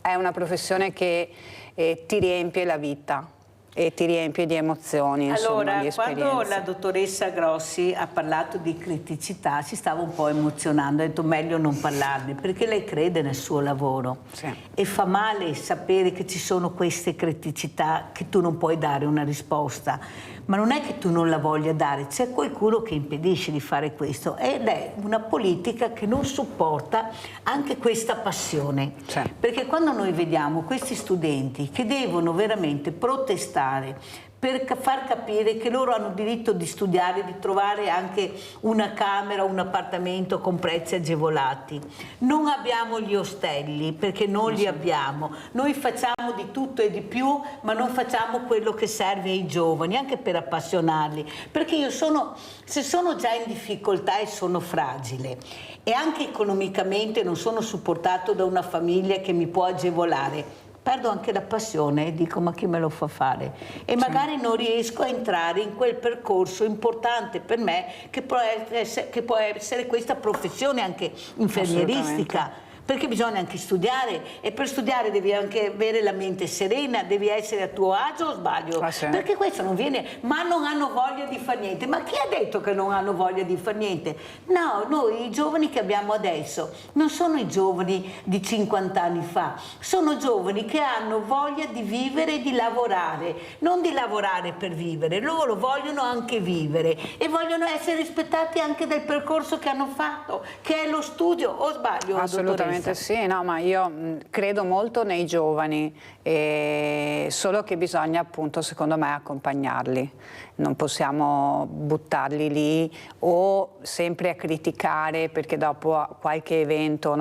è una professione che ti riempie la vita e ti riempie di emozioni, insomma, di esperienze. Quando la dottoressa Grossi ha parlato di criticità si stava un po' emozionando, ha detto meglio non parlarne, perché lei crede nel suo lavoro e fa male sapere che ci sono queste criticità che tu non puoi dare una risposta, ma non è che tu non la voglia dare, c'è qualcuno che impedisce di fare questo ed è una politica che non supporta anche questa passione, perché quando noi vediamo questi studenti che devono veramente protestare per far capire che loro hanno diritto di studiare, di trovare anche una camera, un appartamento con prezzi agevolati. Non abbiamo gli ostelli perché non li abbiamo. Noi facciamo di tutto e di più, ma non facciamo quello che serve ai giovani, anche per appassionarli. Perché se sono già in difficoltà e sono fragile e anche economicamente non sono supportato da una famiglia che mi può agevolare, perdo anche la passione e dico ma chi me lo fa fare? E magari non riesco a entrare in quel percorso importante per me che può essere questa professione anche infermieristica. Perché bisogna anche studiare e per studiare devi anche avere la mente serena, devi essere a tuo agio o sbaglio? Perché questo non viene, ma non hanno voglia di far niente. Ma chi ha detto che non hanno voglia di far niente? No, noi i giovani che abbiamo adesso non sono i giovani di 50 anni fa, sono giovani che hanno voglia di vivere e di lavorare, non di lavorare per vivere, loro vogliono anche vivere e vogliono essere rispettati anche del percorso che hanno fatto, che è lo studio, o sbaglio? Assolutamente assolutamente sì, no, ma io credo molto nei giovani, solo che bisogna appunto secondo me accompagnarli, non possiamo buttarli lì o sempre a criticare perché dopo qualche evento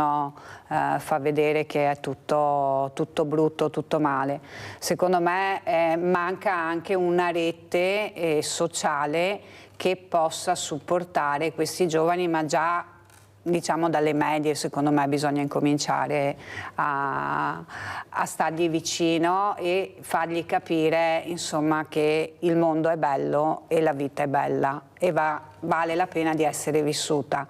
fa vedere che è tutto brutto, tutto male. Secondo me manca anche una rete sociale che possa supportare questi giovani, ma già diciamo dalle medie secondo me bisogna incominciare a stargli vicino e fargli capire insomma che il mondo è bello e la vita è bella e vale la pena di essere vissuta.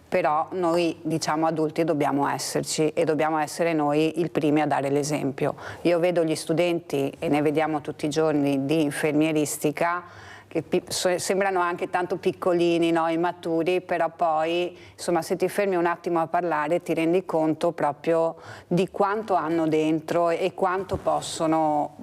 Però noi diciamo adulti dobbiamo esserci e dobbiamo essere noi i primi a dare l'esempio. Io vedo gli studenti, e ne vediamo tutti i giorni, di infermieristica, che sembrano anche tanto piccolini, no? Immaturi, però poi insomma se ti fermi un attimo a parlare ti rendi conto proprio di quanto hanno dentro e quanto possono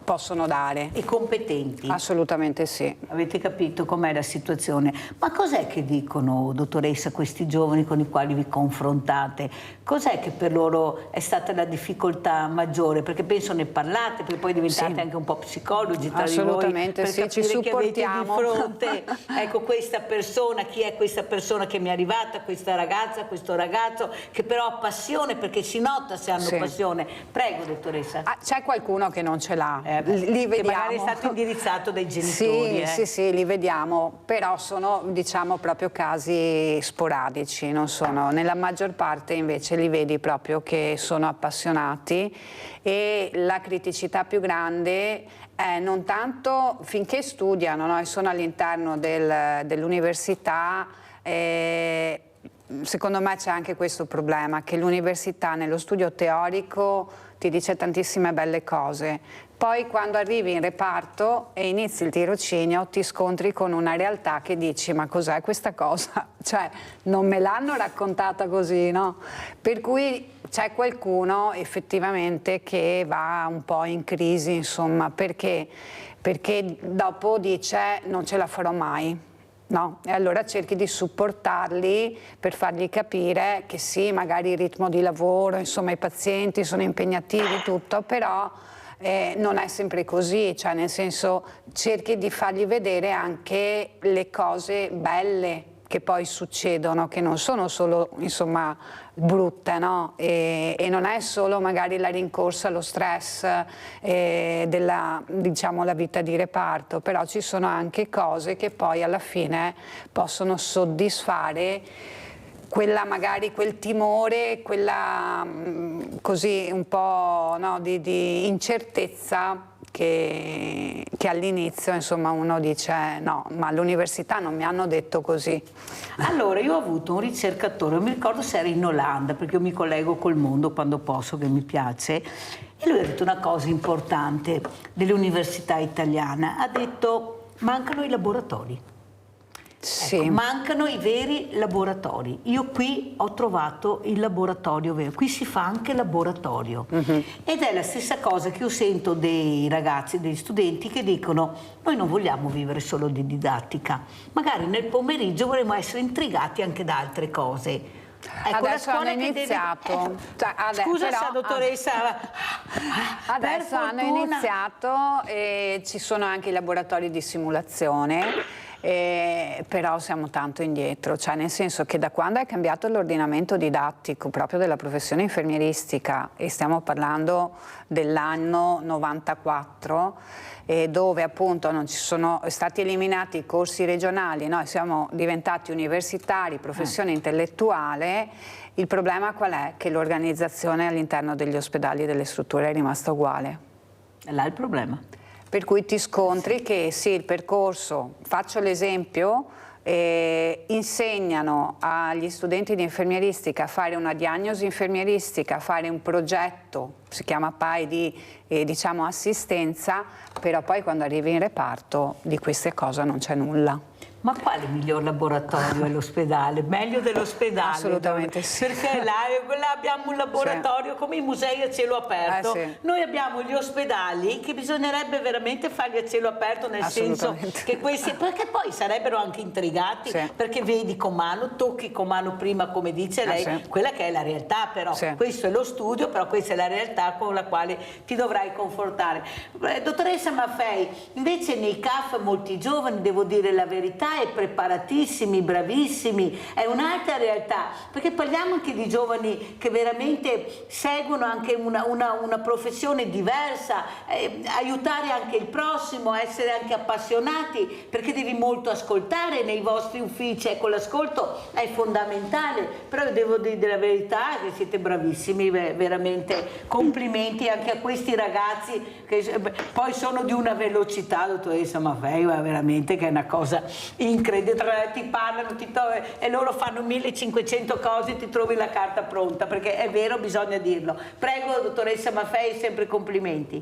dare. E competenti? Assolutamente sì. Avete capito com'è la situazione? Ma cos'è che dicono, dottoressa, questi giovani con i quali vi confrontate? Cos'è che per loro è stata la difficoltà maggiore? Perché penso ne parlate, perché poi diventate anche un po' psicologi tra di voi. Assolutamente sì, ci supportiamo. Fronte, ecco questa persona, chi è questa persona che mi è arrivata, questa ragazza, questo ragazzo che però ha passione, perché si nota se hanno passione. Prego, dottoressa. C'è qualcuno che non ce l'ha, li vediamo. Che magari è stato indirizzato dai genitori. Sì, li vediamo, però sono diciamo proprio casi sporadici, non sono, nella maggior parte invece li vedi proprio che sono appassionati e la criticità più grande non tanto finché studiano, no? E sono all'interno dell'università, secondo me c'è anche questo problema, che l'università nello studio teorico ti dice tantissime belle cose, poi quando arrivi in reparto e inizi il tirocinio ti scontri con una realtà che dici ma cos'è questa cosa? Cioè non me l'hanno raccontata così, no? Per cui c'è qualcuno effettivamente che va un po' in crisi, insomma, perché dopo dice non ce la farò mai, no? E allora cerchi di supportarli per fargli capire che sì, magari il ritmo di lavoro, insomma i pazienti sono impegnativi, tutto, però non è sempre così, cioè nel senso cerchi di fargli vedere anche le cose belle che poi succedono, che non sono solo insomma brutte, no? E non è solo magari la rincorsa, lo stress della diciamo la vita di reparto, però ci sono anche cose che poi alla fine possono soddisfare quella magari quel timore, quella così un po' no, di incertezza che all'inizio insomma uno dice no, ma all'università non mi hanno detto così. Allora io ho avuto un ricercatore, non mi ricordo se era in Olanda, perché io mi collego col mondo quando posso, che mi piace, e lui ha detto una cosa importante dell'università italiana, ha detto mancano i laboratori. Sì. Ecco, mancano i veri laboratori. Io qui ho trovato il laboratorio vero, qui si fa anche laboratorio. Ed è la stessa cosa che io sento dei ragazzi, degli studenti che dicono noi non vogliamo vivere solo di didattica, magari nel pomeriggio vorremmo essere intrigati anche da altre cose. Ecco, adesso hanno iniziato, scusa dottoressa, adesso hanno iniziato e ci sono anche i laboratori di simulazione. Però siamo tanto indietro, cioè nel senso che da quando è cambiato l'ordinamento didattico proprio della professione infermieristica, e stiamo parlando dell'anno 94, dove appunto non ci sono stati eliminati i corsi regionali, noi siamo diventati universitari, professione intellettuale, il problema qual è? Che l'organizzazione all'interno degli ospedali e delle strutture è rimasta uguale. È là il problema. Per cui ti scontri che sì, il percorso, faccio l'esempio, insegnano agli studenti di infermieristica a fare una diagnosi infermieristica, a fare un progetto, si chiama PAI di diciamo assistenza, però poi quando arrivi in reparto di queste cose non c'è nulla. Ma quale miglior laboratorio è l'ospedale? Meglio dell'ospedale. Assolutamente sì. Perché là abbiamo un laboratorio come i musei a cielo aperto. Sì. Noi abbiamo gli ospedali che bisognerebbe veramente farli a cielo aperto, nel senso che questi, perché poi sarebbero anche intrigati, perché vedi con mano, tocchi con mano prima, come dice lei, quella che è la realtà, però questo è lo studio, però questa è la realtà con la quale ti dovrai confortare. Dottoressa Maffei, invece nei CAF molti giovani, devo dire la verità, e preparatissimi, bravissimi, è un'altra realtà, perché parliamo anche di giovani che veramente seguono anche una professione diversa, aiutare anche il prossimo, essere anche appassionati, perché devi molto ascoltare nei vostri uffici, ecco, l'ascolto è fondamentale, però io devo dire la verità che siete bravissimi, veramente complimenti anche a questi ragazzi che poi sono di una velocità, dottoressa Maffei, veramente che è una cosa incredibile, ti parlano e loro fanno 1500 cose e ti trovi la carta pronta, perché è vero, bisogna dirlo. Prego, dottoressa Maffei, sempre complimenti.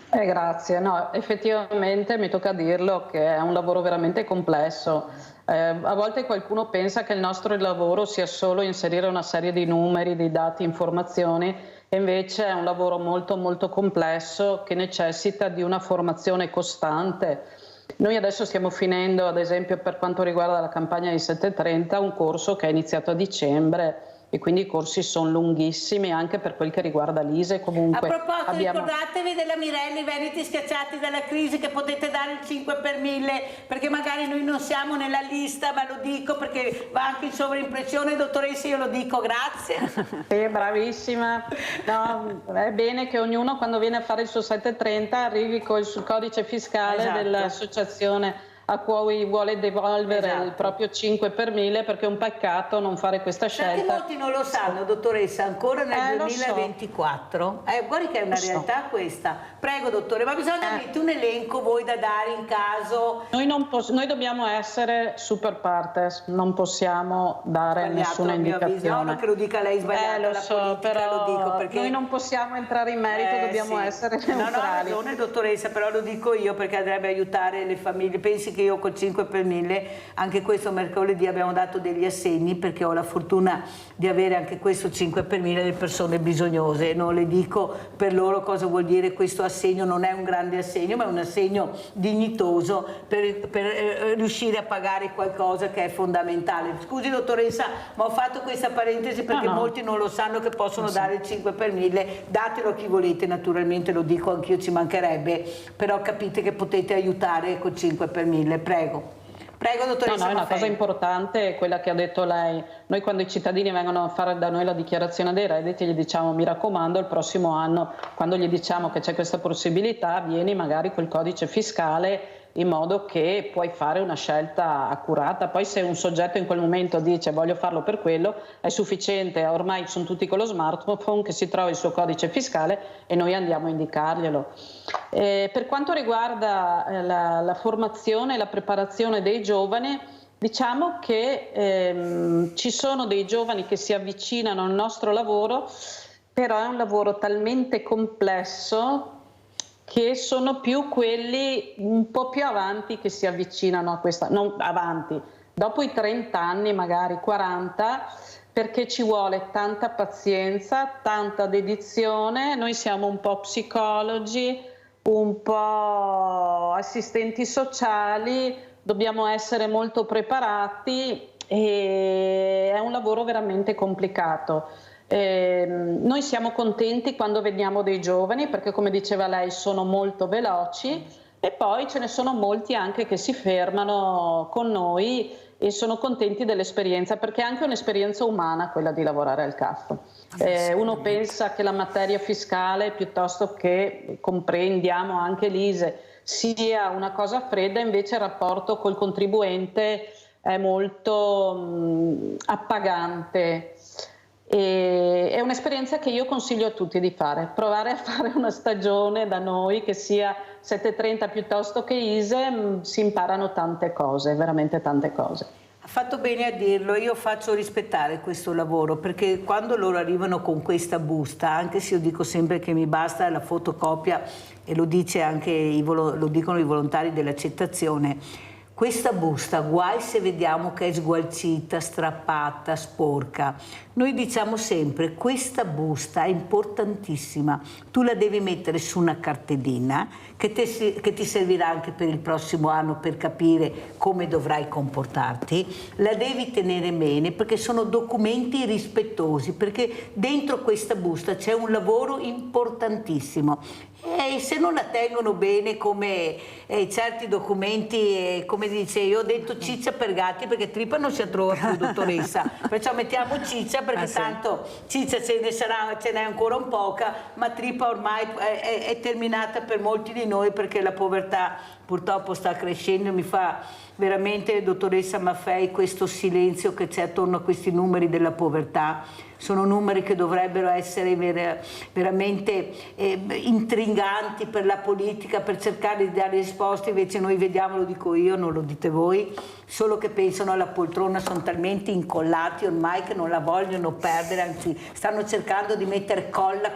Grazie, no, effettivamente mi tocca dirlo che è un lavoro veramente complesso. A volte qualcuno pensa che il nostro lavoro sia solo inserire una serie di numeri, di dati, informazioni, e invece è un lavoro molto molto complesso che necessita di una formazione costante. Noi adesso stiamo finendo, ad esempio per quanto riguarda la campagna di 730, un corso che è iniziato a dicembre, e quindi i corsi sono lunghissimi anche per quel che riguarda l'ISE. Comunque, a proposito, ricordatevi della Mirelli, Veneti schiacciati dalla crisi, che potete dare il 5 per 1000, perché magari noi non siamo nella lista, ma lo dico perché va anche in sovraimpressione, dottoressa, io lo dico, grazie. Sì, bravissima. No, è bene che ognuno quando viene a fare il suo 730 arrivi con il codice fiscale dell'associazione a cui vuole devolvere il proprio 5 per 1000, perché è un peccato non fare questa scelta. Perché molti non lo sanno, dottoressa, ancora nel 2024. Guardi che è una realtà questa. Prego, dottore, ma bisogna mettere un elenco voi da dare in caso. Noi dobbiamo essere super partes, non possiamo dare nessuna indicazione. No, che lo dica lei, sbagliato, lo so, però lo dico perché noi non possiamo entrare in merito, dobbiamo essere neutrali. No, ha ragione, dottoressa, però lo dico io perché andrebbe a aiutare le famiglie. Pensi che io col 5 per 1000, anche questo mercoledì abbiamo dato degli assegni, perché ho la fortuna di avere anche questo 5 per 1000 delle persone bisognose. Non le dico per loro cosa vuol dire questo assegno, non è un grande assegno, ma è un assegno dignitoso per riuscire a pagare qualcosa che è fondamentale. Scusi dottoressa, ma ho fatto questa parentesi perché molti non lo sanno che possono dare il 5 per 1000, datelo a chi volete, naturalmente lo dico anch'io, ci mancherebbe, però capite che potete aiutare col 5 per 1000. Prego. Prego, dottoressa No, è una Maffei. cosa importante quella che ha detto lei. Noi quando i cittadini vengono a fare da noi la dichiarazione dei redditi gli diciamo: mi raccomando, il prossimo anno, quando gli diciamo che c'è questa possibilità, vieni magari col codice fiscale, in modo che puoi fare una scelta accurata. Poi se un soggetto in quel momento dice voglio farlo per quello, è sufficiente, ormai sono tutti con lo smartphone, che si trovi il suo codice fiscale e noi andiamo a indicarglielo. Per quanto riguarda la formazione e la preparazione dei giovani, diciamo che ci sono dei giovani che si avvicinano al nostro lavoro, però è un lavoro talmente complesso che sono più quelli un po' più avanti che si avvicinano a questa, non avanti, dopo i 30 anni, magari 40, perché ci vuole tanta pazienza, tanta dedizione. Noi siamo un po' psicologi, un po' assistenti sociali, dobbiamo essere molto preparati e è un lavoro veramente complicato. Noi siamo contenti quando vediamo dei giovani, perché come diceva lei sono molto veloci, e poi ce ne sono molti anche che si fermano con noi e sono contenti dell'esperienza, perché è anche un'esperienza umana quella di lavorare al CAF. Uno pensa che la materia fiscale, piuttosto che comprendiamo anche l'ISE, sia una cosa fredda, invece il rapporto col contribuente è molto appagante. E è un'esperienza che io consiglio a tutti di fare, provare a fare una stagione da noi che sia 730 piuttosto che ISE, si imparano tante cose, veramente tante cose. Ha fatto bene a dirlo, io faccio rispettare questo lavoro, perché quando loro arrivano con questa busta, anche se io dico sempre che mi basta la fotocopia, e lo dice anche lo dicono i volontari dell'accettazione, Questa busta, guai se vediamo che è sgualcita, strappata, sporca. Noi diciamo sempre, questa busta è importantissima, tu la devi mettere su una cartellina che ti servirà anche per il prossimo anno per capire come dovrai comportarti, la devi tenere bene perché sono documenti rispettosi, perché dentro questa busta c'è un lavoro importantissimo. E se non la tengono bene come certi documenti, come dice, io ho detto ciccia per gatti perché trippa non si trova più, dottoressa, perciò mettiamo ciccia perché tanto ciccia ce n'è ancora un poca, ma trippa ormai è terminata per molti di noi perché la povertà purtroppo sta crescendo. Mi fa veramente, dottoressa Maffei, questo silenzio che c'è attorno a questi numeri della povertà. Sono numeri che dovrebbero essere veramente intriganti per la politica, per cercare di dare risposte, invece noi vediamo, lo dico io, non lo dite voi, solo che pensano alla poltrona, sono talmente incollati ormai che non la vogliono perdere, anzi stanno cercando di mettere colla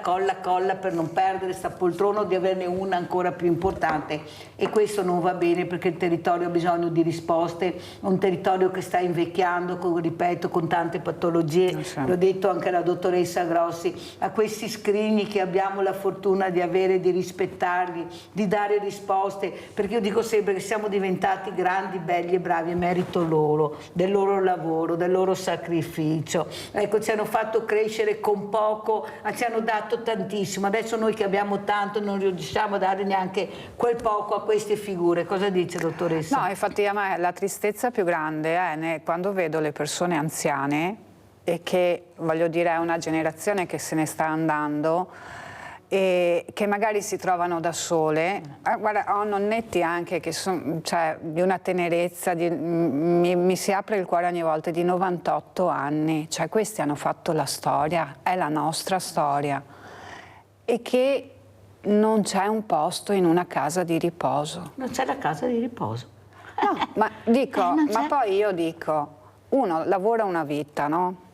per non perdere sta poltrona o di averne una ancora più importante, e questo non va bene perché il territorio ha bisogno di risposte, un territorio che sta invecchiando, ripeto, con tante patologie, l'ho detto anche la dottoressa Grossi, a questi scrigni che abbiamo la fortuna di avere, di rispettarli, di dare risposte, perché io dico sempre che siamo diventati grandi, belli e bravi, merito loro, del loro lavoro, del loro sacrificio. Ecco, ci hanno fatto crescere con poco, ci hanno dato tantissimo, adesso noi che abbiamo tanto non riusciamo a dare neanche quel poco a queste figure. Cosa dice, dottoressa? No, infatti a me la tristezza più grande è quando vedo le persone anziane, e che, voglio dire, è una generazione che se ne sta andando e che magari si trovano da sole. Guarda, ho nonnetti anche che sono, cioè, di una tenerezza, mi si apre il cuore ogni volta, di 98 anni, cioè questi hanno fatto la storia, è la nostra storia, e che non c'è un posto in una casa di riposo. Non c'è la casa di riposo. No, ma dico, ma poi io dico, uno lavora una vita, no?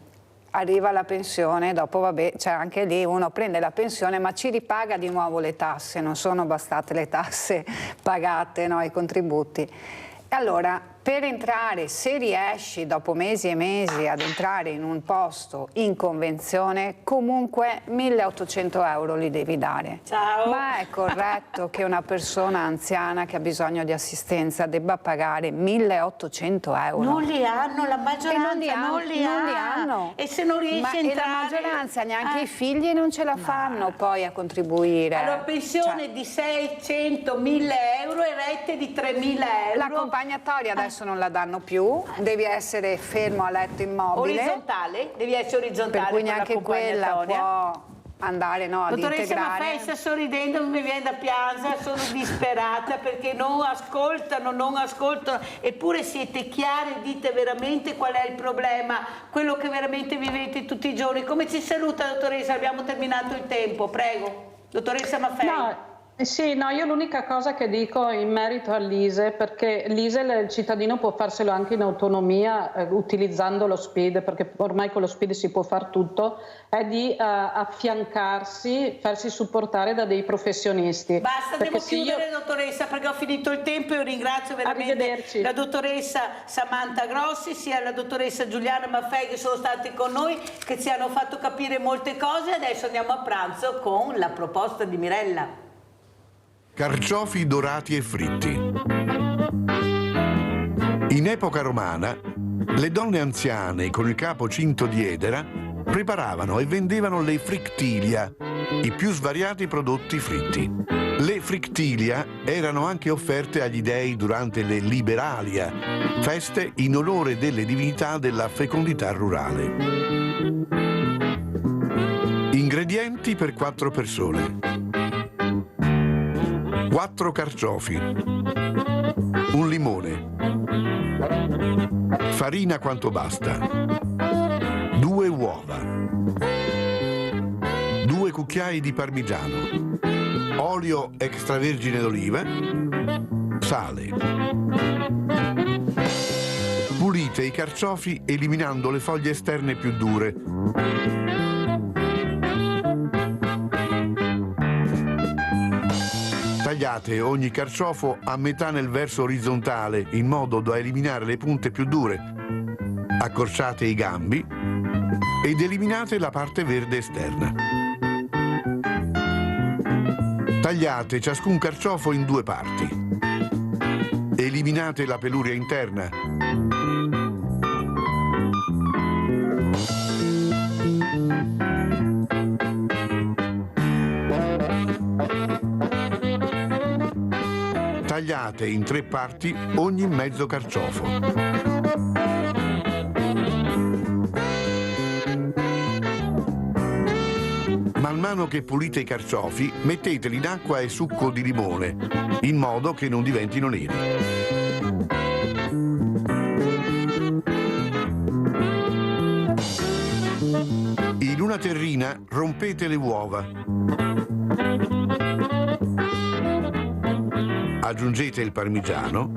Arriva la pensione, dopo vabbè, cioè anche lì uno prende la pensione ma ci ripaga di nuovo le tasse, non sono bastate le tasse pagate, no, i contributi. E allora per entrare, se riesci dopo mesi e mesi ad entrare in un posto in convenzione, comunque 1.800 euro li devi dare. Ciao. Ma è corretto che una persona anziana che ha bisogno di assistenza debba pagare 1.800 euro? Non li hanno, la maggioranza non li hanno. E se non riesci a entrare... E la maggioranza, neanche i figli non ce la fanno poi a contribuire. Allora, pensione di 600.000 euro e rette di 3.000 euro. L'accompagnatoria adesso non la danno più, devi essere fermo a letto immobile. Orizzontale, devi essere orizzontale. Per cui neanche quella può andare, no, ad integrare. Dottoressa Maffei sta sorridendo, mi viene da piangere, sono disperata perché non ascoltano, eppure siete chiari, dite veramente qual è il problema, quello che veramente vivete tutti i giorni. Come ci saluta, dottoressa? Abbiamo terminato il tempo, prego. Dottoressa Maffei. No. Sì, no, io l'unica cosa che dico in merito all'ISEE, perché l'ISEE il cittadino può farselo anche in autonomia utilizzando lo SPID, perché ormai con lo SPID si può fare tutto, è di affiancarsi, farsi supportare da dei professionisti. Basta, devo chiudere, dottoressa, perché ho finito il tempo. Io ringrazio veramente la dottoressa Samantha Grossi, sia la dottoressa Giuliana Maffei che sono state con noi, che ci hanno fatto capire molte cose. Adesso andiamo a pranzo con la proposta di Mirella. Carciofi dorati e fritti. In epoca romana, le donne anziane con il capo cinto di edera preparavano e vendevano le frictilia, i più svariati prodotti fritti. Le frictilia erano anche offerte agli dei durante le liberalia, feste in onore delle divinità della fecondità rurale. Ingredienti per 4 persone. 4 carciofi, un limone, farina quanto basta, 2 uova, 2 cucchiai di parmigiano, olio extravergine d'oliva, sale. Pulite i carciofi eliminando le foglie esterne più dure. Tagliate ogni carciofo a metà nel verso orizzontale in modo da eliminare le punte più dure. Accorciate i gambi ed eliminate la parte verde esterna. Tagliate ciascun carciofo in 2 parti. Eliminate la peluria interna. Tagliate in 3 parti ogni mezzo carciofo. Man mano che pulite i carciofi, metteteli in acqua e succo di limone, in modo che non diventino neri. In una terrina rompete le uova. Aggiungete il parmigiano,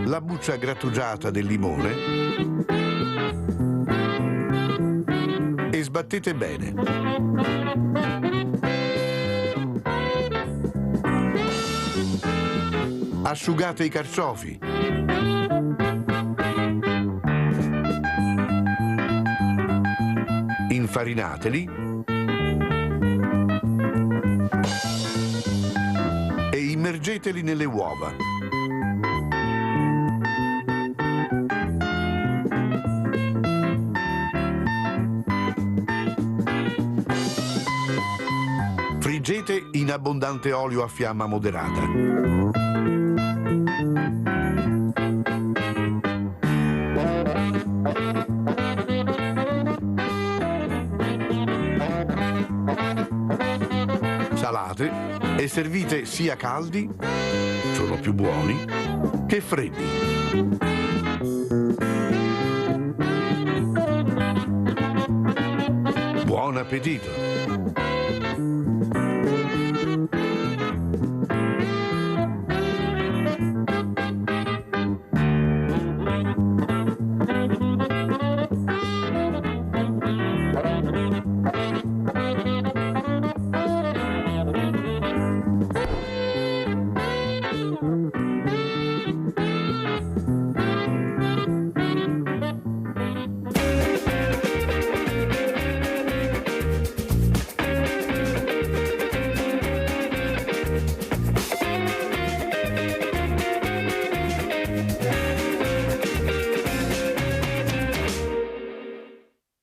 la buccia grattugiata del limone e sbattete bene. Asciugate i carciofi. Infarinateli e immergeteli nelle uova. Friggete in abbondante olio a fiamma moderata. Salate e servite sia caldi, sono più buoni, che freddi. Buon appetito!